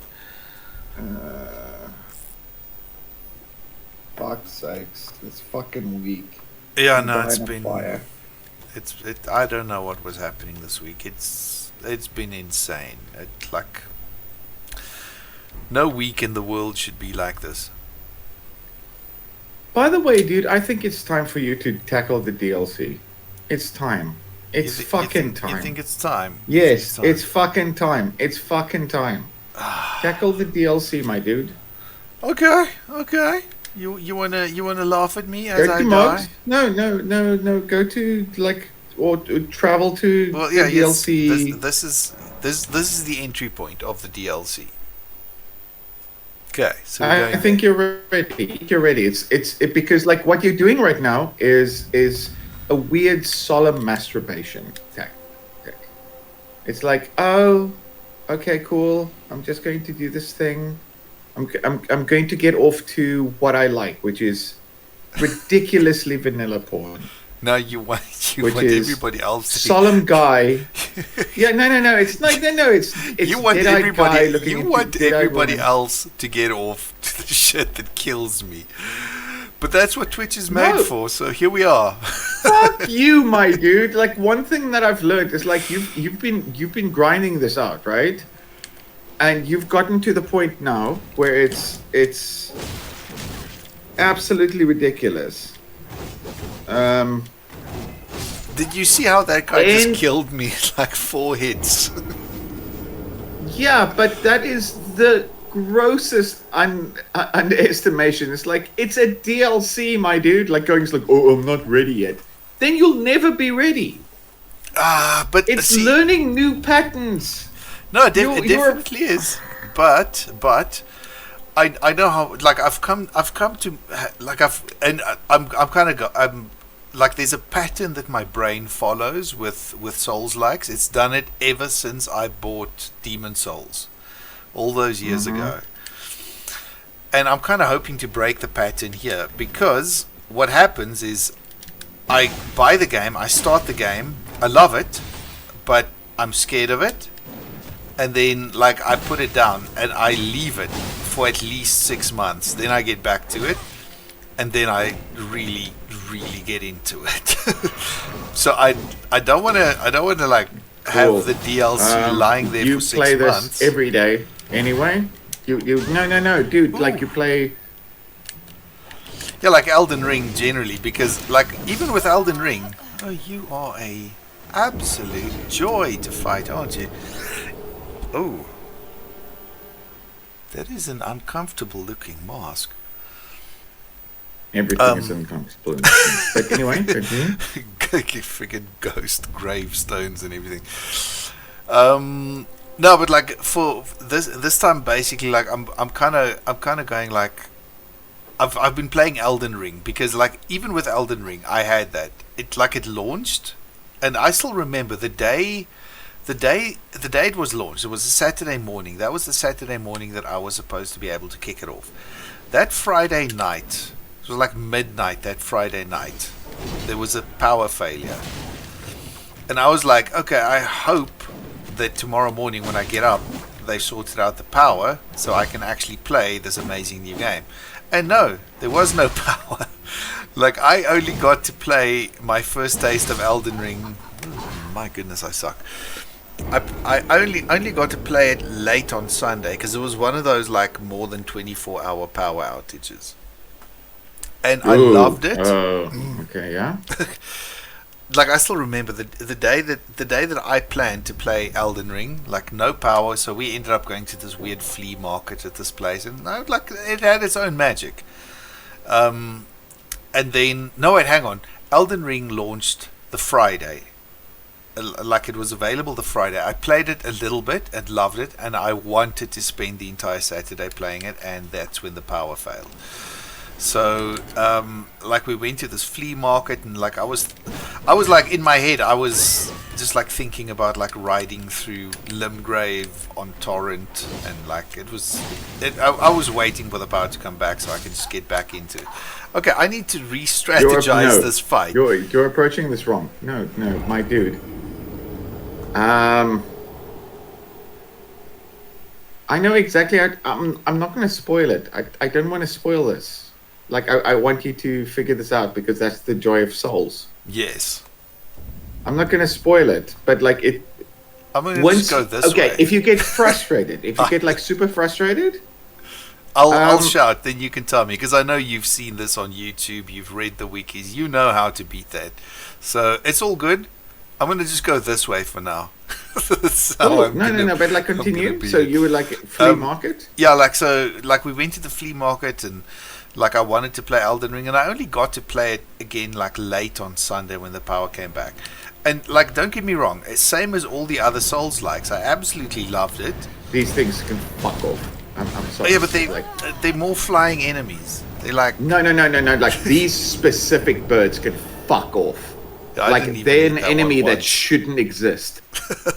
S7: Fuck's sakes, it's fucking weak.
S1: Yeah,
S7: I'm
S1: no, it's
S7: dying on
S1: been
S7: fire.
S1: it. I don't know what was happening this week. It's been insane. It like no week in the world should be like this.
S7: By the way, dude, I think it's time for you to tackle the DLC. It's time. It's fucking time.
S1: You think it's time?
S7: Yes,
S1: time.
S7: it's fucking time. It's fucking time. Tackle the DLC, my dude.
S1: Okay. You wanna laugh at me as
S7: Go
S1: I
S7: to
S1: die?
S7: mods. No. Go to like or travel to
S1: Well, yeah,
S7: the
S1: yes.
S7: DLC.
S1: This is the entry point of the DLC. Okay, so
S7: I think you're ready. You're ready. It's because like what you're doing right now is a weird solemn masturbation tactic. It's like, oh, okay, cool. I'm just going to do this thing. I'm going to get off to what I like, which is ridiculously vanilla porn.
S1: now you want
S7: Which is
S1: everybody else to
S7: solemn guy. Yeah, no. It's like no. It's
S1: you want
S7: dead-eyed guy
S1: everybody
S7: looking
S1: you
S7: into
S1: want
S7: dead-eyed
S1: everybody
S7: woman.
S1: else to get off to the shit that kills me. But that's what Twitch is made
S7: No.
S1: for, so here we are.
S7: Fuck you, my dude. Like one thing that I've learned is like you've been grinding this out, right? And you've gotten to the point now where it's absolutely ridiculous.
S1: Did you see how that guy
S7: And-
S1: just killed me like 4 hits?
S7: Yeah, but that is the grossest underestimation. It's like it's a DLC, my dude. Like going, it's like, oh, I'm not ready yet. Then you'll never be ready.
S1: But
S7: It's
S1: see,
S7: learning new patterns.
S1: no, it
S7: you're-
S1: definitely is. But I know how. Like I've come to like I'm kind of I'm like there's a pattern that my brain follows with Souls likes. It's done it ever since I bought Demon Souls all those years ago. And I'm kind of hoping to break the pattern here, because what happens is I buy the game, I start the game, I love it, but I'm scared of it. And then like I put it down and I leave it for at least 6 months. Then I get back to it, and then I really get into it. So I don't want to like have
S7: Cool.
S1: the DLC lying there
S7: You
S1: for 6
S7: play this
S1: months.
S7: every day anyway. You no, dude. Like you play.
S1: Yeah, like Elden Ring generally, because like even with Elden Ring, oh, you are a absolute joy to fight, aren't you? Oh, that is an uncomfortable looking mask.
S7: Everything is uncomfortable. But anyway, continue.
S1: Freaking ghost gravestones and everything. No, but like for this time, basically, like I'm kind of going like I've been playing Elden Ring, because like even with Elden Ring, I had that it launched, and I still remember the day it was launched. It was a Saturday morning. That was the Saturday morning that I was supposed to be able to kick it off. That Friday night, it was like midnight. That Friday night, there was a power failure, and I was like, okay, I hope that tomorrow morning when I get up, they've sorted out the power so I can actually play this amazing new game. And no, there was no power. Like, I only got to play my first taste of Elden Ring. My goodness, I suck. I only got to play it late on Sunday because it was one of those like more than 24-hour power outages. And I loved it.
S7: Okay, yeah.
S1: Like, I still remember the day that I planned to play Elden Ring, like no power, so we ended up going to this weird flea market at this place, and like it had its own magic. And then wait, hang on, Elden Ring launched the Friday, like it was available the Friday. I played it a little bit and loved it, and I wanted to spend the entire Saturday playing it, and that's when the power failed. So, like, we went to this flea market, and like I was like, in my head, I was just like thinking about like riding through Limgrave on torrent, and like I was waiting for the power to come back so I could just get back into it. Okay, I need to re-strategize this fight.
S7: You're approaching this wrong. No, my dude. I know exactly. I'm not going to spoil it. I don't want to spoil this. Like, I want you to figure this out because that's the joy of Souls.
S1: Yes.
S7: I'm not going to spoil it, but like it.
S1: I'm going to just go this way.
S7: Okay, if you get frustrated, if you get like super frustrated,
S1: I'll shout. Then you can tell me, because I know you've seen this on YouTube. You've read the wikis. You know how to beat that. So it's all good. I'm going to just go this way for now.
S7: No, but like continue. So you were like flea market?
S1: Yeah, like we went to the flea market, and like I wanted to play Elden Ring, and I only got to play it again like late on Sunday when the power came back. And like, don't get me wrong, it's same as all the other Souls likes. I absolutely loved it.
S7: These things can fuck off. I'm sorry.
S1: Yeah, but they're more flying enemies. They're like
S7: no. Like, these specific birds can fuck off.
S1: Yeah,
S7: like, they're an enemy that shouldn't exist.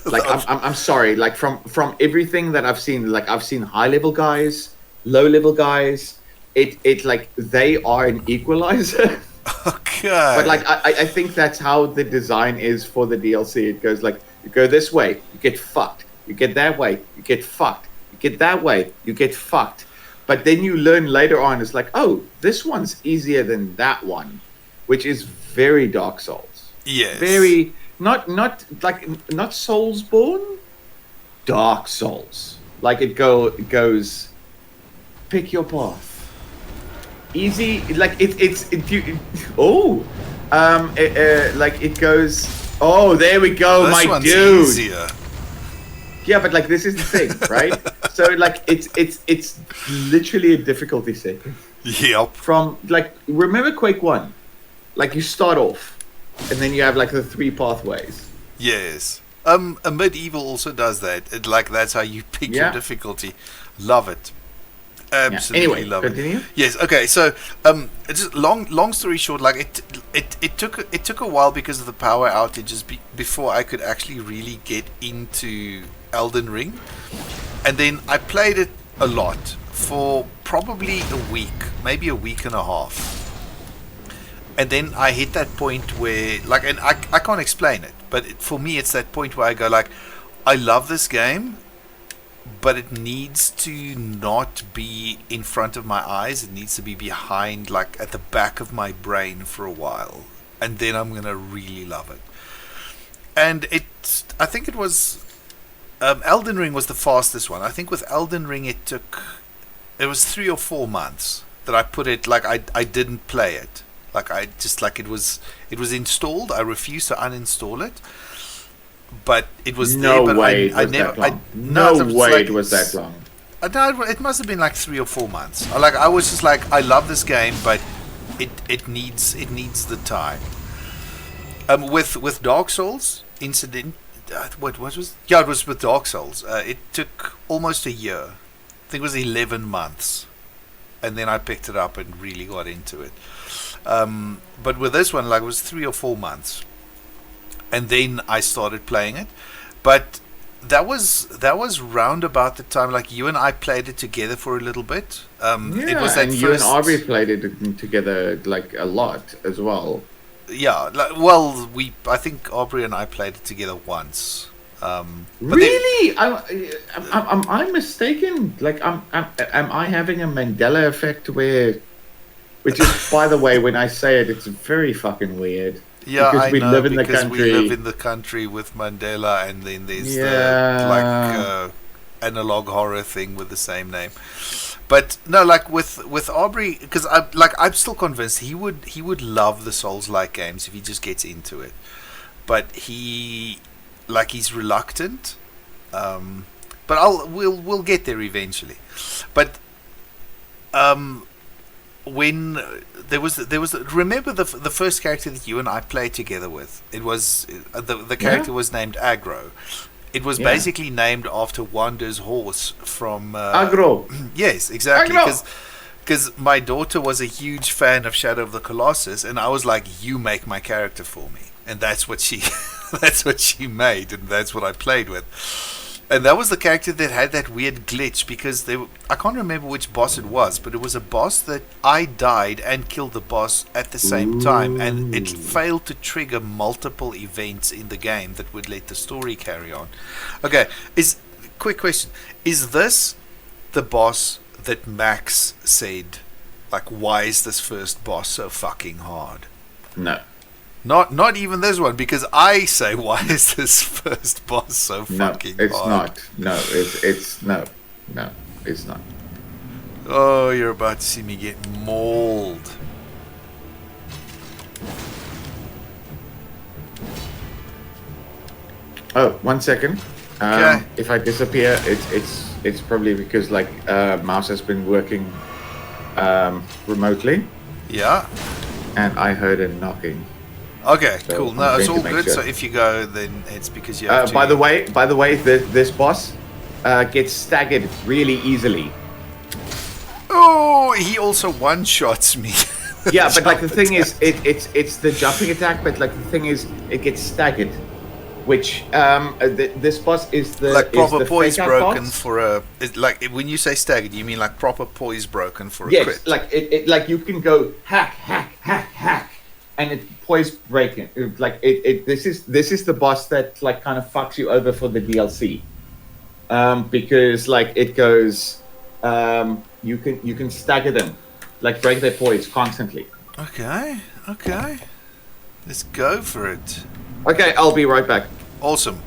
S7: Like, I'm sorry. Like, from everything that I've seen, like, I've seen high level guys, low level guys. It like, they are an equalizer.
S1: Okay.
S7: But like, I think that's how the design is for the DLC. It goes like, you go this way, you get fucked. You get that way, you get fucked. You get that way, you get fucked. But then you learn later on, it's like, oh, this one's easier than that one, which is very Dark Souls.
S1: Yes.
S7: Very not Soulsborne, Dark Souls. Like, it goes, pick your path. Easy, like like it goes. Oh, there we go,
S1: this
S7: my
S1: one's
S7: dude.
S1: Easier.
S7: Yeah, but like, this is the thing, right? So like, it's literally a difficulty setting.
S1: Yep.
S7: From like, remember Quake 1? Like, you start off, and then you have like the 3 pathways.
S1: Yes. A Medieval also does that. Like, that's how you pick your difficulty. Love it. Absolutely
S7: Anyway,
S1: love
S7: continue.
S1: it. Yes. Okay. So, just long story short, like it took a while because of the power outages before I could actually really get into Elden Ring, and then I played it a lot for probably a week, maybe a week and a half, and then I hit that point where, like, and I can't explain it, but for me, it's that point where I go like, I love this game, but it needs to not be in front of my eyes. It needs to be behind, like at the back of my brain for a while, and then I'm gonna really love it. And I think it was Elden Ring was the fastest one. I think with Elden Ring it was 3 or 4 months that I put it, like I didn't play it. Like, I just, like, it was installed. I refused to uninstall it. But it was
S7: no
S1: there, but
S7: way
S1: I
S7: never.
S1: that long.
S7: No way it was that long.
S1: No, it must have been like 3 or 4 months. Like, I was just like, I love this game, but it needs the time. With Dark Souls incident, what was? Yeah, it was with Dark Souls. It took almost a year. I think it was 11 months, and then I picked it up and really got into it. But with this one, like, it was 3 or 4 months. And then I started playing it, but that was round about the time, like, you and I played it together for a little bit. It was that
S7: and you and Aubrey played it together like a lot as well.
S1: Yeah, like, well, I think Aubrey and I played it together once. But
S7: Really? I'm mistaken. Like, am I having a Mandela effect where, which is, by the way, when I say it, it's very fucking weird.
S1: yeah,
S7: Because
S1: I
S7: we
S1: know,
S7: live in the
S1: because we live
S7: country.
S1: in the country with Mandela, and then there's the like
S7: Yeah.
S1: analog horror thing with the same name. But no, like with Aubrey, because I'm still convinced he would love the Souls-like games if he just gets into it. But he's reluctant. But we'll get there eventually. But when there was remember the first character that you and I played together with, it was the character was named Agro. It was basically named after Wander's horse from
S7: Agro.
S1: yes, exactly,
S7: Agro.
S1: because my daughter was a huge fan of Shadow of the Colossus, and I was like, you make my character for me, and that's what she that's what she made, and that's what I played with. And that was the character that had that weird glitch, because I can't remember which boss it was, but it was a boss that I died and killed the boss at the same time, and it failed to trigger multiple events in the game that would let the story carry on. Okay, quick question. Is this the boss that Max said, like, why is this first boss so fucking hard?
S7: No.
S1: Not even this one, because I say, why is this first boss so fucking hard?
S7: No, it's not. No, it's no, it's not.
S1: Oh, you're about to see me get mauled.
S7: Oh, 1 second.
S1: Okay.
S7: If I disappear, it's probably because like Mouse has been working remotely,
S1: Yeah.
S7: and I heard him knocking.
S1: Okay,
S7: So
S1: cool.
S7: I'm
S1: No,
S7: going
S1: it's
S7: to
S1: all
S7: make
S1: good.
S7: sure.
S1: So if you go, then it's because you have to.
S7: By the way, this boss gets staggered really easily.
S1: Oh, he also one-shots me.
S7: Yeah, but like the
S1: Jump
S7: thing
S1: attack.
S7: is, it's the jumping attack. But like the thing is, it gets staggered, which this boss is the
S1: Like proper
S7: is the
S1: poise
S7: fake out
S1: broken
S7: boss.
S1: for a. Like when you say staggered, you mean like proper poise broken for a
S7: Yes,
S1: crit?
S7: like it like you can go hack, and it poise breaking. This is the boss that like kind of fucks you over for the DLC, because like it goes, you can stagger them, like break their poise constantly.
S1: Okay. Let's go for it.
S7: Okay, I'll be right back.
S1: Awesome.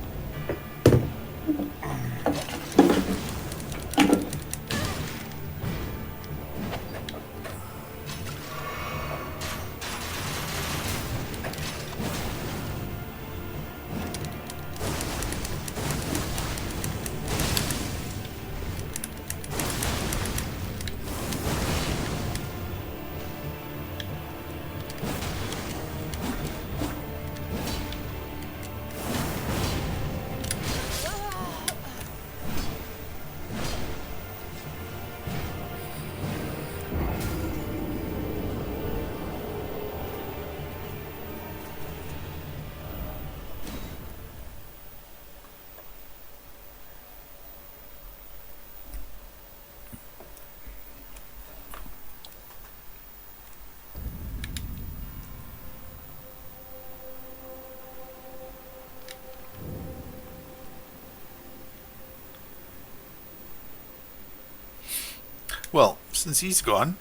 S1: Well, since he's gone,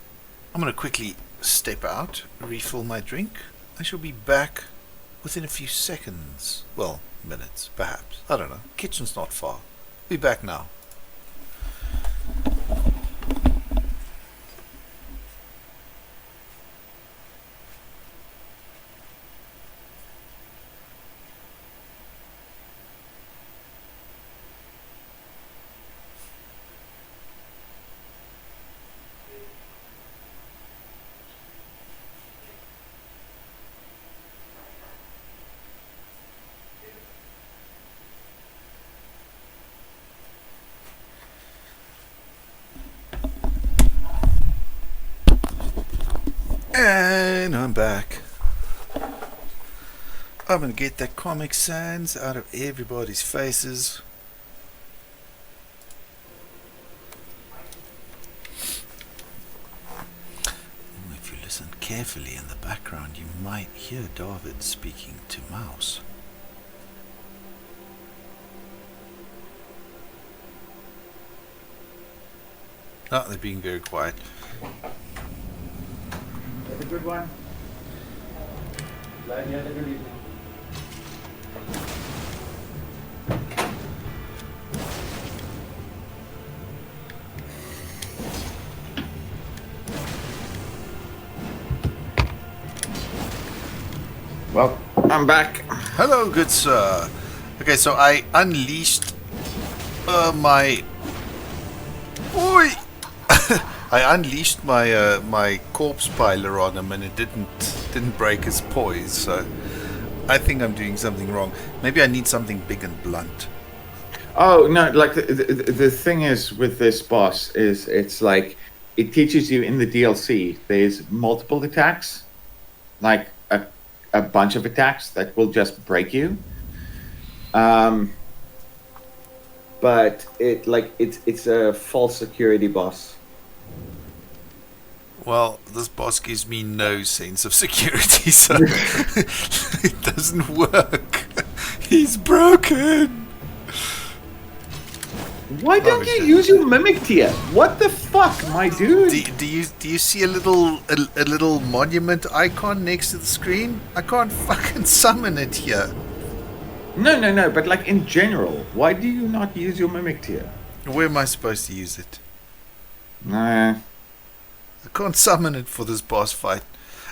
S1: I'm going to quickly step out, refill my drink. I shall be back within a few seconds. Well, minutes, perhaps. I don't know. Kitchen's not far. Be back now. And I'm back. I'm going to get that Comic Sans out of everybody's faces. If you listen carefully in the background, you might hear David speaking to Mouse. Oh, they're being very quiet.
S7: Have a good one. Glad you had a good evening. Well, I'm back.
S1: Hello, good sir. Okay, so I unleashed my... Oi! I unleashed my my corpse piler on him, and it didn't break his poise. So I think I'm doing something wrong. Maybe I need something big and blunt.
S7: Oh no! Like the thing is with this boss is it's like it teaches you in the DLC. There's multiple attacks, like a bunch of attacks that will just break you. But it's a false security boss.
S1: Well, this boss gives me no sense of security, so it doesn't work. He's broken.
S7: Why don't you use your mimic tier? What the fuck, my dude?
S1: Do you see a little monument icon next to the screen? I can't fucking summon it here.
S7: No. But like in general, why do you not use your mimic tier?
S1: Where am I supposed to use it?
S7: Nah.
S1: I can't summon it for this boss fight,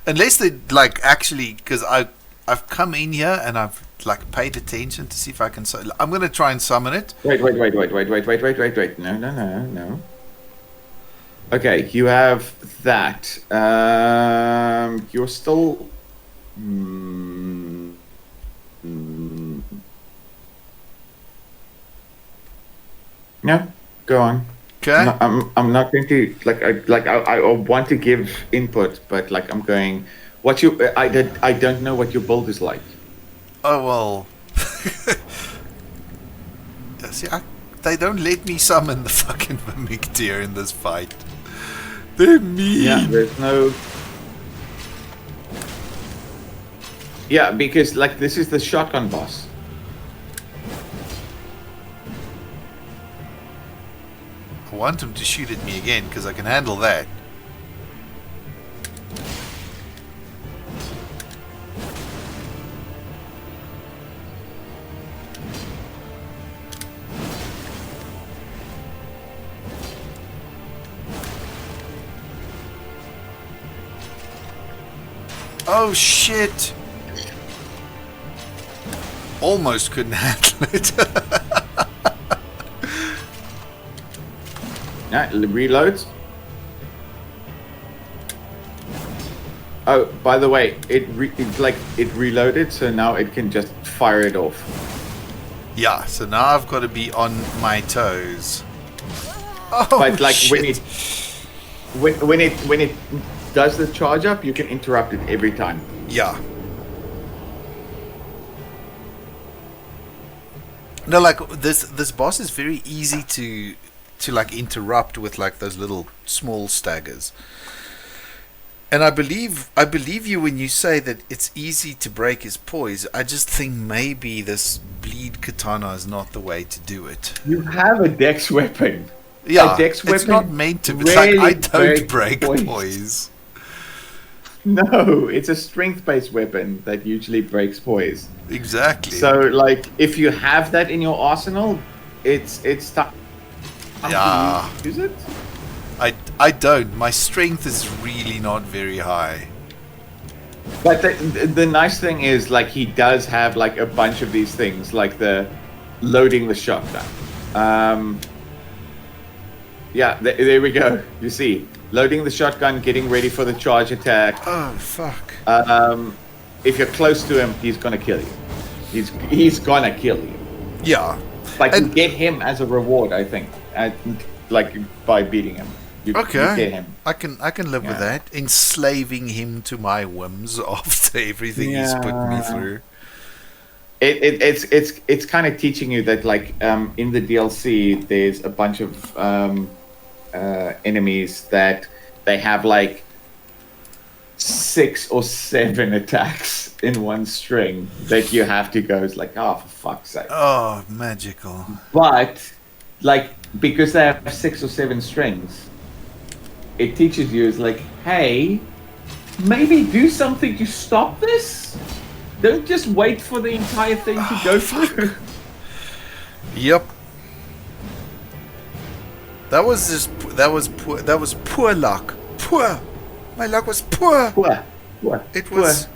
S1: unless they like actually, because I've come in here and I've like paid attention to see if I can. I'm gonna try and summon it.
S7: Wait. No. Okay, you have that. You're still. No, go on.
S1: Okay.
S7: I'm not going to I want to give input, but like I'm going. What you I don't know what your build is like.
S1: Oh well. See, they don't let me summon the fucking mimic deer in this fight. They're mean.
S7: Yeah, there's no. Yeah, because like this is the shotgun boss.
S1: I want him to shoot at me again because I can handle that. Oh shit! Almost couldn't handle it.
S7: Yeah, reloads. Oh, by the way, it reloaded, so now it can just fire it off.
S1: Yeah, so now I've got to be on my toes. Oh
S7: But like
S1: shit.
S7: when it does the charge up, you can interrupt it every time.
S1: Yeah. No, like this boss is very easy to like interrupt with like those little small staggers. And I believe you when you say that it's easy to break his poise. I just think maybe this bleed katana is not the way to do it.
S7: You have a dex weapon.
S1: Yeah,
S7: A dex
S1: it's
S7: weapon
S1: not meant to. It's like I
S7: really
S1: don't break
S7: breaks
S1: poise.
S7: No, it's a strength-based weapon that usually breaks poise.
S1: Exactly.
S7: So, like, if you have that in your arsenal, it's time
S1: Yeah.
S7: to use it.
S1: I don't. My strength is really not very high.
S7: But the nice thing is, like, he does have like a bunch of these things, like the loading the shotgun. Yeah, there we go. You see, loading the shotgun, getting ready for the charge attack.
S1: Oh fuck.
S7: If you're close to him, he's gonna kill you. He's gonna kill you.
S1: Yeah.
S7: Like you
S1: And-
S7: get him as a reward, I think. Like by beating him. You get
S1: Okay.
S7: him.
S1: I can live with
S7: Yeah.
S1: that. Enslaving him to my whims after everything he's put me
S7: Yeah.
S1: through.
S7: It's kind of teaching you that like in the DLC there's a bunch of enemies that they have like 6 or 7 attacks in one string that you have to go. It's like, oh, for fuck's sake.
S1: Oh, magical.
S7: But like because they have 6 or 7 strings, it teaches you is like, hey, maybe do something to stop this. Don't just wait for the entire thing to go through.
S1: Yep. That was poor luck. Poor. My luck was poor. It was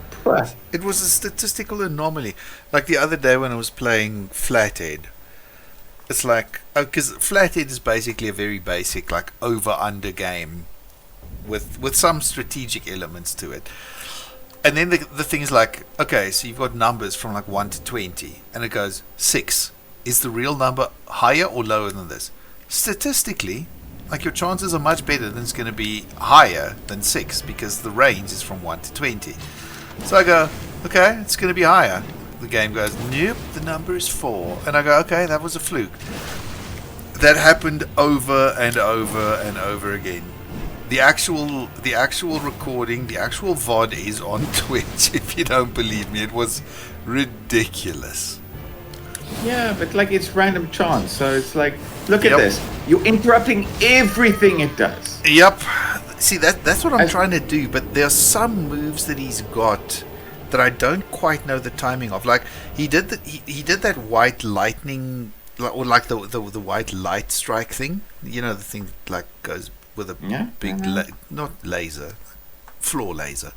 S1: a statistical anomaly. Like the other day when I was playing Flathead. It's like, because Flathead is basically a very basic like over-under game with some strategic elements to it. And then the thing is like, okay, so you've got numbers from like 1 to 20 and it goes 6. Is the real number higher or lower than this? Statistically, like your chances are much better than it's going to be higher than 6 because the range is from 1 to 20. So I go, okay, it's going to be higher. The game goes, nope, the number is 4. And I go, okay, that was a fluke. That happened over and over and over again. The actual recording, the actual VOD is on Twitch. If you don't believe me, it was ridiculous.
S7: Yeah, but like it's random chance, so it's like, look at this. You're interrupting everything it does.
S1: Yep. See, that's what I'm trying to do, but there are some moves that he's got that I don't quite know the timing of. Like he did that white lightning, or like the white light strike thing. You know, the thing that like goes with a big not laser, floor laser,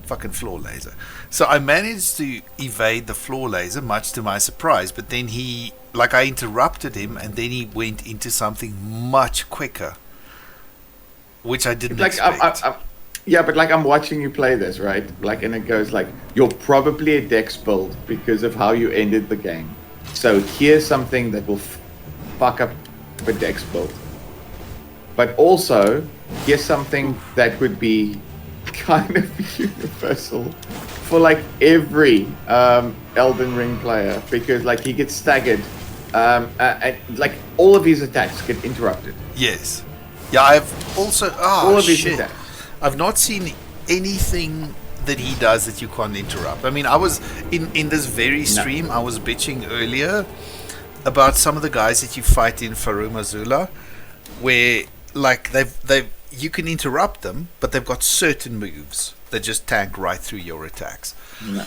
S1: fucking floor laser. So I managed to evade the floor laser, much to my surprise. But then I interrupted him, and then he went into something much quicker, which I didn't expect.
S7: Yeah, but like I'm watching you play this, right? Like, and it goes like, you're probably a dex build because of how you ended the game. So here's something that will fuck up a dex build. But also, here's something that would be kind of universal for like every Elden Ring player, because like he gets staggered, and like all of his attacks get interrupted.
S1: Yes. Yeah, I've also
S7: all of his attacks.
S1: I've not seen anything that he does that you can't interrupt. I mean, I was in this very stream. I was bitching earlier about some of the guys that you fight in Farumazula, where like you can interrupt them, but they've got certain moves that just tank right through your attacks. No.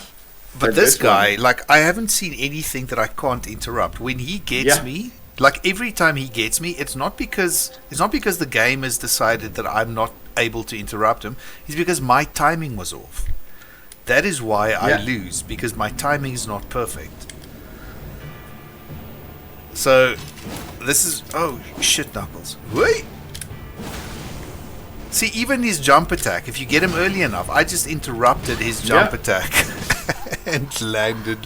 S1: But this guy, like, I haven't seen anything that I can't interrupt. When he gets me, like every time he gets me, it's not because the game has decided that I'm not able to interrupt him. It's because my timing was off. That is why I lose, because my timing is not perfect. So this is shit knuckles. Wait. See, even his jump attack, if you get him early enough, I just interrupted his jump attack and landed.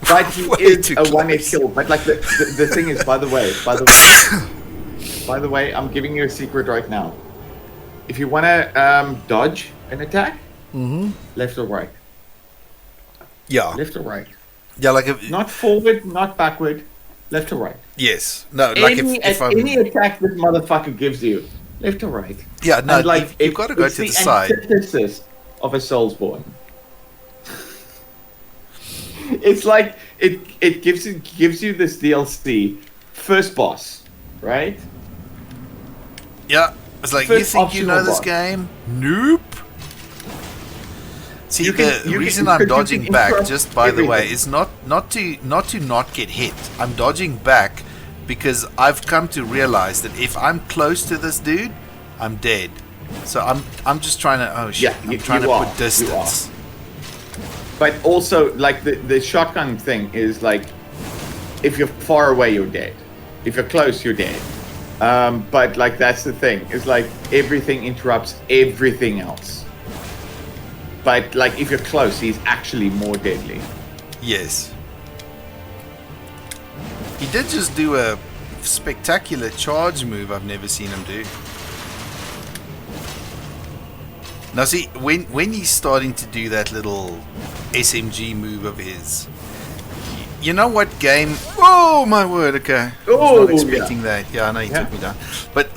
S7: But he is a one-hit kill. But like the thing is, by the way, I'm giving you a secret right now. If you want to dodge an attack, left or right.
S1: Yeah.
S7: Left or right.
S1: Yeah, like
S7: not forward, not backward. Left or right.
S1: Yes. No. Like if
S7: any attack this motherfucker gives you. Left or right?
S1: Yeah, no,
S7: and like
S1: you've got to go to the side.
S7: It's the antithesis of a Soulsborne. It's like it gives you this DLC first boss, right?
S1: Yeah, it's like first, you think you know this game? Nope. See, the reason I'm dodging back, just by the way, is not to not get hit. I'm dodging back because I've come to realize that if I'm close to this dude, I'm dead. So I'm just trying to I'm trying to put distance.
S7: But also, like the shotgun thing is like, if you're far away, you're dead. If you're close, you're dead. But like that's the thing. It's like everything interrupts everything else. But like if you're close, he's actually more deadly.
S1: Yes. He did just do a spectacular charge move I've never seen him do. Now see, when he's starting to do that little SMG move of his, you know what game? Oh my word! Okay, I was not expecting that. Yeah, I know he took me down. But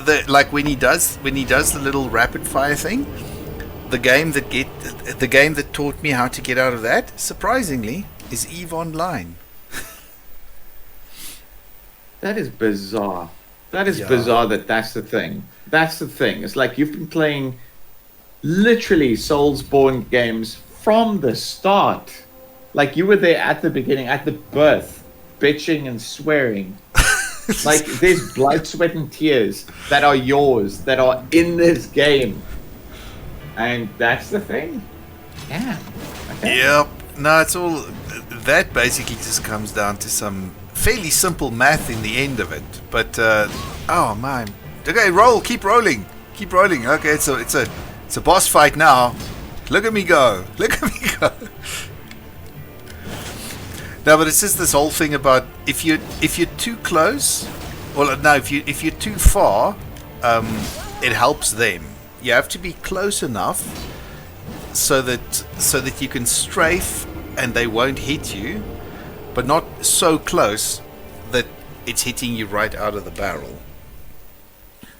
S1: when he does the little rapid fire thing, the game that taught me how to get out of that, surprisingly, is EVE Online.
S7: That is bizarre. That is
S1: Yeah.
S7: bizarre that's the thing. That's the thing. It's like you've been playing literally Soulsborne games from the start. Like you were there at the beginning, at the birth, bitching and swearing. Like there's blood, sweat, and tears that are yours, that are in this game. And that's the thing. Yeah. Okay.
S1: Yep. No, it's all... That basically just comes down to some fairly simple math in the end of it. But, oh, man. Okay, roll. Keep rolling. Keep rolling. Okay, it's a boss fight now. Look at me go. Look at me go. No, but it's just this whole thing about if you're too close, well, no, if you're too far, it helps them. You have to be close enough so that you can strafe and they won't hit you, but not so close that it's hitting you right out of the barrel.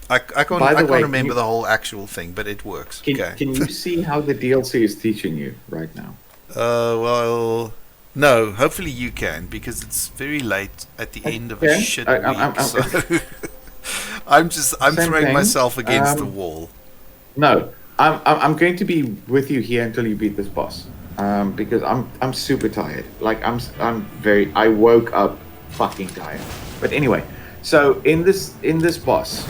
S1: I can't remember the whole actual thing, but it works.
S7: Can you see how the DLC is teaching you right now?
S1: Well, no. Hopefully you can, because it's very late at the end of a shit week. So I'm throwing
S7: thing.
S1: myself against the wall.
S7: No, I'm going to be with you here until you beat this boss. Because I'm super tired. Like I woke up fucking tired. But anyway, so in this boss,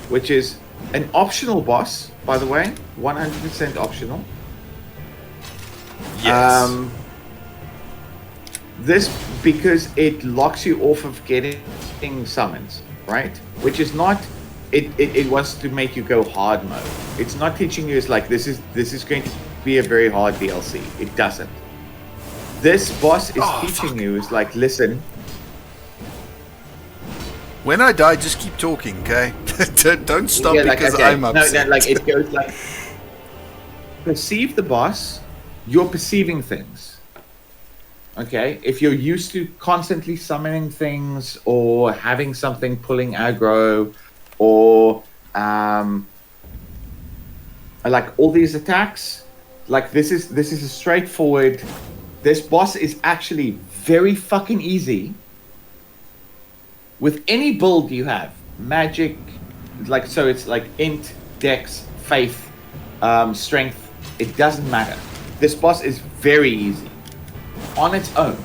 S7: which is an optional boss, by the way, 100% optional.
S1: Yes.
S7: This because it locks you off of getting summons, right? Which is not. It wants to make you go hard mode. It's not teaching you. It's like this is going to be a very hard DLC. It doesn't. This boss is teaching you. Is like, listen.
S1: When I die, just keep talking, okay? Don't stop because
S7: okay.
S1: I'm upset.
S7: No, like it goes like perceive the boss. You're perceiving things. Okay, if you're used to constantly summoning things or having something pulling aggro, or like all these attacks, like this is a straightforward. This boss is actually very fucking easy. With any build you have, magic, like so it's like int, dex, faith, strength. It doesn't matter. This boss is very easy on its own.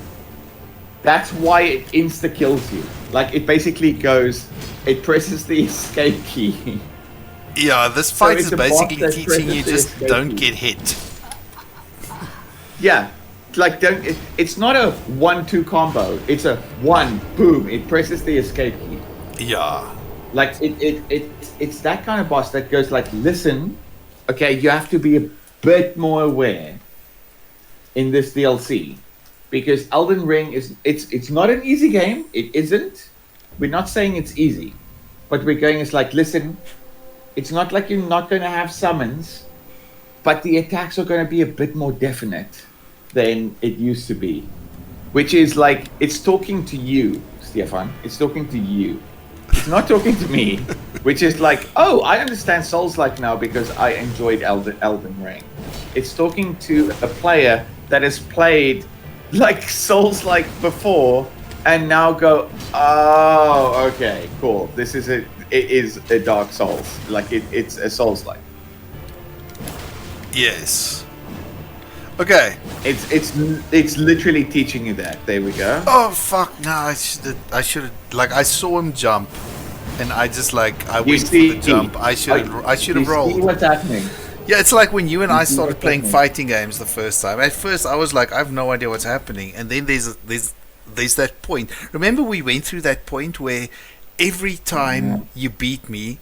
S7: That's why it insta kills you. Like it basically goes, it presses the escape key.
S1: Yeah, this fight is basically teaching you just don't get hit.
S7: Yeah, like it's not a 1-2 combo. It's a 1 boom. It presses the escape key.
S1: Yeah.
S7: Like it's that kind of boss that goes like, listen, okay, you have to be a bit more aware in this DLC. Because Elden Ring it's not an easy game. It isn't. We're not saying it's easy. But we're going, it's like, listen, it's not like you're not going to have summons, but the attacks are going to be a bit more definite than it used to be. Which is like, it's talking to you, Stefan. It's talking to you. It's not talking to me. Which is like, oh, I understand Souls-like now because I enjoyed Elden Ring. It's talking to a player that has played like Souls-like before and now go, oh, okay, cool. It is a Dark Souls. Like it's a Souls-like.
S1: Yes. Okay.
S7: It's literally teaching you that. There we go.
S1: Oh fuck! No, I should have. Like I saw him jump, and I just like I went for the jump. I should have rolled.
S7: See what's happening?
S1: Yeah, it's like when you and I started playing fighting games the first time. At first, I was like, I have no idea what's happening, and then there's that point. Remember, we went through that point where every time you beat me,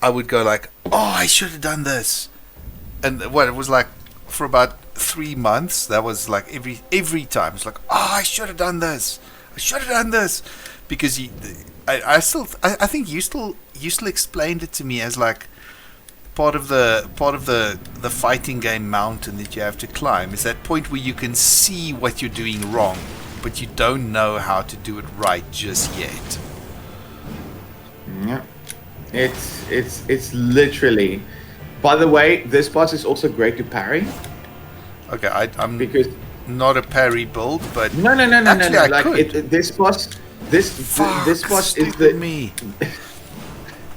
S1: I would go like, oh, I should have done this, and what it was like for about 3 months. That was like every time it's like, oh, I should have done this. I should have done this, because I think you still explained it to me as like part of the fighting game mountain that you have to climb is that point where you can see what you're doing wrong, but you don't know how to do it right just yet.
S7: Yeah, it's literally. By the way, this boss is also great to parry.
S1: Okay, I'm
S7: because
S1: not a parry build, but
S7: no.
S1: actually I
S7: like
S1: could.
S7: this boss is the
S1: me.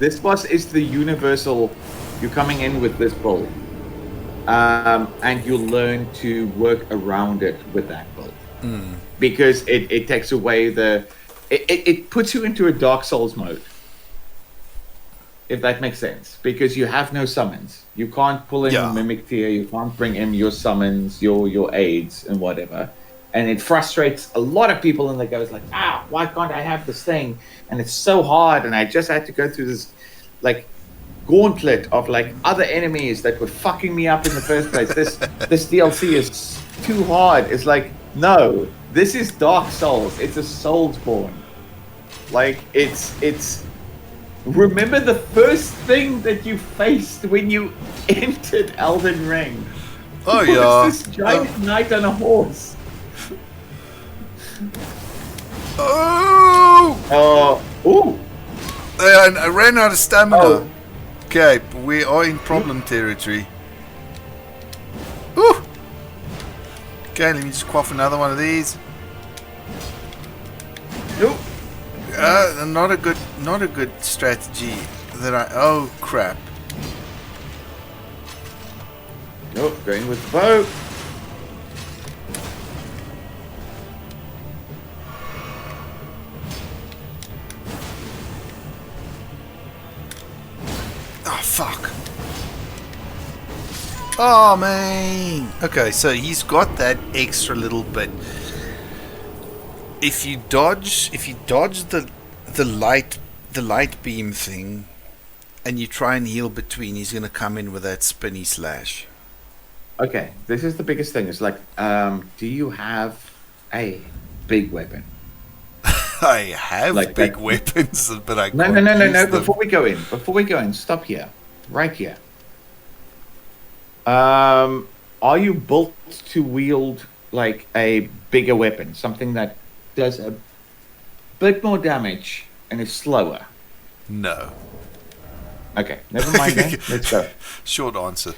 S7: This boss is the universal. You're coming in with this build, and you'll learn to work around it with that build. Because it takes away it puts you into a Dark Souls mode, if that makes sense, because you have no summons. You can't pull in a mimic tier, you can't bring in your summons, your aids and whatever, and it frustrates a lot of people, and they go like, why can't I have this thing, and it's so hard, and I just had to go through this like gauntlet of like other enemies that were fucking me up in the first place. This DLC is too hard. It's like, no, this is Dark Souls. It's a Soulsborne. Like, it's remember the first thing that you faced when you entered Elden Ring.
S1: Oh
S7: It was this giant knight on a horse.
S1: Ooh! I ran out of stamina.
S7: Oh.
S1: Okay, we are in problem territory. Ooh! Okay, let me just quaff another one of these.
S7: Nope.
S1: Not a good strategy that oh crap.
S7: Nope, going with the bow.
S1: Oh fuck. Oh man. Okay, so he's got that extra little bit. If you dodge the light beam thing, and you try and heal between, he's gonna come in with that spinny slash.
S7: Okay, this is the biggest thing. It's like, do you have a big weapon?
S1: I have
S7: Like
S1: big
S7: that-
S1: weapons, but I
S7: No,
S1: can't
S7: no, no, no,
S1: use
S7: no.
S1: them.
S7: Before we go in, stop here, right here. Are you built to wield like a bigger weapon, something that does a bit more damage and is slower?
S1: No.
S7: Okay, never mind then. Let's go.
S1: Short answer.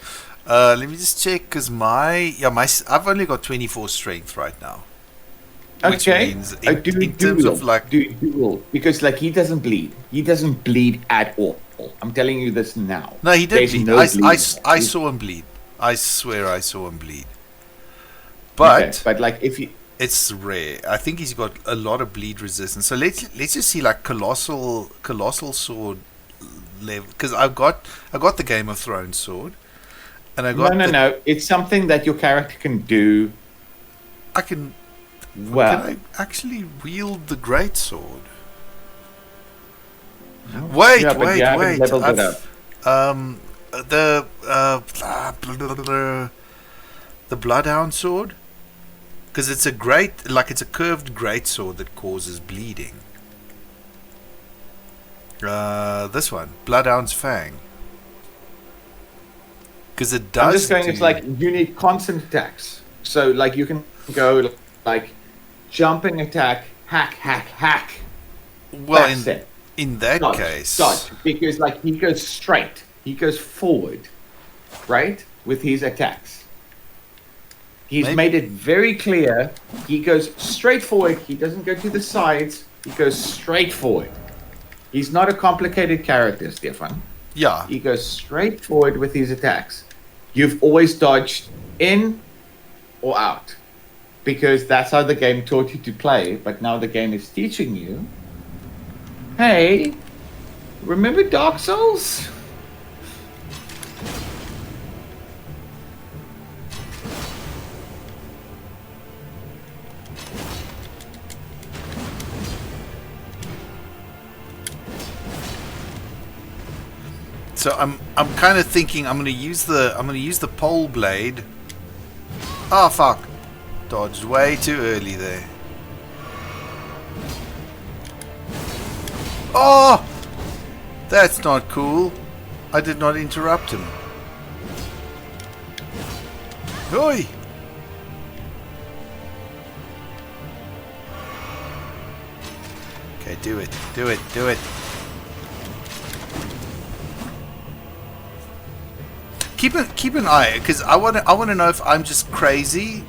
S1: Let me just check, because I've only got 24 strength right now. Which
S7: Okay,
S1: means in terms
S7: dual,
S1: of like
S7: dual, because like he doesn't bleed. He doesn't bleed at all. I'm telling you this now.
S1: no, he did
S7: There's
S1: bleed.
S7: no bleeding.
S1: I saw him bleed. I swear I saw him bleed. But
S7: Okay, but like if you
S1: it's rare. I think he's got a lot of bleed resistance. So let's just see like colossal sword level, because I got the Game of Thrones sword, and I got
S7: no. It's something that your character can do.
S1: I can.
S7: Well,
S1: Can I actually wield the great sword?
S7: No.
S1: Wait,
S7: Yeah, but you haven't leveled it up.
S1: The Bloodhound sword, because it's a curved great sword that causes bleeding. This one, Bloodhound's Fang, because it does.
S7: I'm just going. It's like you need constant attacks. So like you can go like jumping attack, hack.
S1: well
S7: That's it.
S1: in that
S7: Dodge,
S1: case.
S7: dodge, because like he goes straight, he goes forward, right, with his attacks. He's
S1: Maybe-
S7: made it very clear. He goes straight forward. He doesn't go to the sides. He goes straight forward. He's not a complicated character, Stefan.
S1: Yeah,
S7: He goes straight forward with his attacks. You've always dodged in or out, because that's how the game taught you to play. But now the game is teaching you, hey, remember Dark Souls?
S1: so I'm kind of thinking I'm gonna use the pole blade. Oh fuck! Dodged way too early there. Oh! That's not cool. I did not interrupt him. Oi! Okay, do it. Keep an eye, because I want to know if I'm just crazy,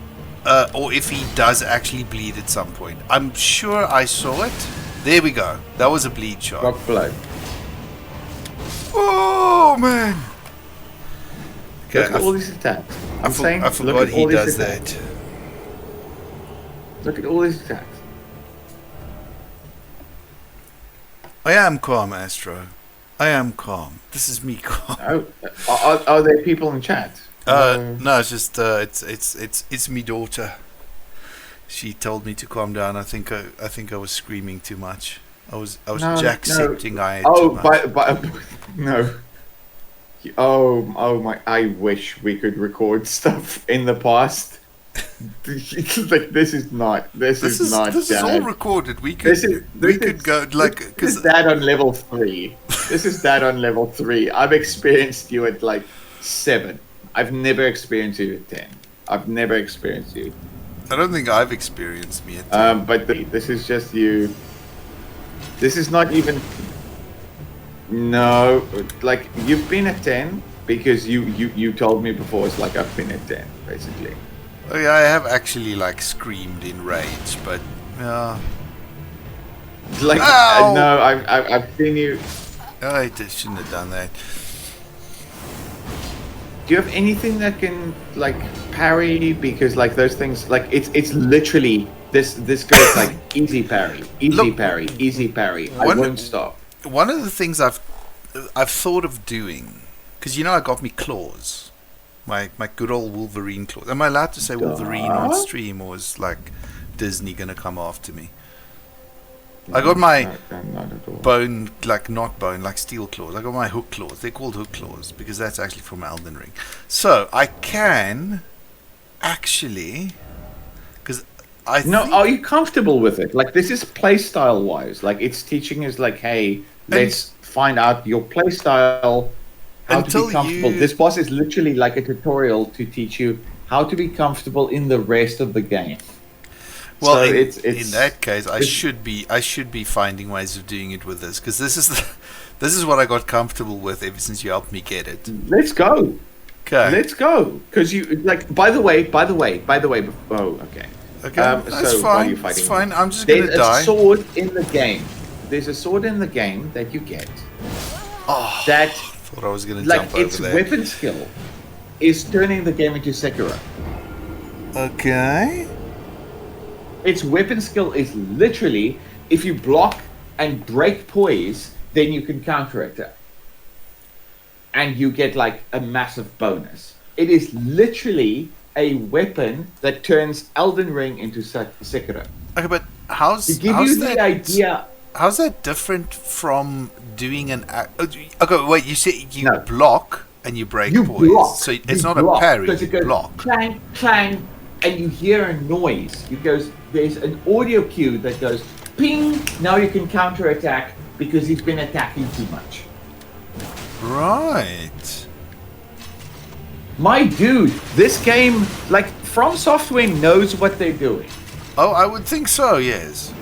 S1: or if he does actually bleed at some point. I'm sure I saw it. There we go. That was a bleed shot.
S7: Rock blood.
S1: Oh man! Okay,
S7: Look at all these attacks. I'm saying,
S1: I
S7: look
S1: forgot
S7: at all
S1: he
S7: these
S1: does
S7: attacks.
S1: that.
S7: Look at all these attacks.
S1: I am calm, Astro. I am calm. This is me calm.
S7: Are there people in chat?
S1: No, it's just it's me daughter. She told me to calm down. I think I was screaming too much. I was jack-accepting I too much.
S7: No. Oh my! I wish we could record stuff in the past. Like this is not. This is not.
S1: This is all recorded. We could go like
S7: This
S1: because
S7: is that on level 3. This is that on level 3. I've experienced you at like 7. I've never experienced you at 10. I've never experienced you.
S1: I don't think I've experienced me at 10.
S7: But this is just you. This is not even. No, like you've been at 10 because you told me before. It's like I've been at 10 basically.
S1: Oh yeah, I have actually like screamed in rage, but
S7: Like
S1: Ow!
S7: no, I've seen you.
S1: I shouldn't have done that.
S7: Do you have anything that can like parry? Because like those things, like it's literally this goes like easy parry, parry, easy parry. I won't stop.
S1: One of the things I've thought of doing, because I got me claws, my good old Wolverine claws. Am I allowed to say Wolverine on stream, or is like Disney gonna come after me? I got my
S7: not at all.
S1: bone, like not bone, like steel claws. I got my hook claws. They're called hook claws because that's actually from Elden Ring. So I can actually, because
S7: are you comfortable with it? Like this is playstyle wise. Like it's teaching us like, hey, let's find out your playstyle, how to be comfortable. This boss is literally like a tutorial to teach you how to be comfortable in the rest of the game.
S1: Well,
S7: so
S1: in that case, I should be finding ways of doing it with this, because this is what I got comfortable with ever since you helped me get it.
S7: Let's go.
S1: Okay.
S7: Let's go. Because you like. By the way. Oh, okay.
S1: Okay. That's
S7: so
S1: fine.
S7: You fighting
S1: it's fine. I'm just gonna die.
S7: There's a sword in the game. There's a sword in the game that you get.
S1: Oh.
S7: That.
S1: I thought I was gonna
S7: like
S1: jump over
S7: its
S1: there.
S7: weapon skill is turning the game into Sekiro.
S1: Okay.
S7: Its weapon skill is literally, if you block and break poise, then you can counter attack. And you get like a massive bonus. It is literally a weapon that turns Elden Ring into Sekiro.
S1: Okay, but how's
S7: To give
S1: how's
S7: you
S1: that,
S7: the idea.
S1: How's that different from doing an? Okay, wait. You say you
S7: No.
S1: block and you break
S7: You
S1: poise,
S7: block.
S1: so it's
S7: You
S1: not
S7: block,
S1: a parry.
S7: because
S1: You
S7: it goes
S1: block.
S7: clang, clang, and you hear a noise. It goes. There's an audio cue that goes ping. Now you can counter attack because he's been attacking too much.
S1: Right.
S7: My dude, this game, like From Software, knows what they're doing.
S1: Oh, I would think so. Yes.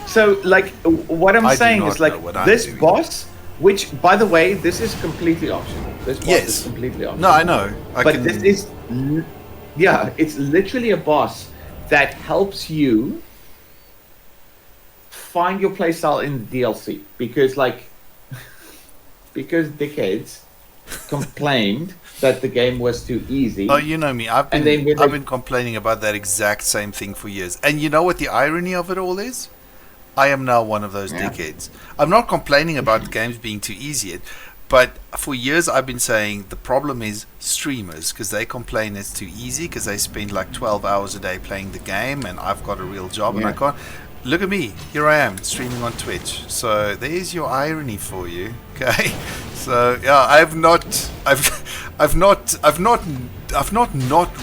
S7: So, like, what I'm
S1: I do
S7: saying
S1: not
S7: is, like,
S1: know what I'm
S7: this
S1: doing.
S7: boss, which, by the way, this is completely optional. This boss
S1: Yes.
S7: is completely optional.
S1: No, I know.
S7: But this is, yeah, it's literally a boss that helps you find your playstyle in the DLC. Because, like, because dickheads complained that the game was too easy.
S1: Oh, you know me. I've
S7: And then when
S1: I've
S7: they-
S1: been complaining about that exact same thing for years. And you know what the irony of it all is? I am now one of those
S7: Yeah.
S1: dickheads. I'm not complaining about games being too easy, but for years I've been saying the problem is streamers, because they complain it's too easy because they spend like 12 hours a day playing the game, and I've got a real job and I
S7: Yeah.
S1: can't. Look at me. Here I am streaming on Twitch. So there's your irony for you. Okay. So yeah, I've not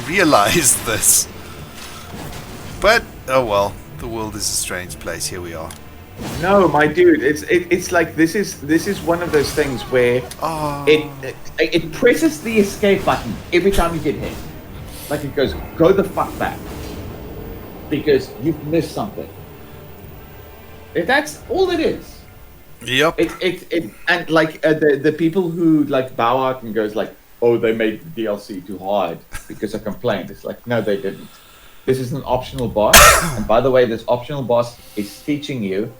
S1: realized this. But oh well, the world is a strange place. Here we are.
S7: No, my dude, it's like this is one of those things where
S1: Oh.
S7: it presses the escape button every time you get hit. Like it goes, go the fuck back. Because you've missed something. That's all it is.
S1: Yep.
S7: It and like the people who like bow out and goes like, oh, they made the DLC too hard because I complained. It's like, no, they didn't. This is an optional boss, and by the way, this optional boss is teaching you.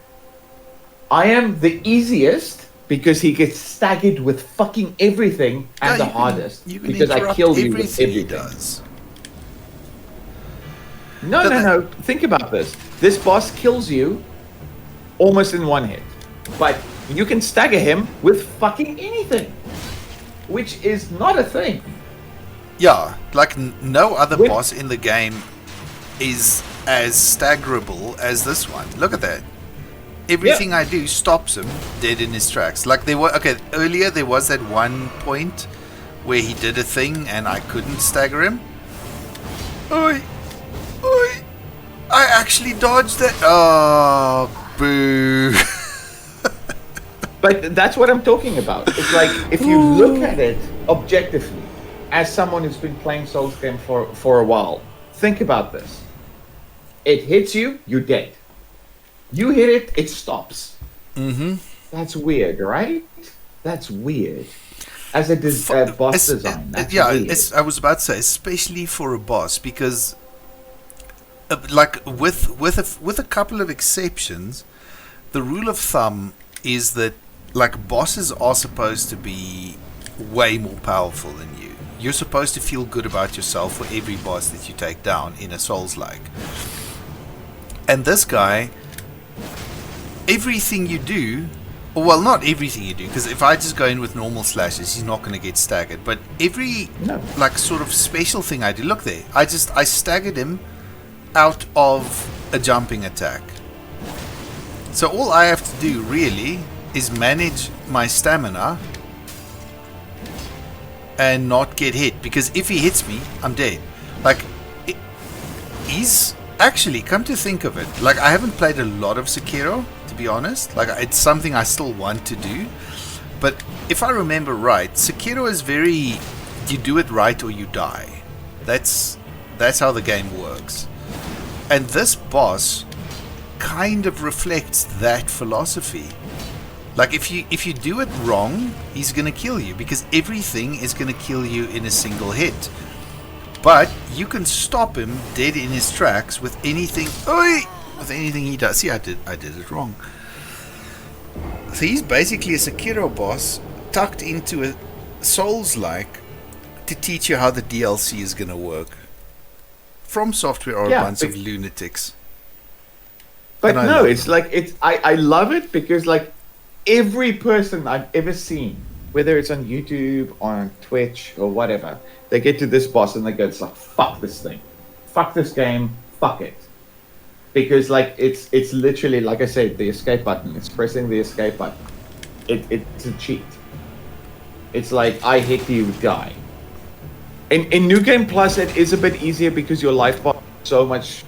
S7: I am the easiest because he gets staggered with fucking everything and
S1: Yeah,
S7: the hardest.
S1: you can
S7: Because I
S1: interrupt
S7: kill you with
S1: everything he
S7: everything.
S1: does.
S7: No, no. Think about this. This boss kills you almost in one hit. But you can stagger him with fucking anything. Which is not a thing.
S1: Yeah, like no other
S7: With-
S1: boss in the game is as staggerable as this one. Look at that. Everything I do stops him dead in his tracks. Like earlier there was that one point where he did a thing and I couldn't stagger him. Oi! Oi! I actually dodged that. Oh, boo.
S7: But that's what I'm talking about. It's like, if you look at it objectively, as someone who's been playing Souls game for a while, think about this. It hits you, you're dead. You hit it, it stops.
S1: Mm-hmm.
S7: That's weird, right? That's weird. As a boss design, that's weird.
S1: I was about to say, especially for a boss, because like with a couple of exceptions, the rule of thumb is that like bosses are supposed to be way more powerful than you. You're supposed to feel good about yourself for every boss that you take down in a Souls-like. And this guy, everything you do, well, not everything you do, because if I just go in with normal slashes, he's not going to get staggered. But every like sort of special thing I do, look there, I staggered him out of a jumping attack. So all I have to do really is manage my stamina and not get hit, because if he hits me, I'm dead. Like, he's actually, come to think of it, like I haven't played a lot of Sekiro, to be honest. Like, it's something I still want to do, but if I remember right, Sekiro is very, you do it right or you die. That's how the game works. And this boss kind of reflects that philosophy. Like, if you do it wrong, he's gonna kill you, because everything is gonna kill you in a single hit. But you can stop him dead in his tracks with anything. With anything he does. See, I did it wrong. So he's basically a Sekiro boss tucked into a Souls-like to teach you how the DLC is gonna work. From Software are a bunch of lunatics.
S7: But no, it's like, I love it because like every person I've ever seen, whether it's on YouTube, on Twitch, or whatever, they get to this boss and they go, it's like, fuck this thing. Fuck this game. Fuck it. Because like, it's literally, like I said, the escape button. It's pressing the escape button. It's a cheat. It's like, I hit you, die. In New Game Plus, it is a bit easier because your life bar is so much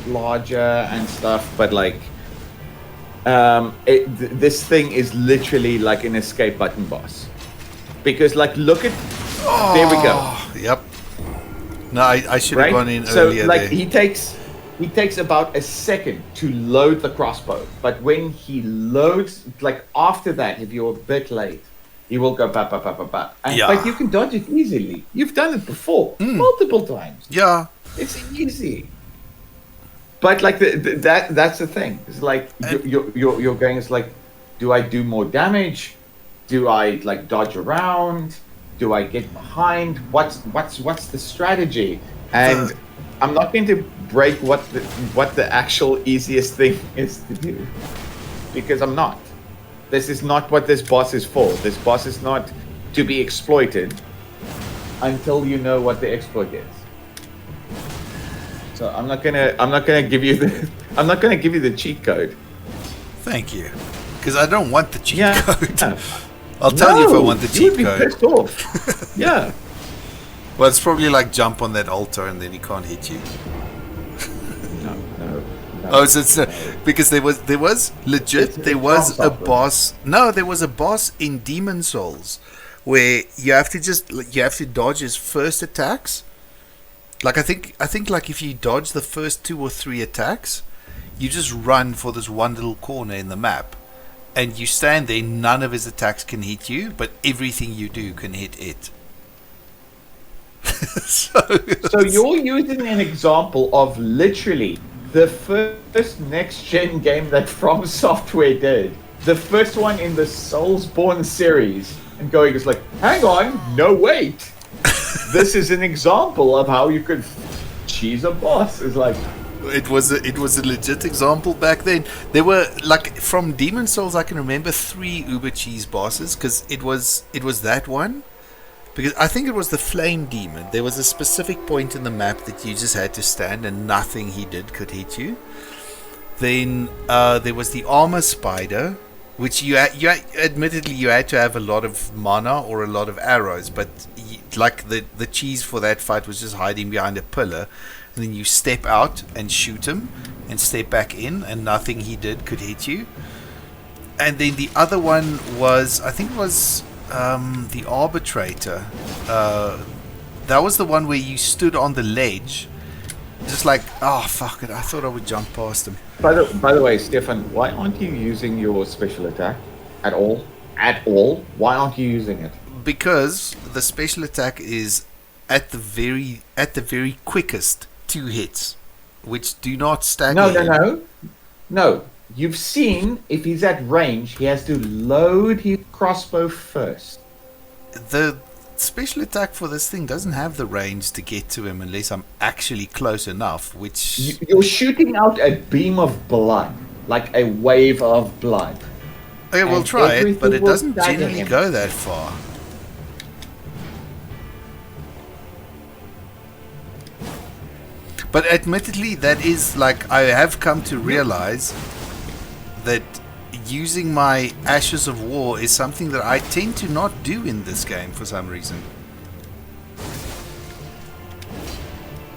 S7: larger and stuff, but like, this thing is literally like an escape button boss. Because like, look at, there we go.
S1: Yep. No, I should have gone in earlier.
S7: So like,
S1: there.
S7: he takes about a second to load the crossbow, but when he loads, like after that, if you're a bit late, he will go ba ba ba ba ba. But you can dodge it easily. You've done it before, multiple times.
S1: Yeah,
S7: it's easy. But like that's the thing. It's like you're going. It's like, do I do more damage? Do I like dodge around? Do I get behind? What's the strategy? And I'm not going to break what the actual easiest thing is to do, because I'm not. This is not what this boss is for. This boss is not to be exploited until you know what the exploit is. So I'm not gonna give you the cheat code.
S1: Thank you, because I don't want the cheat code.
S7: Yeah.
S1: I'll tell you if I want the cheat
S7: You'd be
S1: code.
S7: pissed off. Yeah.
S1: Well, it's probably like jump on that altar and then he can't hit you.
S7: No.
S1: Oh, so it's because there was legit there was a boss. No, there was a boss in Demon Souls where you have to dodge his first attacks. Like I think like if you dodge the first 2 or 3 attacks, you just run for this one little corner in the map, and you stand there. None of his attacks can hit you, but everything you do can hit it. So
S7: you're using an example of literally the first next-gen game that From Software did the first one in the Soulsborne series and going, it's like, hang on, no wait. This is an example of how you could cheese a boss. It's like,
S1: it was a legit example back then. There were, like, from Demon Souls, I can remember 3 uber cheese bosses, because it was that one. Because I think it was the Flame Demon. There was a specific point in the map that you just had to stand and nothing he did could hit you. Then there was the Armor Spider, which admittedly you had to have a lot of mana or a lot of arrows, but the cheese for that fight was just hiding behind a pillar, and then you step out and shoot him and step back in and nothing he did could hit you. And then the other one was, I think it was the Arbitrator. That was the one where you stood on the ledge, just like, oh fuck it, I thought I would jump past him.
S7: By the way, Stefan, why aren't you using your special attack at all? At all? Why aren't you using it?
S1: Because the special attack is at the very quickest 2 hits, which do not stagger.
S7: No. You've seen, if he's at range, he has to load his crossbow first.
S1: The special attack for this thing doesn't have the range to get to him unless I'm actually close enough, which...
S7: You're shooting out a beam of blood, like a wave of blood.
S1: Okay, we'll try it, but it doesn't generally go that far. But admittedly, that is, like, I have come to realize that using my Ashes of War is something that I tend to not do in this game for some reason.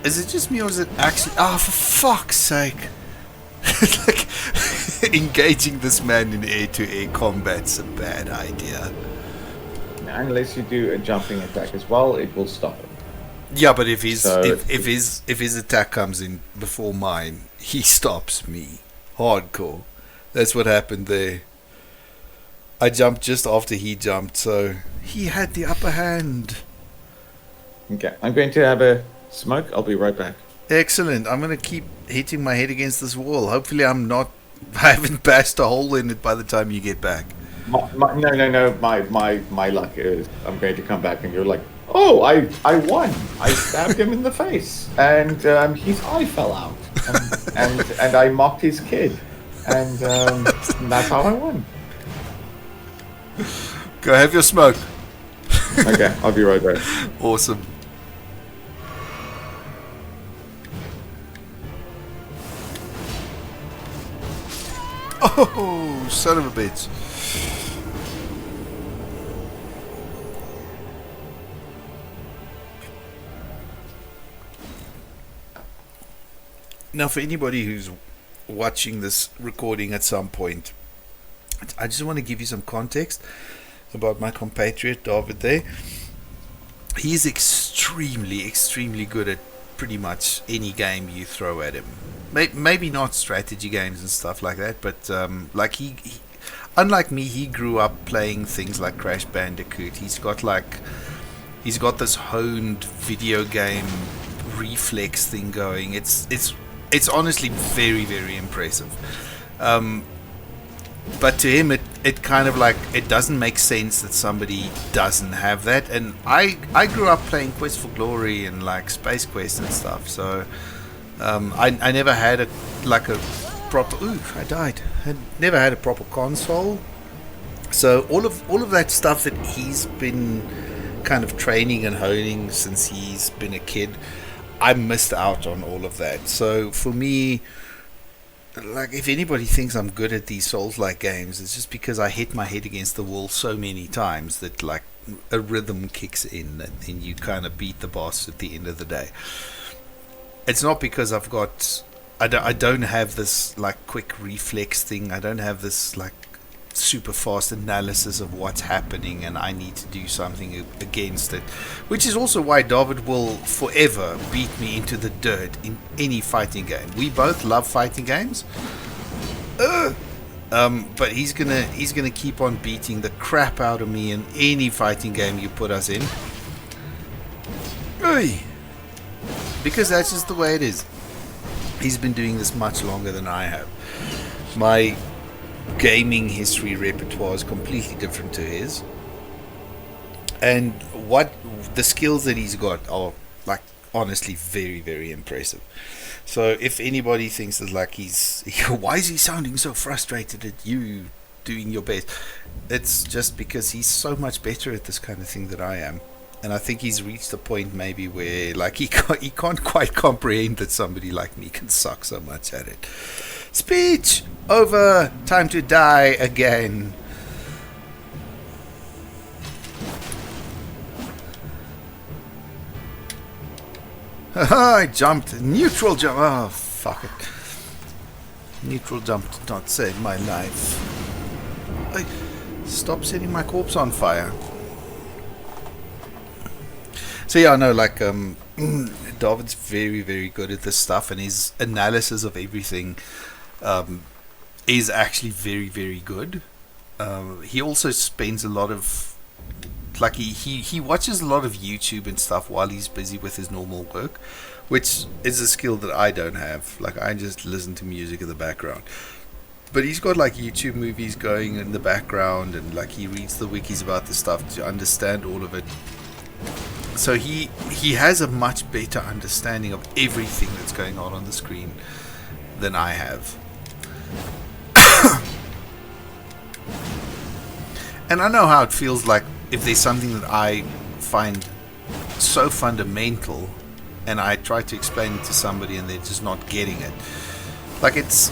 S1: Is it just me, or is it actually... Oh, for fuck's sake. Like, engaging this man in air-to-air combat's a bad idea.
S7: Unless you do a jumping attack as well, it will stop him.
S1: Yeah, but if his attack comes in before mine, he stops me. Hardcore. That's what happened there. I jumped just after he jumped, so he had the upper hand.
S7: Okay, I'm going to have a smoke. I'll be right back.
S1: Excellent. I'm going to keep hitting my head against this wall. Hopefully I haven't bashed a hole in it by the time you get back.
S7: No. My luck is I'm going to come back and you're like, oh, I won. I stabbed him in the face, and his eye fell out, and I mocked his kid, and that's how I won.
S1: Go have your smoke.
S7: Okay, I'll be right back.
S1: Awesome. Oh, son of a bitch. Now, for anybody who's watching this recording at some point, I just want to give you some context about my compatriot David there. He's extremely, extremely good at pretty much any game you throw at him. Maybe not strategy games and stuff like that, but like he unlike me, he grew up playing things like Crash Bandicoot. He's got this honed video game reflex thing going. It's honestly very, very impressive. But to him, it kind of like, it doesn't make sense that somebody doesn't have that. And I grew up playing Quest for Glory and like Space Quest and stuff. So I never had a proper. Ooh, I died. I never had a proper console. So all of that stuff that he's been kind of training and honing since he's been a kid, I missed out on all of that. So for me, like, if anybody thinks I'm good at these Souls-like games, it's just because I hit my head against the wall so many times that like a rhythm kicks in, and then you kind of beat the boss at the end of the day. It's not because I don't have this like quick reflex thing. I don't have this like super fast analysis of what's happening and I need to do something against it, which is also why David will forever beat me into the dirt in any fighting game. We both love fighting games, but he's gonna keep on beating the crap out of me in any fighting game you put us in, because that's just the way it is. He's been doing this much longer than I have. gaming history repertoire is completely different to his, and what the skills that he's got are like honestly very, very impressive. So if anybody thinks that like he's why is he sounding so frustrated at you doing your best, it's just because he's so much better at this kind of thing than I am. And I think he's reached a point maybe where like he can't quite comprehend that somebody like me can suck so much at it. Speech over. Time to die again. I jumped. Neutral jump. Oh, fuck it. Neutral jump did not save my life. Hey, stop setting my corpse on fire. So yeah, no, like David's very, very good at this stuff, and his analysis of everything is actually very, very good. He also spends a lot of like he watches a lot of YouTube and stuff while he's busy with his normal work, which is a skill that I don't have. Like I just listen to music in the background, but he's got like YouTube movies going in the background, and like he reads the wikis about the stuff to understand all of it. So he has a much better understanding of everything that's going on the screen than I have. And I know how it feels like if there's something that I find so fundamental and I try to explain it to somebody and they're just not getting it. Like it's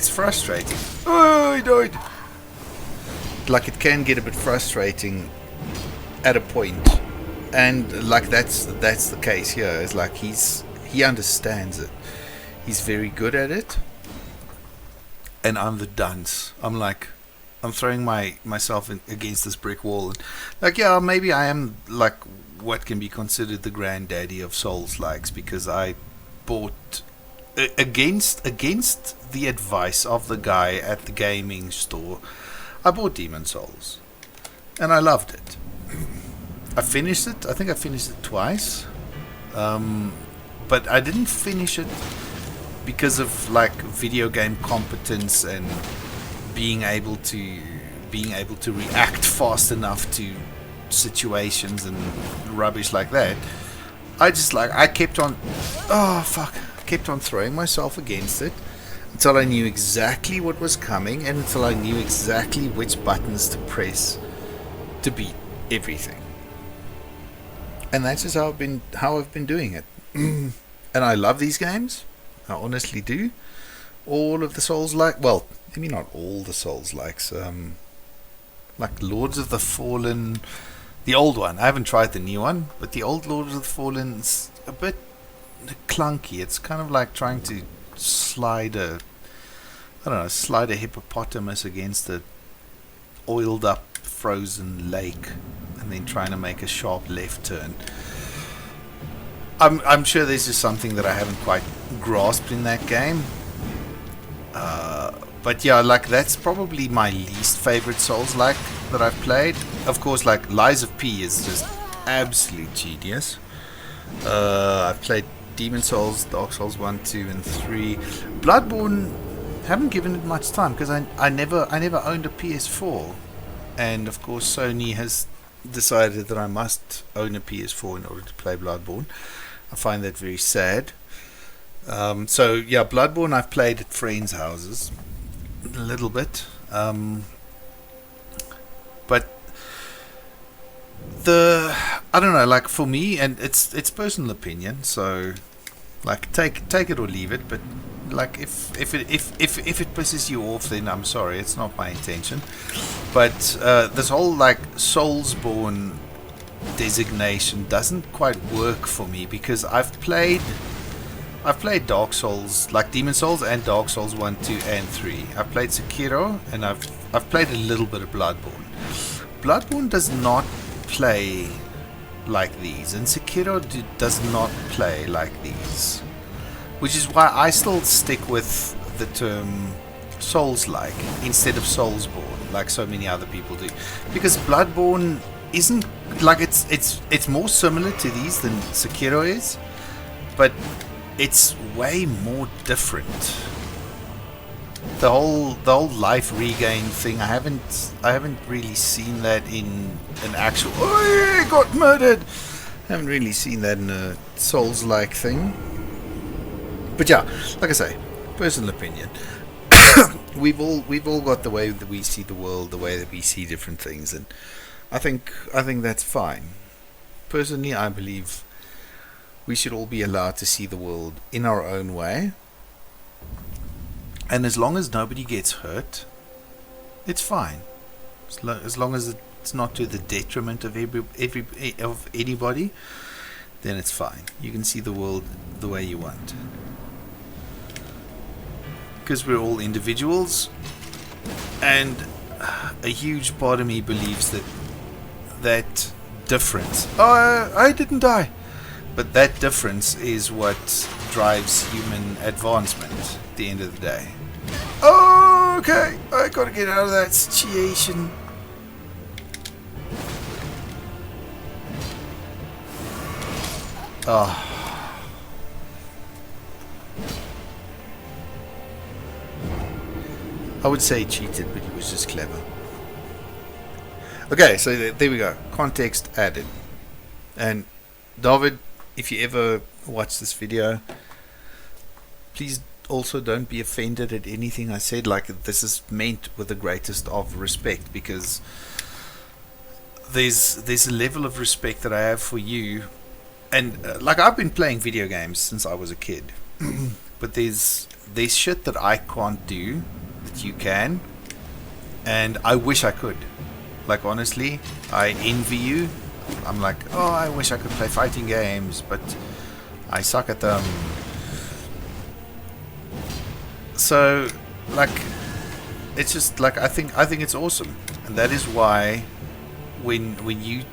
S1: frustrating. Oh, I died. Like it can get a bit frustrating at a point. And like that's the case here. It's like he understands it. He's very good at it. And I'm the dunce. I'm throwing myself against this brick wall. And like, yeah, maybe I am like what can be considered the granddaddy of Souls likes, because I bought against the advice of the guy at the gaming store. I bought Demon Souls, and I loved it. I finished it. I think I finished it twice, but I didn't finish it because of like video game competence and being able to react fast enough to situations and rubbish like that. I kept on throwing myself against it until I knew exactly what was coming and until I knew exactly which buttons to press to beat everything. And that's just how I've been doing it. And I love these games. I honestly do. All of the Souls well, maybe not all the Souls likes. Like Lords of the Fallen, the old one. I haven't tried the new one, but the old Lords of the Fallen's a bit clunky. It's kind of like trying to slide a hippopotamus against a oiled up frozen lake and then trying to make a sharp left turn. I'm sure there's just something that I haven't quite grasped in that game. But yeah, like that's probably my least favorite Souls-like that I've played. Of course, like Lies of P is just absolute genius. I've played Demon Souls, Dark Souls 1, 2, and 3. Bloodborne, haven't given it much time because I never owned a PS4, and of course Sony has decided that I must own a PS4 in order to play Bloodborne. I find that very sad. So yeah, Bloodborne I've played at friends' houses a little bit, but I don't know, like for me, and it's personal opinion, so like take it or leave it, but like if it pisses you off, then I'm sorry, it's not my intention. But this whole like Soulsborne designation doesn't quite work for me because I've played Dark Souls, like Demon Souls and Dark Souls 1, 2, and 3. I've played Sekiro, and I've played a little bit of Bloodborne. Bloodborne does not play like these, and Sekiro does not play like these. Which is why I still stick with the term Souls-like instead of Soulsborne, like so many other people do. Because Bloodborne isn't, like it's more similar to these than Sekiro is, but it's way more different. the whole life regain thing. I haven't really seen that in an actual. Oh, he got murdered. I haven't really seen that in a Souls-like thing. But yeah, like I say, personal opinion. we've all got the way that we see the world, the way that we see different things, and I think that's fine. Personally, I believe we should all be allowed to see the world in our own way. And as long as nobody gets hurt, it's fine. As long as it's not to the detriment of of anybody, then it's fine. You can see the world the way you want. Because we're all individuals, and a huge part of me believes that difference. Oh, I didn't die. But that difference is what drives human advancement at the end of the day. Oh, okay. I gotta get out of that situation. Oh. I would say he cheated, but he was just clever. Okay, so there we go. Context added. And David, if you ever watch this video, please also don't be offended at anything I said. Like, this is meant with the greatest of respect, because there's a level of respect that I have for you, and like, I've been playing video games since I was a kid, but there's shit that I can't do that you can, and I wish I could. Like, honestly, I envy you. I'm like, oh, I wish I could play fighting games, but I suck at them. So, like, it's just like, I think it's awesome, and that is why when you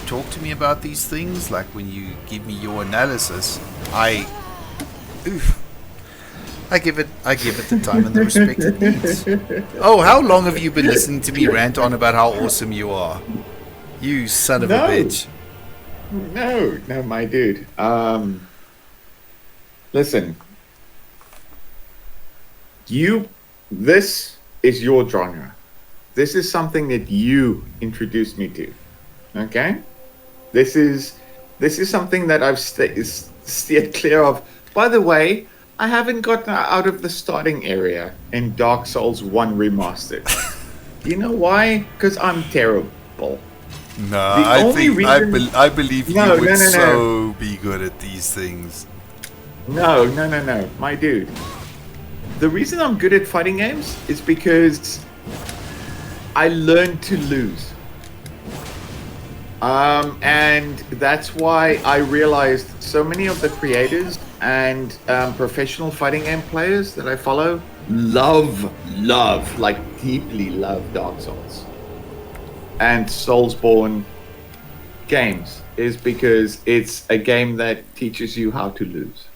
S1: talk to me about these things, like when you give me your analysis, I give it the time and the respect it needs. Oh, how long have you been listening to me rant on about how awesome you are? You son of a bitch.
S7: No, my dude. Listen. This is your genre. This is something that you introduced me to. Okay? This is something that I've steered clear of. By the way, I haven't gotten out of the starting area in Dark Souls 1 Remastered. Do you know why? Because I'm terrible.
S1: No, I believe you would so be good at these things.
S7: No, my dude. The reason I'm good at fighting games is because I learned to lose. And that's why I realized so many of the creators and professional fighting game players that I follow like deeply love Dark Souls and Soulsborne games, is because it's a game that teaches you how to lose.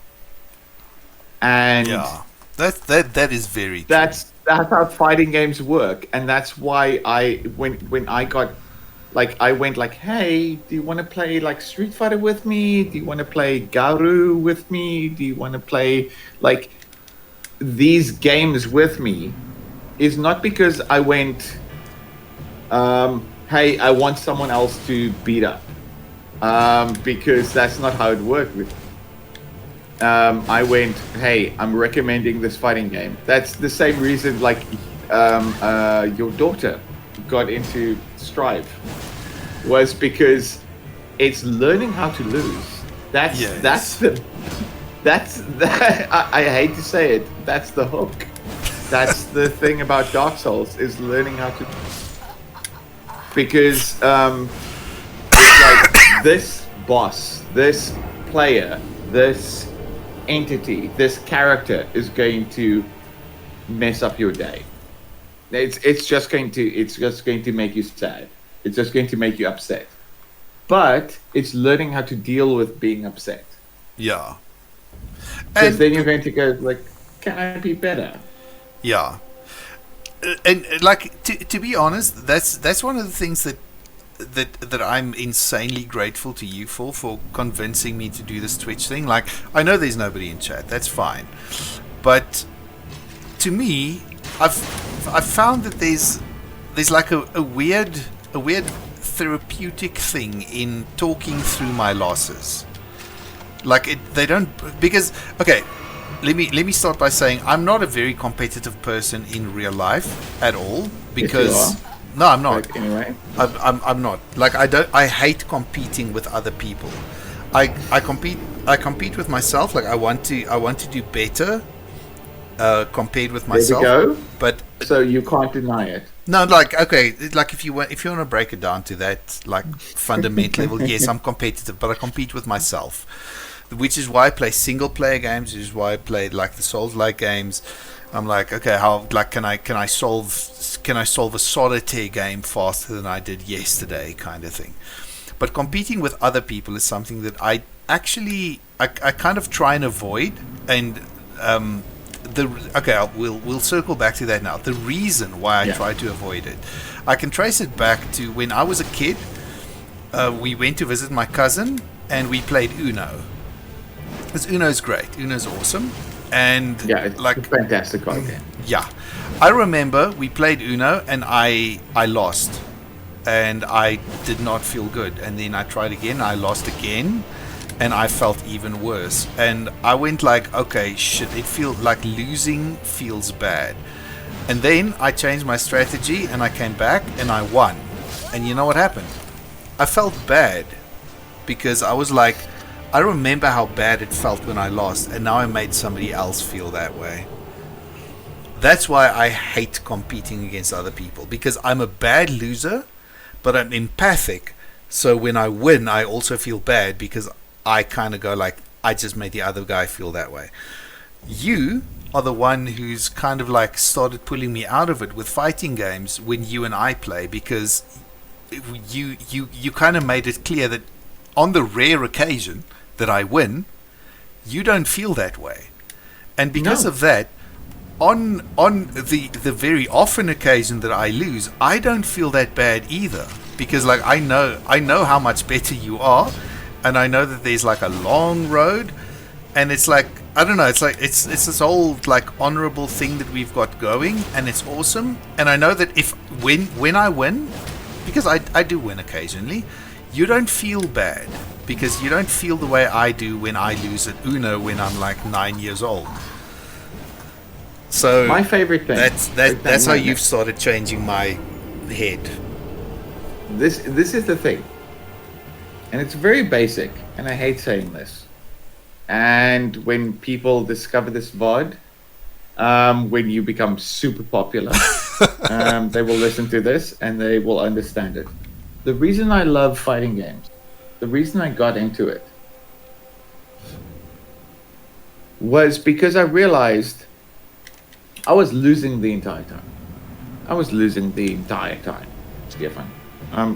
S7: And
S1: yeah, that is very true.
S7: That's how fighting games work, and that's why when I got, like, I went like, hey, do you want to play like Street Fighter with me? Do you want to play Garu with me? Do you want to play like these games with me? Is not because I went, hey, I want someone else to beat up, because that's not how it worked with me. I went, hey, I'm recommending this fighting game. That's the same reason, like, your daughter got into Strive, was because it's learning how to lose. That's I hate to say it, that's the hook. That's the thing about Dark Souls, is learning how to, because it's like this boss, this player, this entity, this character is going to mess up your day. It's just going to make you sad. It's just going to make you upset. But it's learning how to deal with being upset.
S1: Yeah.
S7: Because then you're going to go like, can I be better?
S1: Yeah. And like, to be honest, that's one of the things that I'm insanely grateful to you for convincing me to do this Twitch thing. Like, I know there's nobody in chat, that's fine, but to me, I've found that there's like a weird therapeutic thing in talking through my losses. Like they don't, because okay, let me start by saying I'm not a very competitive person in real life at all, because
S7: Yes, you are.
S1: no, I'm not.
S7: Like, anyway.
S1: I'm not. Like I hate competing with other people. I compete with myself. Like I want to do better compared with myself.
S7: There we go.
S1: But
S7: So you can't deny it.
S1: no, like okay, like if you want to break it down to that like fundamental level, yes, I'm competitive, but I compete with myself, which is why I play single player games. Which is why I play like the Souls-like games. I'm like, okay, how like can I solve a solitaire game faster than I did yesterday, kind of thing. But competing with other people is something that I actually I kind of try and avoid. And we'll circle back to that now. The reason why I try to avoid it, I can trace it back to when I was a kid. We went to visit my cousin and we played Uno. Because Uno's great. Uno's awesome. And
S7: It's
S1: like
S7: a fantastic card game.
S1: yeah, I remember we played Uno and I lost, and I did not feel good. And then I tried again, I lost again, and I felt even worse. And I went like, okay, shit, it feels like losing feels bad. And then I changed my strategy and I came back and I won. And you know what happened? I felt bad because I was like, I remember how bad it felt when I lost, and now I made somebody else feel that way. That's why I hate competing against other people, because I'm a bad loser, but I'm empathic. So when I win, I also feel bad because I kind of go like, I just made the other guy feel that way. You are the one who's kind of like started pulling me out of it with fighting games when you and I play, because you kind of made it clear that on the rare occasion that I win, you don't feel that way. And because of that, on the very often occasion that I lose, I don't feel that bad either, because like I know how much better you are, and I know that there's like a long road, and it's like, I don't know, it's like it's this whole like honorable thing that we've got going, and it's awesome. And I know that when I win, because I do win occasionally, you don't feel bad, because you don't feel the way I do when I lose at Uno when I'm like 9 years old. So
S7: My favorite thing.
S1: that's how you've started changing my head.
S7: This is the thing, and it's very basic, and I hate saying this. And when people discover this VOD, when you become super popular, they will listen to this and they will understand it. The reason I love fighting games, the reason I got into it, was because I realized I was losing the entire time. Stefan. I'm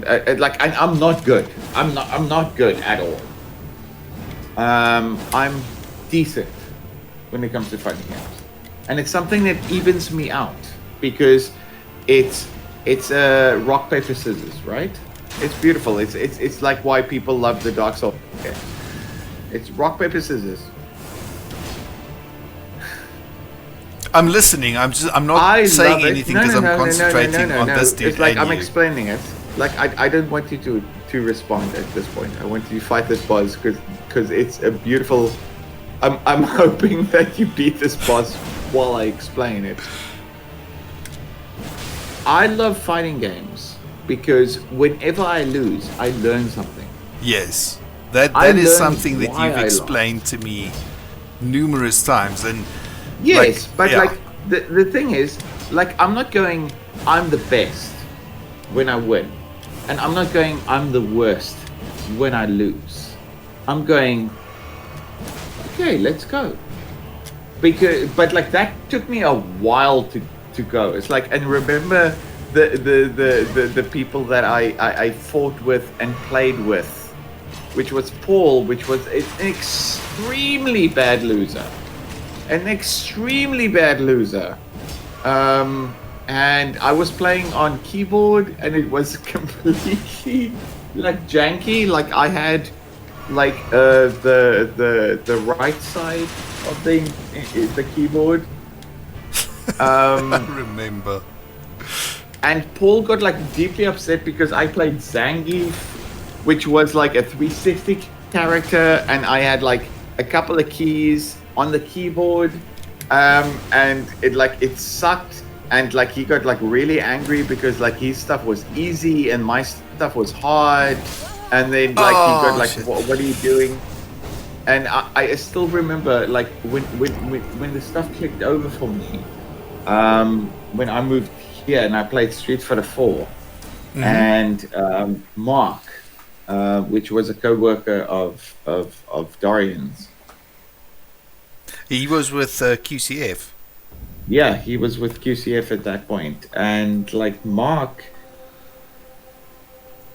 S7: not good. I'm not good at all. I'm decent when it comes to fighting games, and it's something that evens me out, because it's rock paper scissors, right? It's beautiful. It's like why people love the Dark Souls game. It's rock paper scissors.
S1: I'm listening. I'm not saying anything because I'm concentrating on this dude.
S7: It's like
S1: and
S7: I'm
S1: you.
S7: explaining it. Like I don't want you to respond at this point. I want you to fight this boss because it's a beautiful. I'm hoping that you beat this boss while I explain it. I love fighting games because whenever I lose, I learn something.
S1: Yes, that is something that you've explained to me numerous times, and
S7: yes, but like the thing is, like I'm not going, I'm the best when I win, and I'm not going, I'm the worst when I lose. I'm going, okay, let's go. But like that took me a while to go. It's like, and remember the people that I fought with and played with, which was Paul, which was an extremely bad loser. And I was playing on keyboard, and it was completely like janky. Like I had like the right side of the keyboard
S1: I remember.
S7: And Paul got like deeply upset because I played Zangief, which was like a 360 character, and I had like a couple of keys on the keyboard, and it sucked, and like he got like really angry because like his stuff was easy and my stuff was hard, and then like he got like, what are you doing? And I still remember like when the stuff clicked over for me, when I moved here and I played Street Fighter 4, and Mark, which was a co-worker of Dorian's.
S1: He was with QCF.
S7: Yeah, he was with QCF at that point, and like Mark,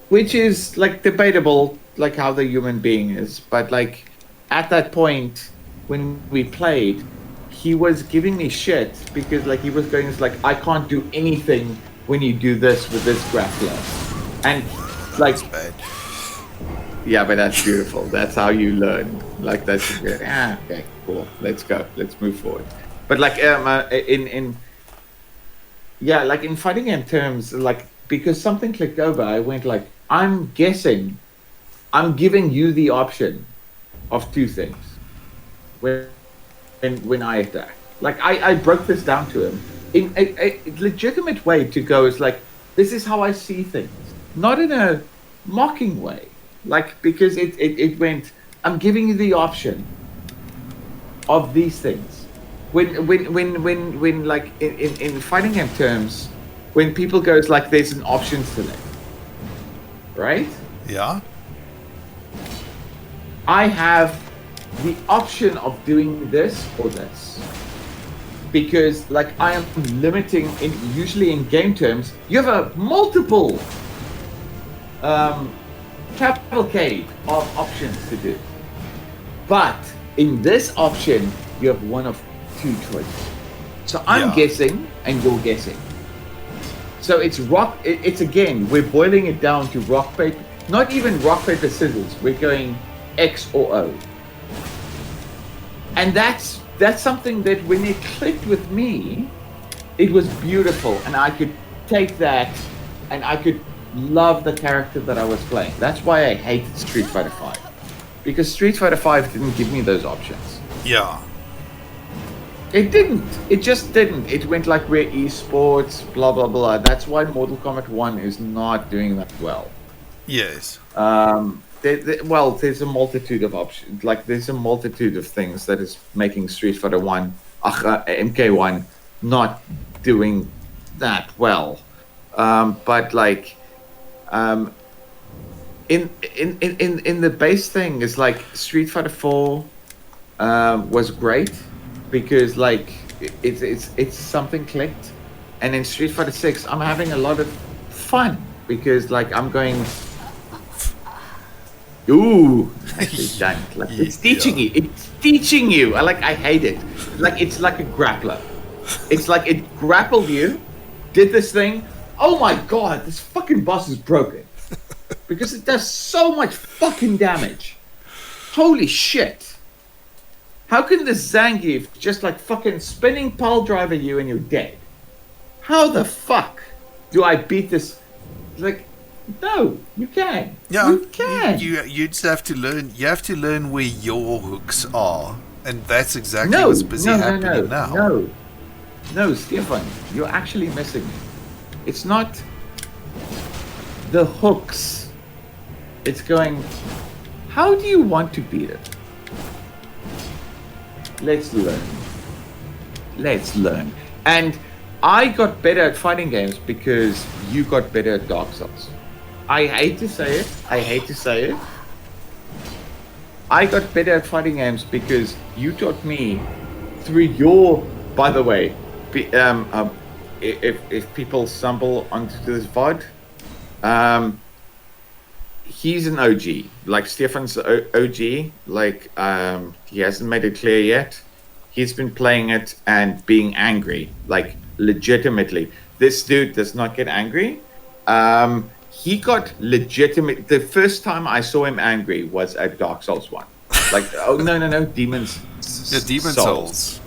S7: which is like debatable, like how the human being is, but like at that point when we played, he was giving me shit because like he was going, it's like, I can't do anything when you do this with this grappler, and like,
S1: That's bad.
S7: yeah, but that's beautiful. That's how you learn. Like that's okay, cool. Let's go. Let's move forward. But like in fighting game terms, like because something clicked over, I went like, I'm guessing, I'm giving you the option of two things when I attack. Like I broke this down to him in a legitimate way to go. It's like, this is how I see things, not in a mocking way. Like, because it went, I'm giving you the option of these things. When like in fighting game terms, when people goes like, there's an option select, right?
S1: Yeah.
S7: I have the option of doing this or this. Because like I am limiting usually in game terms, you have a multiple cavalcade of options to do. But in this option, you have one of two choices. So I'm guessing and you're guessing. So it's it's again, we're boiling it down to rock, paper, not even rock, paper, scissors. We're going X or O. And that's something that when it clicked with me, it was beautiful. And I could take that and I could love the character that I was playing. That's why I hated Street Fighter 5. Because Street Fighter 5 didn't give me those options.
S1: Yeah.
S7: It didn't. It just didn't. It went like, we're esports, blah, blah, blah. That's why Mortal Kombat 1 is not doing that well.
S1: Yes.
S7: Well, there's a multitude of options. Like, there's a multitude of things that is making Street Fighter 1, MK1, not doing that well. But like, in the base thing is like Street Fighter 4 was great because like it's something clicked, and in Street Fighter 6 I'm having a lot of fun because like I'm going, ooh, nicely done. Like it's teaching you. It's teaching you. I hate it. Like it's like a grappler. It's like it grappled you, did this thing. Oh my god, this fucking boss is broken. Because it does so much fucking damage. Holy shit. How can this Zangief just like fucking spinning pile driver you and you're dead? How the fuck do I beat this? Like, no, you can.
S1: Yeah,
S7: you can.
S1: You just have to learn. You have to learn where your hooks are, and that's exactly what's busy happening now.
S7: No, Stefan, you're actually missing me. It's not the hooks. It's going, how do you want to beat it? Let's learn. And I got better at fighting games because you got better at Dark Souls. I hate to say it. I got better at fighting games because you taught me through your, by the way, if people stumble onto this VOD, he's an OG. Like Stefan's OG. Like he hasn't made it clear yet. He's been playing it and being angry, like legitimately. This dude does not get angry. He got legitimate. The first time I saw him angry was at Dark Souls 1. Like, oh no, Demons.
S1: Yeah, Demon Souls.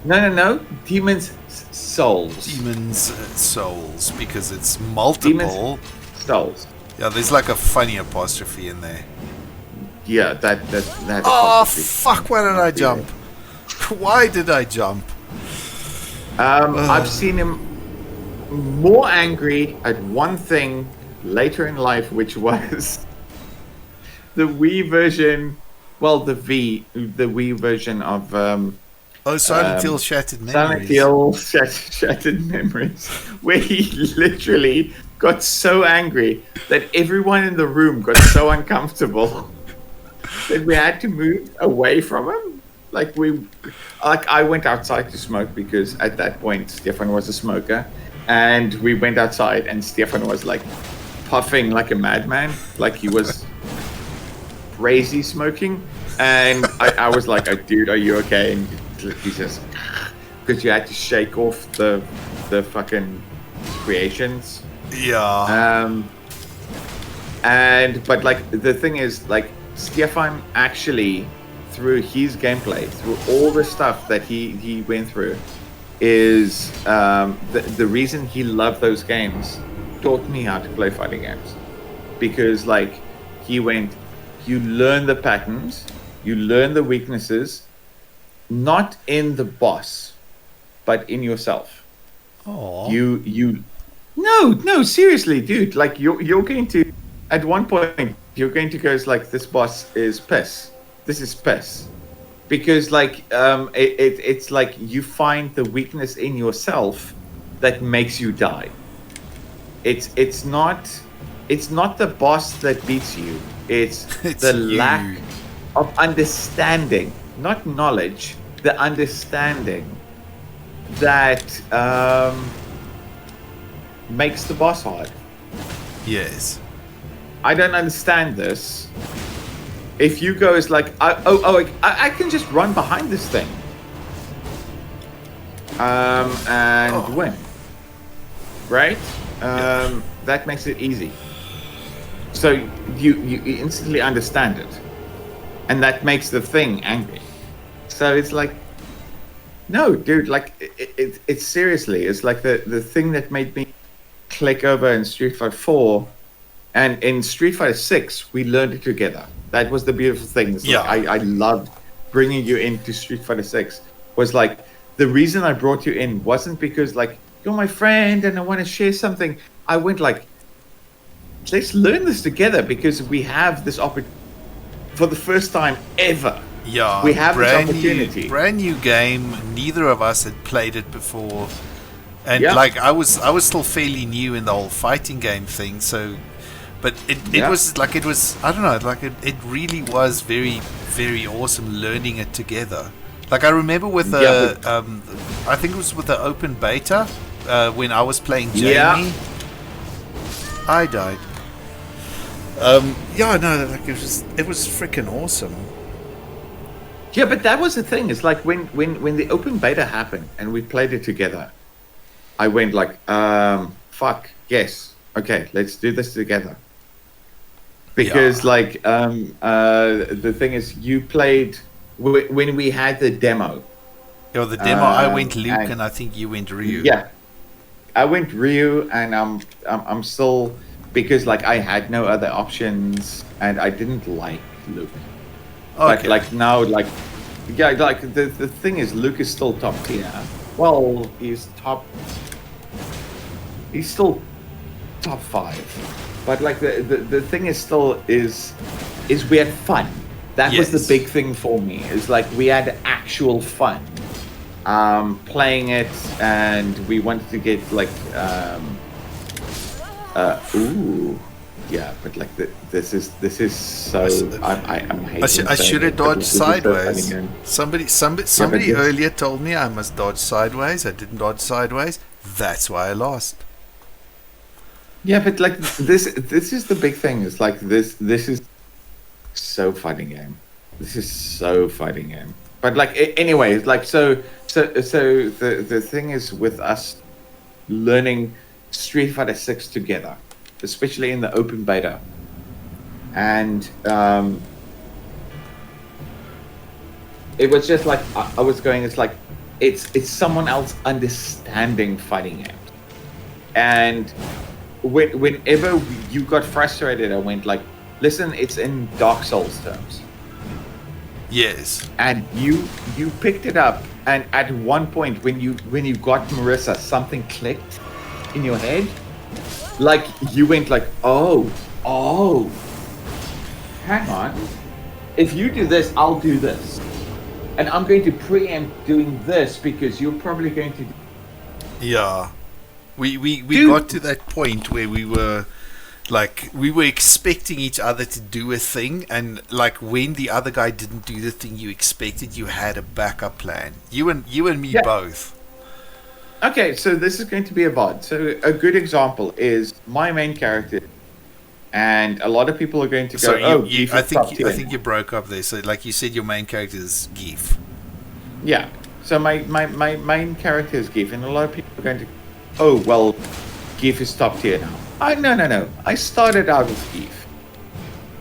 S7: No. Demons souls.
S1: Demons souls, because it's
S7: Demons
S1: multiple.
S7: souls.
S1: Yeah, there's like a funny apostrophe in there.
S7: Yeah, that.
S1: Oh
S7: apostrophe.
S1: fuck! Why did I jump? Why did I jump?
S7: I've seen him more angry at one thing later in life, which was the Wii version. Well, the Wii version of
S1: Silent Hill Shattered Memories.
S7: Silent Hill Shattered Memories, where he literally got so angry that everyone in the room got so uncomfortable that we had to move away from him. I went outside to smoke because at that point Stefan was a smoker, and we went outside and Stefan was like puffing like a madman, like he was crazy smoking, and I was like, "Oh, dude, are you okay?" And he says, because you had to shake off the fucking creations.
S1: Yeah.
S7: But like the thing is, like Stefan actually, through his gameplay, through all the stuff that he went through, is the reason he loved those games. Taught me how to play fighting games, because like you learn the patterns, you learn the weaknesses, not in the boss, but in yourself.
S1: Oh.
S7: No, seriously, dude. Like you're going to, at one point, you're going to go like, this boss is piss. This is piss, because like it's like you find the weakness in yourself that makes you die. It's not the boss that beats you. It's the
S1: you.
S7: lack of understanding, not knowledge. The understanding that makes the boss hard.
S1: Yes.
S7: I don't understand this. If you go is like, I can just run behind this thing, and win, right? That makes it easy. So you instantly understand it, and that makes the thing angry. So it's like, no, dude, like it's seriously, it's like the thing that made me click over in Street Fighter 4, and in Street Fighter 6 we learned it together. That was the beautiful thing. It's like, I loved bringing you into Street Fighter 6. Was like, the reason I brought you in wasn't because like you're my friend and I want to share something. I went like, let's learn this together, because we have this opportunity for the first time ever.
S1: Yeah,
S7: we have this opportunity.
S1: Brand new game. Neither of us had played it before, and like I was still fairly new in the whole fighting game thing. So, but it was like, I don't know, like it really was very, very awesome learning it together. Like I remember with the I think it was with the open beta when I was playing Jamie. I died. Like it was freaking awesome.
S7: Yeah, but that was the thing. It's like when the open beta happened and we played it together, I went like, fuck, yes. Okay, let's do this together. Because like the thing is, you played when we had the demo.
S1: Yeah, the demo, I went Luke and I think you went Ryu.
S7: Yeah. I went Ryu, and I'm still, because like I had no other options and I didn't like Luke.
S1: Okay.
S7: Like now, like the thing is, Luke is still top tier. Well, he's still top 5. But like the thing is still is we had fun. That was the big thing for me. Is like we had actual fun playing it, and we wanted to get like but like this is so I'm hating.
S1: I should have dodged sideways.
S7: So
S1: somebody earlier told me I must dodge sideways. I didn't dodge sideways. That's why I lost.
S7: Yeah, but like this is the big thing. It's like this is so fighting game. This is so fighting game. But like anyway, like so the thing is, with us learning Street Fighter 6 together, especially in the open beta, and it was just like I was going. It's like, It's someone else understanding fighting games. And whenever you got frustrated, I went like, listen, it's in Dark Souls terms.
S1: Yes.
S7: And you picked it up, and at one point when you got Marissa, something clicked in your head. Like you went like, oh, hang on. If you do this, I'll do this. And I'm going to preempt doing this because you're probably going to.
S1: Yeah. We
S7: Dude.
S1: got to that point where we were expecting each other to do a thing, and like when the other guy didn't do the thing you expected, you had a backup plan. You and me both.
S7: Okay, so this is going to be a VOD. So a good example is my main character, and a lot of people are going to go,
S1: I think you broke up there. So like you said, your main character is Geef.
S7: Yeah. So my main character is Geef, and a lot of people are going to, oh well, Geef is top tier now. No. I started out with Geef.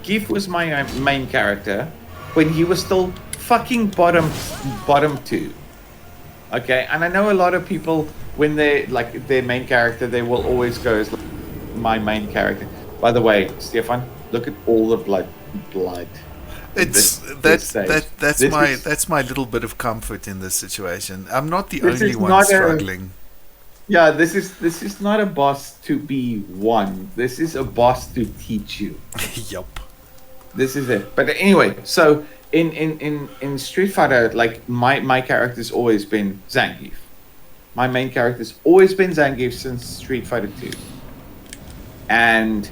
S7: Geef was my main character when he was still fucking bottom 2. Okay, and I know a lot of people, when they like their main character, they will always go as like, my main character. By the way, Stefan, look at all the blood.
S1: That's my little bit of comfort in this situation. I'm not the only one struggling.
S7: Yeah, this is not a boss to be won. This is a boss to teach you.
S1: Yup.
S7: This is it. But anyway, so in Street Fighter, like my character's always been Zangief. My main character's always been Zangief since Street Fighter 2. And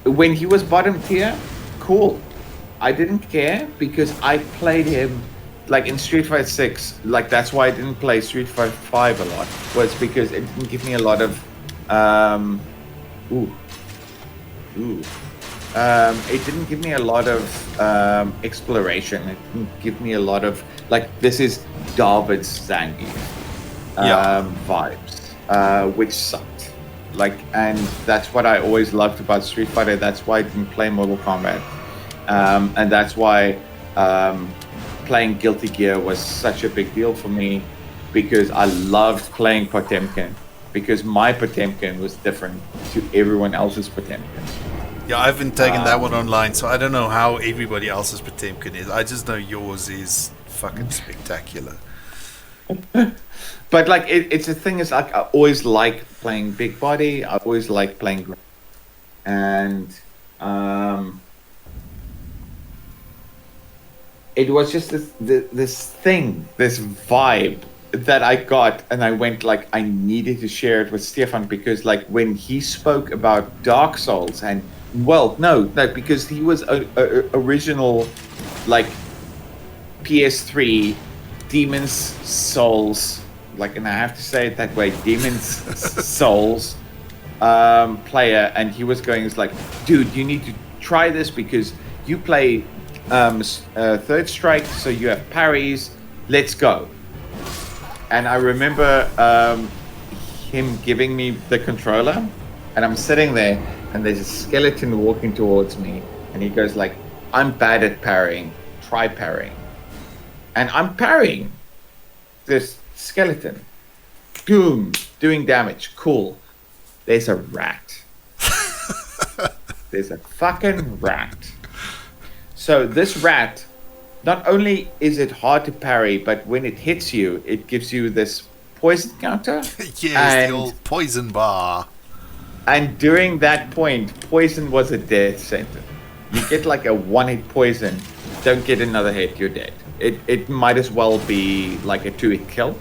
S7: when he was bottom tier, cool. I didn't care because I played him like in Street Fighter 6. Like that's why I didn't play Street Fighter 5 a lot. Was because it didn't give me a lot of it didn't give me a lot of exploration. It didn't give me a lot of like this is David's Zangief vibes, which sucked. Like, and that's what I always loved about Street Fighter. That's why I didn't play Mortal Kombat, and that's why playing Guilty Gear was such a big deal for me, because I loved playing Potemkin, because my Potemkin was different to everyone else's Potemkin.
S1: Yeah, I haven't taken that one online, so I don't know how everybody else's Potemkin is. I just know yours is fucking spectacular.
S7: But like, it's the thing is like I always like playing big body. I always like playing, and it was just this thing, this vibe that I got, and I went like I needed to share it with Stefan, because like when he spoke about Dark Souls, and well, no, because he was a original like PS3 Demon's Souls, like, and I have to say it that way, Demon's Souls player, and he was going, it's like, dude, you need to try this because you play Third Strike, so you have parries, let's go. And I remember him giving me the controller, and I'm sitting there, and there's a skeleton walking towards me, and he goes like, I'm bad at parrying, try parrying. And I'm parrying this skeleton. Boom, doing damage, cool. There's a rat. There's a fucking rat. So this rat, not only is it hard to parry, but when it hits you, it gives you this poison counter.
S1: Yes, the old poison bar.
S7: And during that point, poison was a death sentence. You get like a one-hit poison, don't get another hit, you're dead. It might as well be like a 2-hit kill.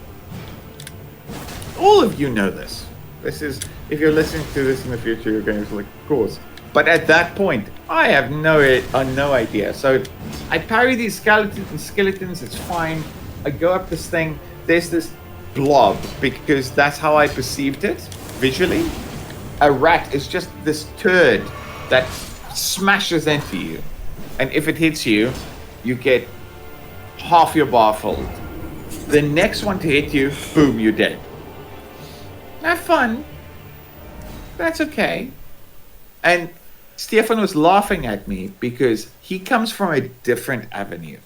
S7: All of you know this. This is, if you're listening to this in the future, you're going to be like, of course. But at that point, I have no idea. So I parry these skeletons, it's fine. I go up this thing, there's this blob, because that's how I perceived it visually. A rat is just this turd that smashes into you. And if it hits you, you get half your bar filled. The next one to hit you, boom, you're dead. Have fun. That's okay. And Stefan was laughing at me because he comes from a different avenue.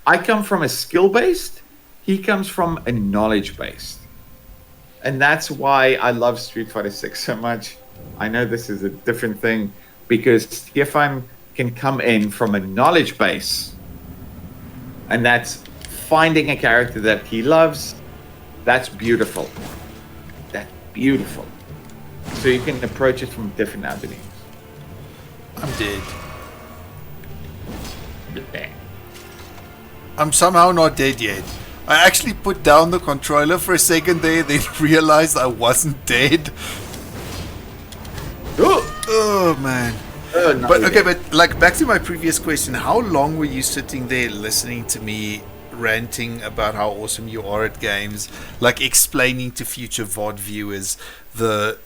S7: I come from a skill-based. He comes from a knowledge-based. And that's why I love Street Fighter 6 so much. I know this is a different thing because Stefan can come in from a knowledge base, and that's finding a character that he loves. That's beautiful. That's beautiful. So you can approach it from different avenues.
S1: I'm dead.
S7: Yeah.
S1: I'm somehow not dead yet. I actually put down the controller for a second there, then realized I wasn't dead. Oh man.
S7: No,
S1: But okay, but like back to my previous question, how long were you sitting there listening to me ranting about how awesome you are at games, like explaining to future VOD viewers the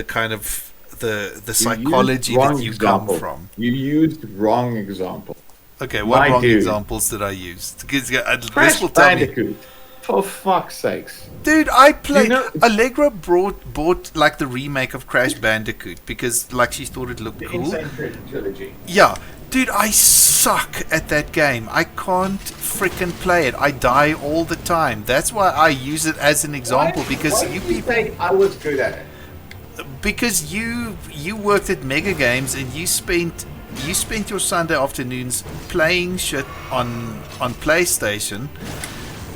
S1: kind of the psychology that you come from?
S7: You used wrong example.
S1: Okay, what
S7: My
S1: wrong
S7: dude.
S1: examples did I use? Because this
S7: Crash
S1: will tell me.
S7: Bandicoot. For fuck's sakes.
S1: Dude, I played.
S7: You know-
S1: Allegra bought like the remake of Crash Bandicoot because like she thought it looked
S7: The
S1: cool.
S7: Insane Trilogy.
S1: Yeah, dude, I suck at that game. I can't freaking play it. I die all the time. That's why I use it as an example because
S7: Why
S1: you
S7: did you
S1: people,
S7: say I was good at it?
S1: because you worked at Mega Games and you spent your Sunday afternoons playing shit on PlayStation.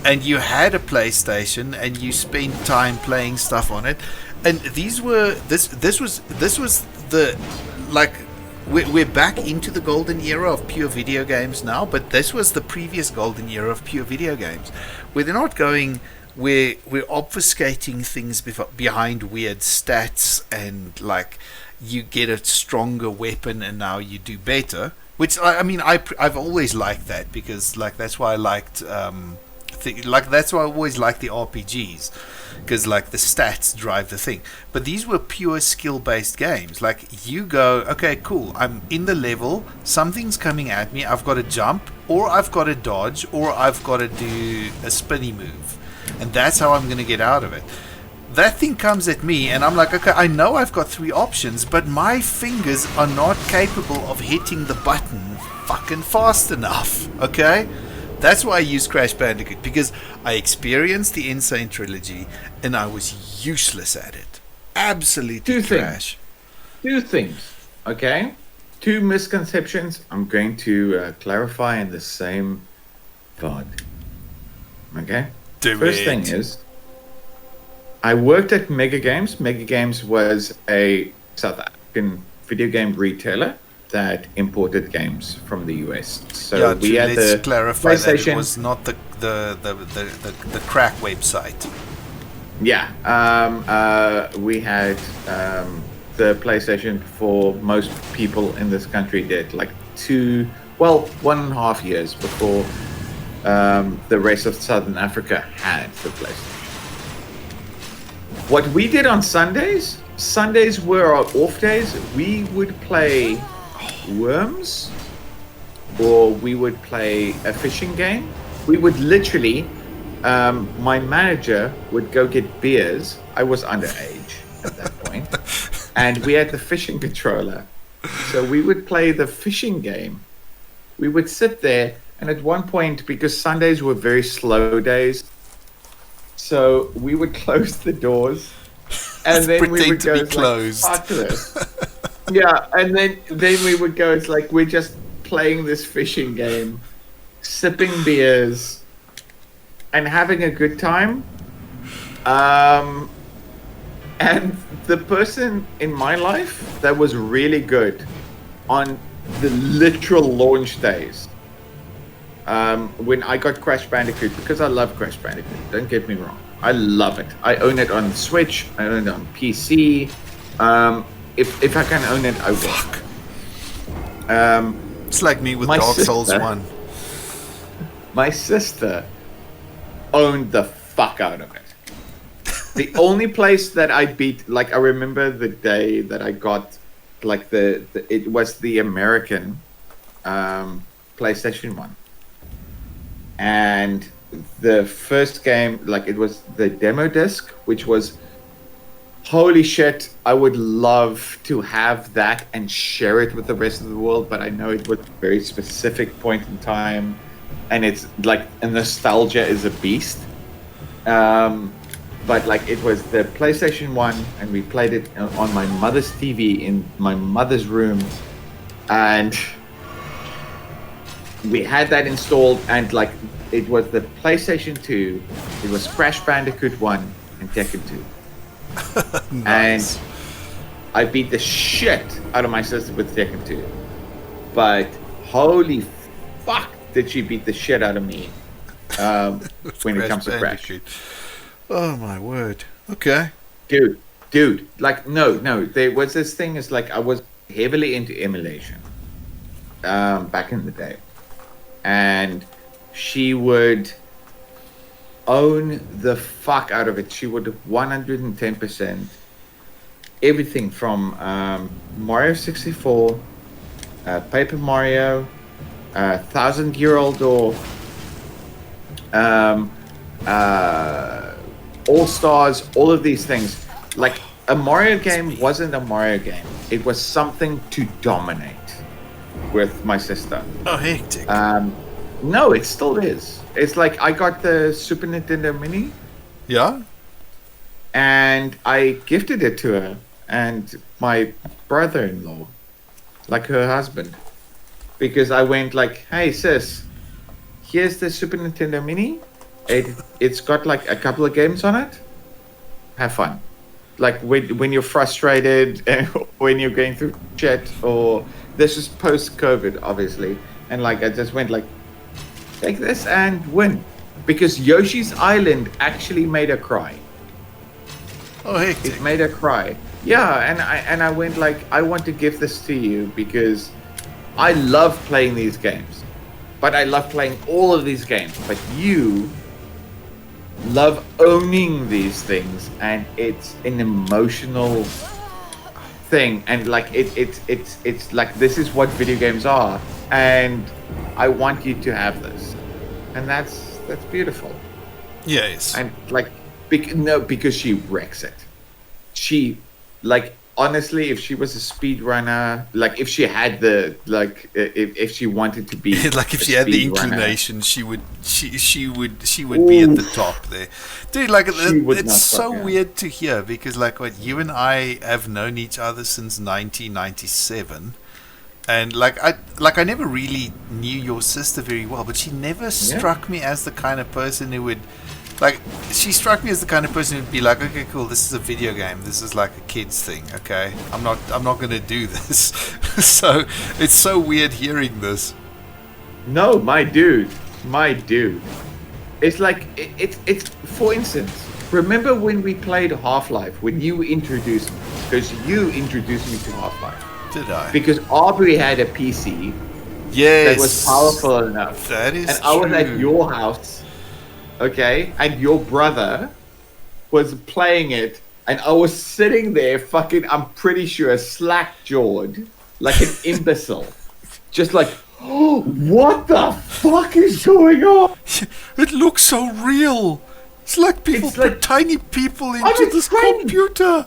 S1: And you had a PlayStation, and you spent time playing stuff on it, and this was the like we're back into the golden era of pure video games now, but this was the previous golden era of pure video games, where they're not going where we're obfuscating things behind weird stats and like you get a stronger weapon and now you do better. Which I mean I've always liked that because like that's why I liked. That's why I always like the RPGs because like the stats drive the thing, but these were pure skill based games. Like you go, okay, cool, I'm in the level, something's coming at me, I've got to jump or I've got to dodge or I've got to do a spinny move, and that's how I'm going to get out of it. That thing comes at me and I'm like, okay, I know I've got 3 options, but my fingers are not capable of hitting the button fucking fast enough. Okay, that's why I use Crash Bandicoot, because I experienced the Insane Trilogy and I was useless at it. Absolutely trash.
S7: 2 things, okay? 2 misconceptions I'm going to clarify in the same VOD. Okay? First thing is, I worked at Mega Games. Mega Games was a South African video game retailer that imported games from the US. So
S1: yeah,
S7: we had
S1: let's
S7: the
S1: clarify that it
S7: PlayStation.
S1: was not the crack website.
S7: Yeah, we had the PlayStation for most people in this country did like 1.5 years before the rest of Southern Africa had the PlayStation. What we did on Sundays were our off days. We would play Worms, or we would play a fishing game. We would literally, my manager would go get beers. I was underage at that point, and we had the fishing controller. So we would play the fishing game. We would sit there, and at one point, because Sundays were very slow days, so we would close the doors, and then we would
S1: to
S7: go
S1: be
S7: like,
S1: closed.
S7: "Fuck this." Yeah, and then we would go, it's like we're just playing this fishing game, sipping beers, and having a good time. And the person in my life that was really good on the literal launch days, when I got Crash Bandicoot, because I love Crash Bandicoot, don't get me wrong, I love it. I own it on Switch, I own it on PC. If I can own it, I will.
S1: It's like me with
S7: My
S1: Dark Souls
S7: sister-
S1: 1.
S7: My sister owned the fuck out of it. The only place that I beat, like I remember the day that I got, like it was the American PlayStation 1. And the first game, like it was the demo disc, which was, holy shit, I would love to have that and share it with the rest of the world, but I know it was a very specific point in time and it's like a nostalgia is a beast. But like it was the PlayStation 1, and we played it on my mother's TV in my mother's room, and we had that installed, and like it was the PlayStation 2, it was Crash Bandicoot 1 and Tekken 2.
S1: Nice.
S7: And I beat the shit out of my sister with Tekken 2. But holy fuck did she beat the shit out of me when it comes to Crash.
S1: Oh my word. Okay.
S7: Dude, like no, there was this thing is like I was heavily into emulation back in the day. And she would own the fuck out of it. She would 110% everything from Mario 64, Paper Mario, 1000-Year-Old Door, All Stars, all of these things. Like a Mario game wasn't a Mario game. It was something to dominate with my sister.
S1: Oh, hectic.
S7: No, it still is. It's like I got the Super Nintendo Mini.
S1: Yeah?
S7: And I gifted it to her and my brother-in-law, like her husband. Because I went like, hey sis, here's the Super Nintendo Mini. It's got like a couple of games on it. Have fun. Like when you're frustrated and when you're going through shit, or this is post-COVID obviously. And like I just went like, take this and win. Because Yoshi's Island actually made her cry.
S1: Oh, hectic.
S7: It made her cry. Yeah, and I went like, I want to give this to you because I love playing these games. But I love playing all of these games. But you love owning these things, and it's an emotional thing. And like it's like this is what video games are, and I want you to have this. And that's beautiful.
S1: Yes.
S7: And like because she wrecks it. She, like, honestly, if she was a speed runner, like if she had the if she wanted to be
S1: like if she had the inclination, she would
S7: Ooh.
S1: be at the top there, dude. Like it's so
S7: yeah.
S1: weird to hear, because like what you and I have known each other since 1997, and like I never really knew your sister very well, but she never struck me as the kind of person who would. Like, she struck me as the kind of person who'd be like, okay, cool, this is a video game. This is like a kid's thing, okay? I'm not going to do this. So, it's so weird hearing this.
S7: No, my dude. It's like, it's for instance, remember when we played Half-Life, when you introduced me? Because you introduced me to Half-Life.
S1: Did I?
S7: Because Aubrey had a PC
S1: yes,
S7: that was powerful enough.
S1: That is
S7: and
S1: true.
S7: I was at your house. Okay, and your brother was playing it, and I was sitting there fucking, I'm pretty sure, slack-jawed, like an imbecile. Just like, oh, what the fuck is going on?
S1: It looks so real. It's like people put tiny people into this computer.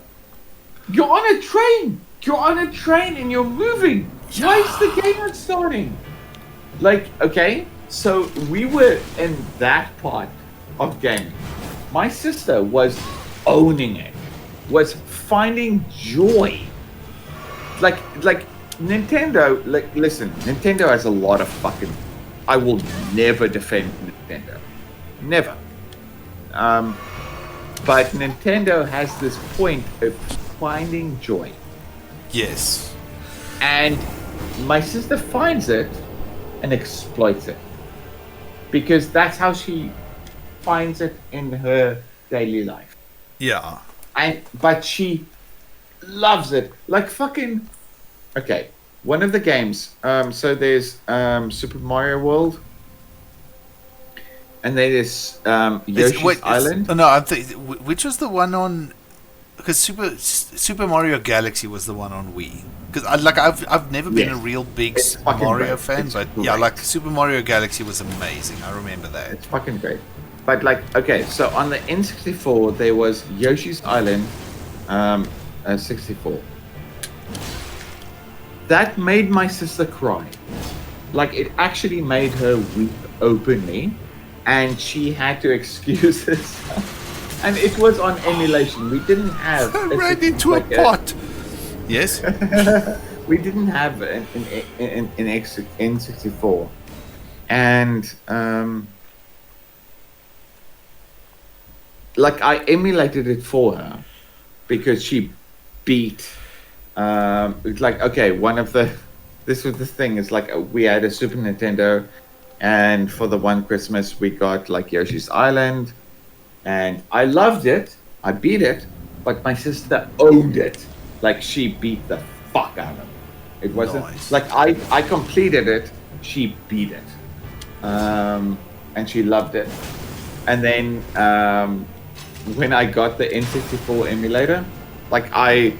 S7: You're on a train. You're on a train and you're moving.
S1: Yeah.
S7: Why is the game not starting? Like, okay, so we were in that part of gaming. My sister was owning it, was finding joy. Like Nintendo, like, listen, Nintendo has a lot of fucking, I will never defend Nintendo. Never. But Nintendo has this point of finding joy.
S1: Yes.
S7: And my sister finds it and exploits it. Because that's how she finds it in her daily life.
S1: Yeah.
S7: But she loves it. Like fucking... Okay, one of the games. So there's Super Mario World. And then there's Yoshi's Island.
S1: Which was the one on... Because Super Mario Galaxy was the one on Wii. Because I've never been a real big Mario fan, but yeah, like Super Mario Galaxy was amazing. I remember that.
S7: It's fucking great. But like, okay, so on the N64 there was Yoshi's Island, 64. That made my sister cry like it actually made her weep openly, and she had to excuse herself. And it was on emulation. We didn't have.
S1: I ran into a pot. Yes.
S7: We didn't have an N64, and like I emulated it for her because she beat. It's like, okay, this was the thing. It's like we had a Super Nintendo, and for the one Christmas we got like Yoshi's Island, and I loved it. I beat it, but my sister owned it. Like she beat the fuck out of it. It wasn't
S1: Nice.
S7: like I completed it. She beat it, and she loved it. And then when I got the N64 emulator, like I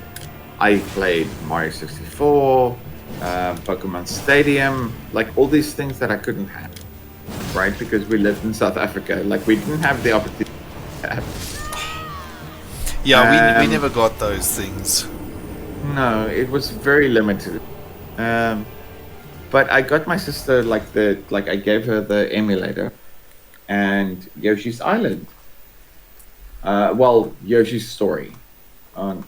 S7: played Mario 64, Pokemon Stadium, like all these things that I couldn't have, right? Because we lived in South Africa, like we didn't have the opportunity to have.
S1: Yeah, we never got those things.
S7: No, it was very limited. But I got my sister like I gave her the emulator and Yoshi's Island. Well, Yoshi's Story on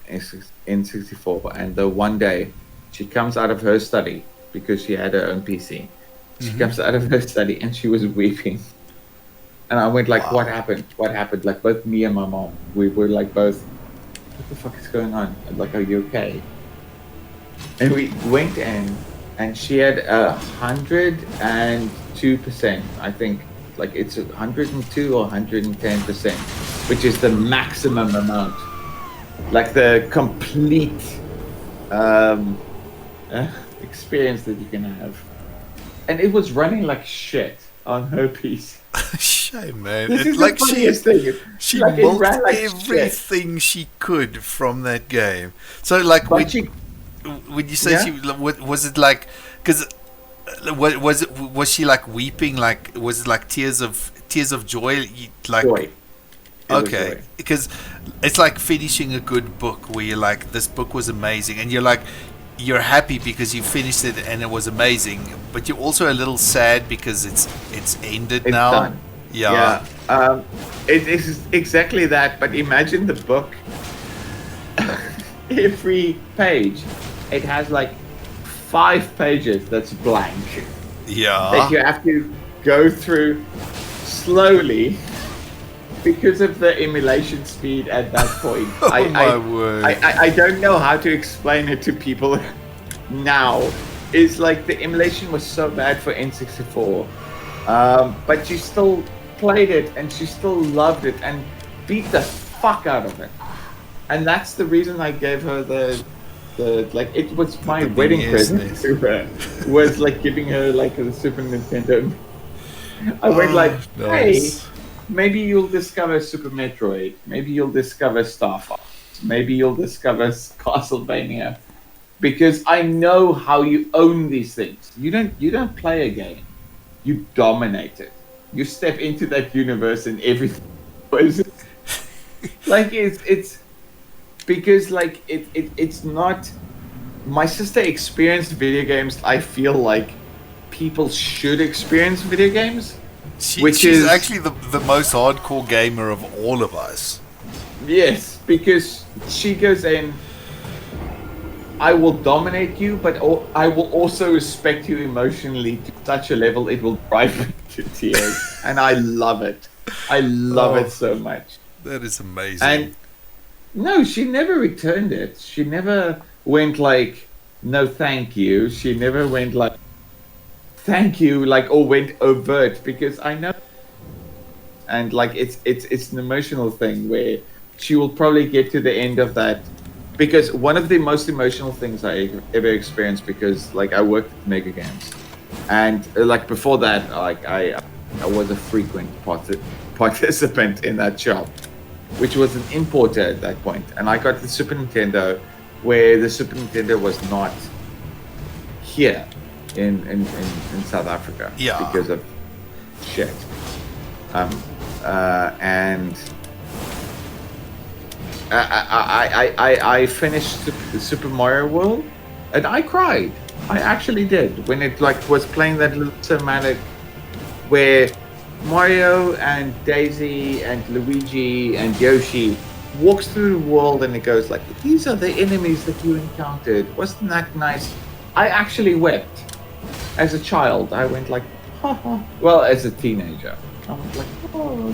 S7: N64, and the one day she comes out of her study because she had her own PC. She comes out of her study and she was weeping. And I went like,
S1: Wow.
S7: what happened? What happened? Like both me and my mom, we were like both, what the fuck is going on? I'm like, are you okay? And we went in and she had 102%, I think, like it's 102 or 110%, which is the maximum amount, like the complete experience that you can have. And it was running like shit on her PC.
S1: Shame, man.
S7: This
S1: It's
S7: is
S1: like
S7: the funniest thing.
S1: she
S7: Like, it
S1: milked
S7: ran like shit.
S1: everything she could from that game. So, like,
S7: But
S1: when you say
S7: Yeah?
S1: she was it like because was she like weeping? Like, was it like tears of joy? Like,
S7: joy. It was
S1: okay,
S7: joy.
S1: because it's like finishing a good book where you're like, this book was amazing, and you're like, you're happy because you finished it and it was amazing, but you're also a little sad because it's ended
S7: It's
S1: now.
S7: done.
S1: Yeah.
S7: It is exactly that, but imagine the book. Every page, it has like 5 pages that's blank that you have to go through slowly because of the emulation speed at that point.
S1: Oh my word.
S7: I don't know how to explain it to people now. It's like the emulation was so bad for N64, but she still played it and she still loved it and beat the fuck out of it. And that's the reason I gave her the like, it was my
S1: The
S7: wedding
S1: BS
S7: present
S1: nest.
S7: to her, was like giving her like the Super Nintendo. I went like, hey,
S1: nice.
S7: maybe you'll discover Super Metroid, maybe you'll discover Star Fox, maybe you'll discover Castlevania, because I know how you own these things. You don't play a game, you dominate it. You step into that universe and everything was like it's because like it's not. My sister experienced video games. I feel like people should experience video games. Which
S1: She's
S7: is-
S1: actually the most hardcore gamer of all of us.
S7: Yes, because she goes in. I will dominate you, but I will also respect you emotionally to such a level it will drive me to tears, and I love it. I love it so much.
S1: That is amazing.
S7: And no, she never returned it. She never went like, no, thank you. She never went like, thank you, like, or went overt, because I know. And like, it's an emotional thing where she will probably get to the end of that. Because one of the most emotional things I ever experienced, because like I worked at Mega Games, and like before that, like I was a frequent participant in that shop, which was an importer at that point, and I got the Super Nintendo, where the Super Nintendo was not here in South Africa,
S1: Yeah.
S7: because of shit, and. I finished the Super Mario World, and I cried. I actually did when it like was playing that little cinematic where Mario and Daisy and Luigi and Yoshi walks through the world and it goes like, these are the enemies that you encountered. Wasn't that nice? I actually wept. As a child, I went like, haha. Well, as a teenager, I went like, oh,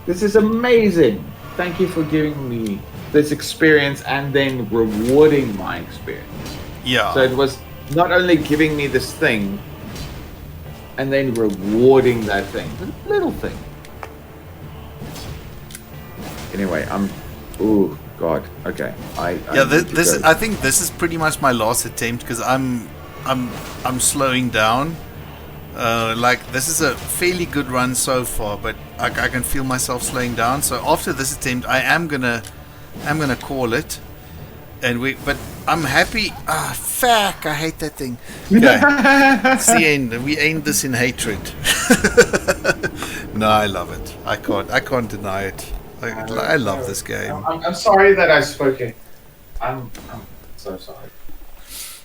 S7: this is amazing. Thank you for giving me this experience and then rewarding my experience.
S1: Yeah.
S7: So it was not only giving me this thing and then rewarding that thing, a little thing. Anyway, oh God. Okay. I
S1: think this is pretty much my last attempt because I'm slowing down. Like this is a fairly good run so far, but I can feel myself slowing down. So after this attempt, I'm gonna call it. But I'm happy. Fuck! I hate that thing. Okay. It's the end. We end this in hatred. No, I love it. I can't deny it. I love this game.
S7: I'm sorry that I spoke it. I'm so sorry.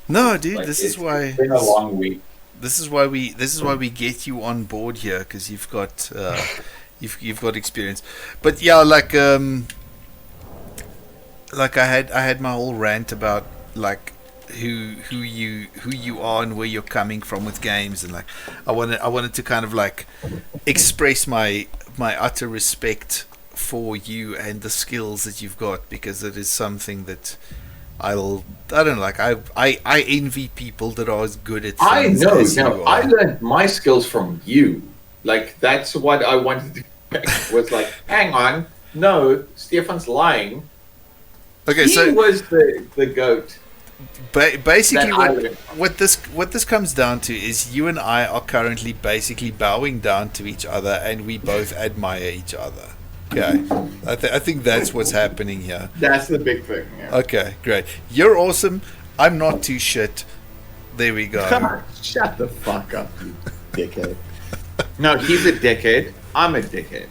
S1: No, dude,
S7: Like,
S1: this is why.
S7: It's been a long week.
S1: This is why we get you on board here because you've got you've got experience. But yeah, like I had my whole rant about like who you are and where you're coming from with games, and like I wanted to kind of like express my utter respect for you and the skills that you've got, because it is something that I don't know, like I envy people that are as good at things as you are.
S7: I learned my skills from you. Like that's what I wanted to was like, hang on, no, Stefan's lying.
S1: Okay,
S7: he
S1: so
S7: was the goat.
S1: Basically, what this comes down to is you and I are currently basically bowing down to each other, and we both admire each other. Okay, I think that's what's happening here.
S7: That's the big thing. Yeah.
S1: Okay, great. You're awesome. I'm not too shit. There we go.
S7: Shut the fuck up, you dickhead. No, he's a dickhead. I'm a dickhead.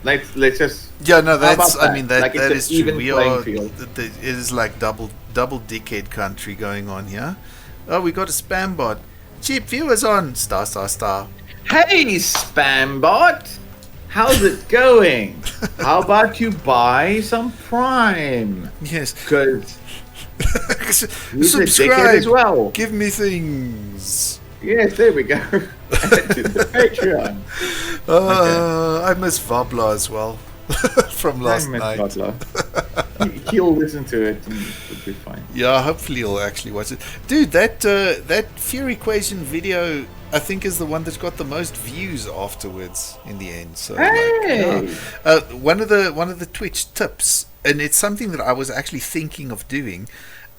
S7: Let's just.
S1: Yeah, no, that's.
S7: That?
S1: I mean, that is true. We are.
S7: Field.
S1: It is like double dickhead country going on here. Oh, we got a spam bot. Cheap viewers on star.
S7: Hey, spam bot. How's it going? How about you buy some Prime?
S1: Yes.
S7: Because
S1: subscribe
S7: as well.
S1: Give me things.
S7: Yes, there we go. Add to the Patreon.
S1: I miss Vabla as well from last night.
S7: He'll listen to it and it'll be fine.
S1: Yeah, hopefully he'll actually watch it. Dude, that Fear Equation video, I think, is the one that's got the most views afterwards in the end. So,
S7: hey!
S1: one of the Twitch tips, and it's something that I was actually thinking of doing,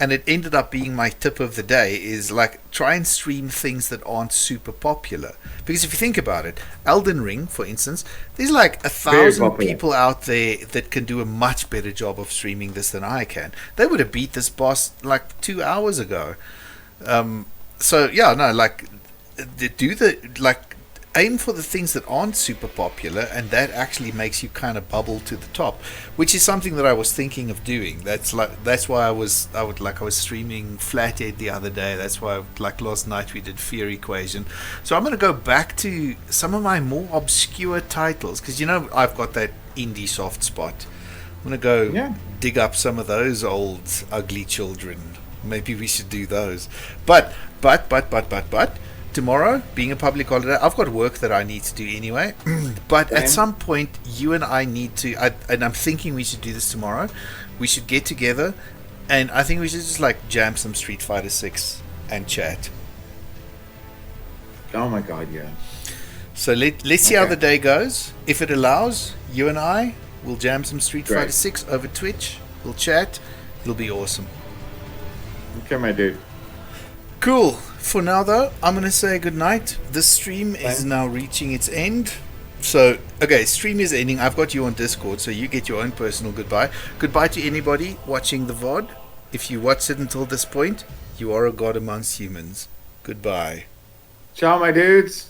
S1: and it ended up being my tip of the day, is like try and stream things that aren't super popular. Because if you think about it, Elden Ring, for instance, there's like 1,000 people out there that can do a much better job of streaming this than I can. They would have beat this boss like 2 hours ago. So yeah, no, like aim for the things that aren't super popular, and that actually makes you kind of bubble to the top, which is something that I was thinking of doing. That's why I was streaming Flathead the other day. That's why like last night we did Fear Equation. So I'm going to go back to some of my more obscure titles, because I've got that indie soft spot. I'm going to go dig up some of those old ugly children. Maybe we should do those. But tomorrow, being a public holiday, I've got work that I need to do anyway. But at some point, you and I need to, and I'm thinking we should do this tomorrow. We should get together, and I think we should just like jam some Street Fighter 6 and chat.
S7: Oh my god, yeah.
S1: So let's see how the day goes. If it allows, you and I will jam some Street Fighter 6 over Twitch. We'll chat. It'll be awesome.
S7: Okay, my dude.
S1: Cool. For now, though, I'm going to say goodnight. This stream is now reaching its end. So, okay, stream is ending. I've got you on Discord, so you get your own personal goodbye. Goodbye to anybody watching the VOD. If you watched it until this point, you are a god amongst humans. Goodbye.
S7: Ciao, my dudes.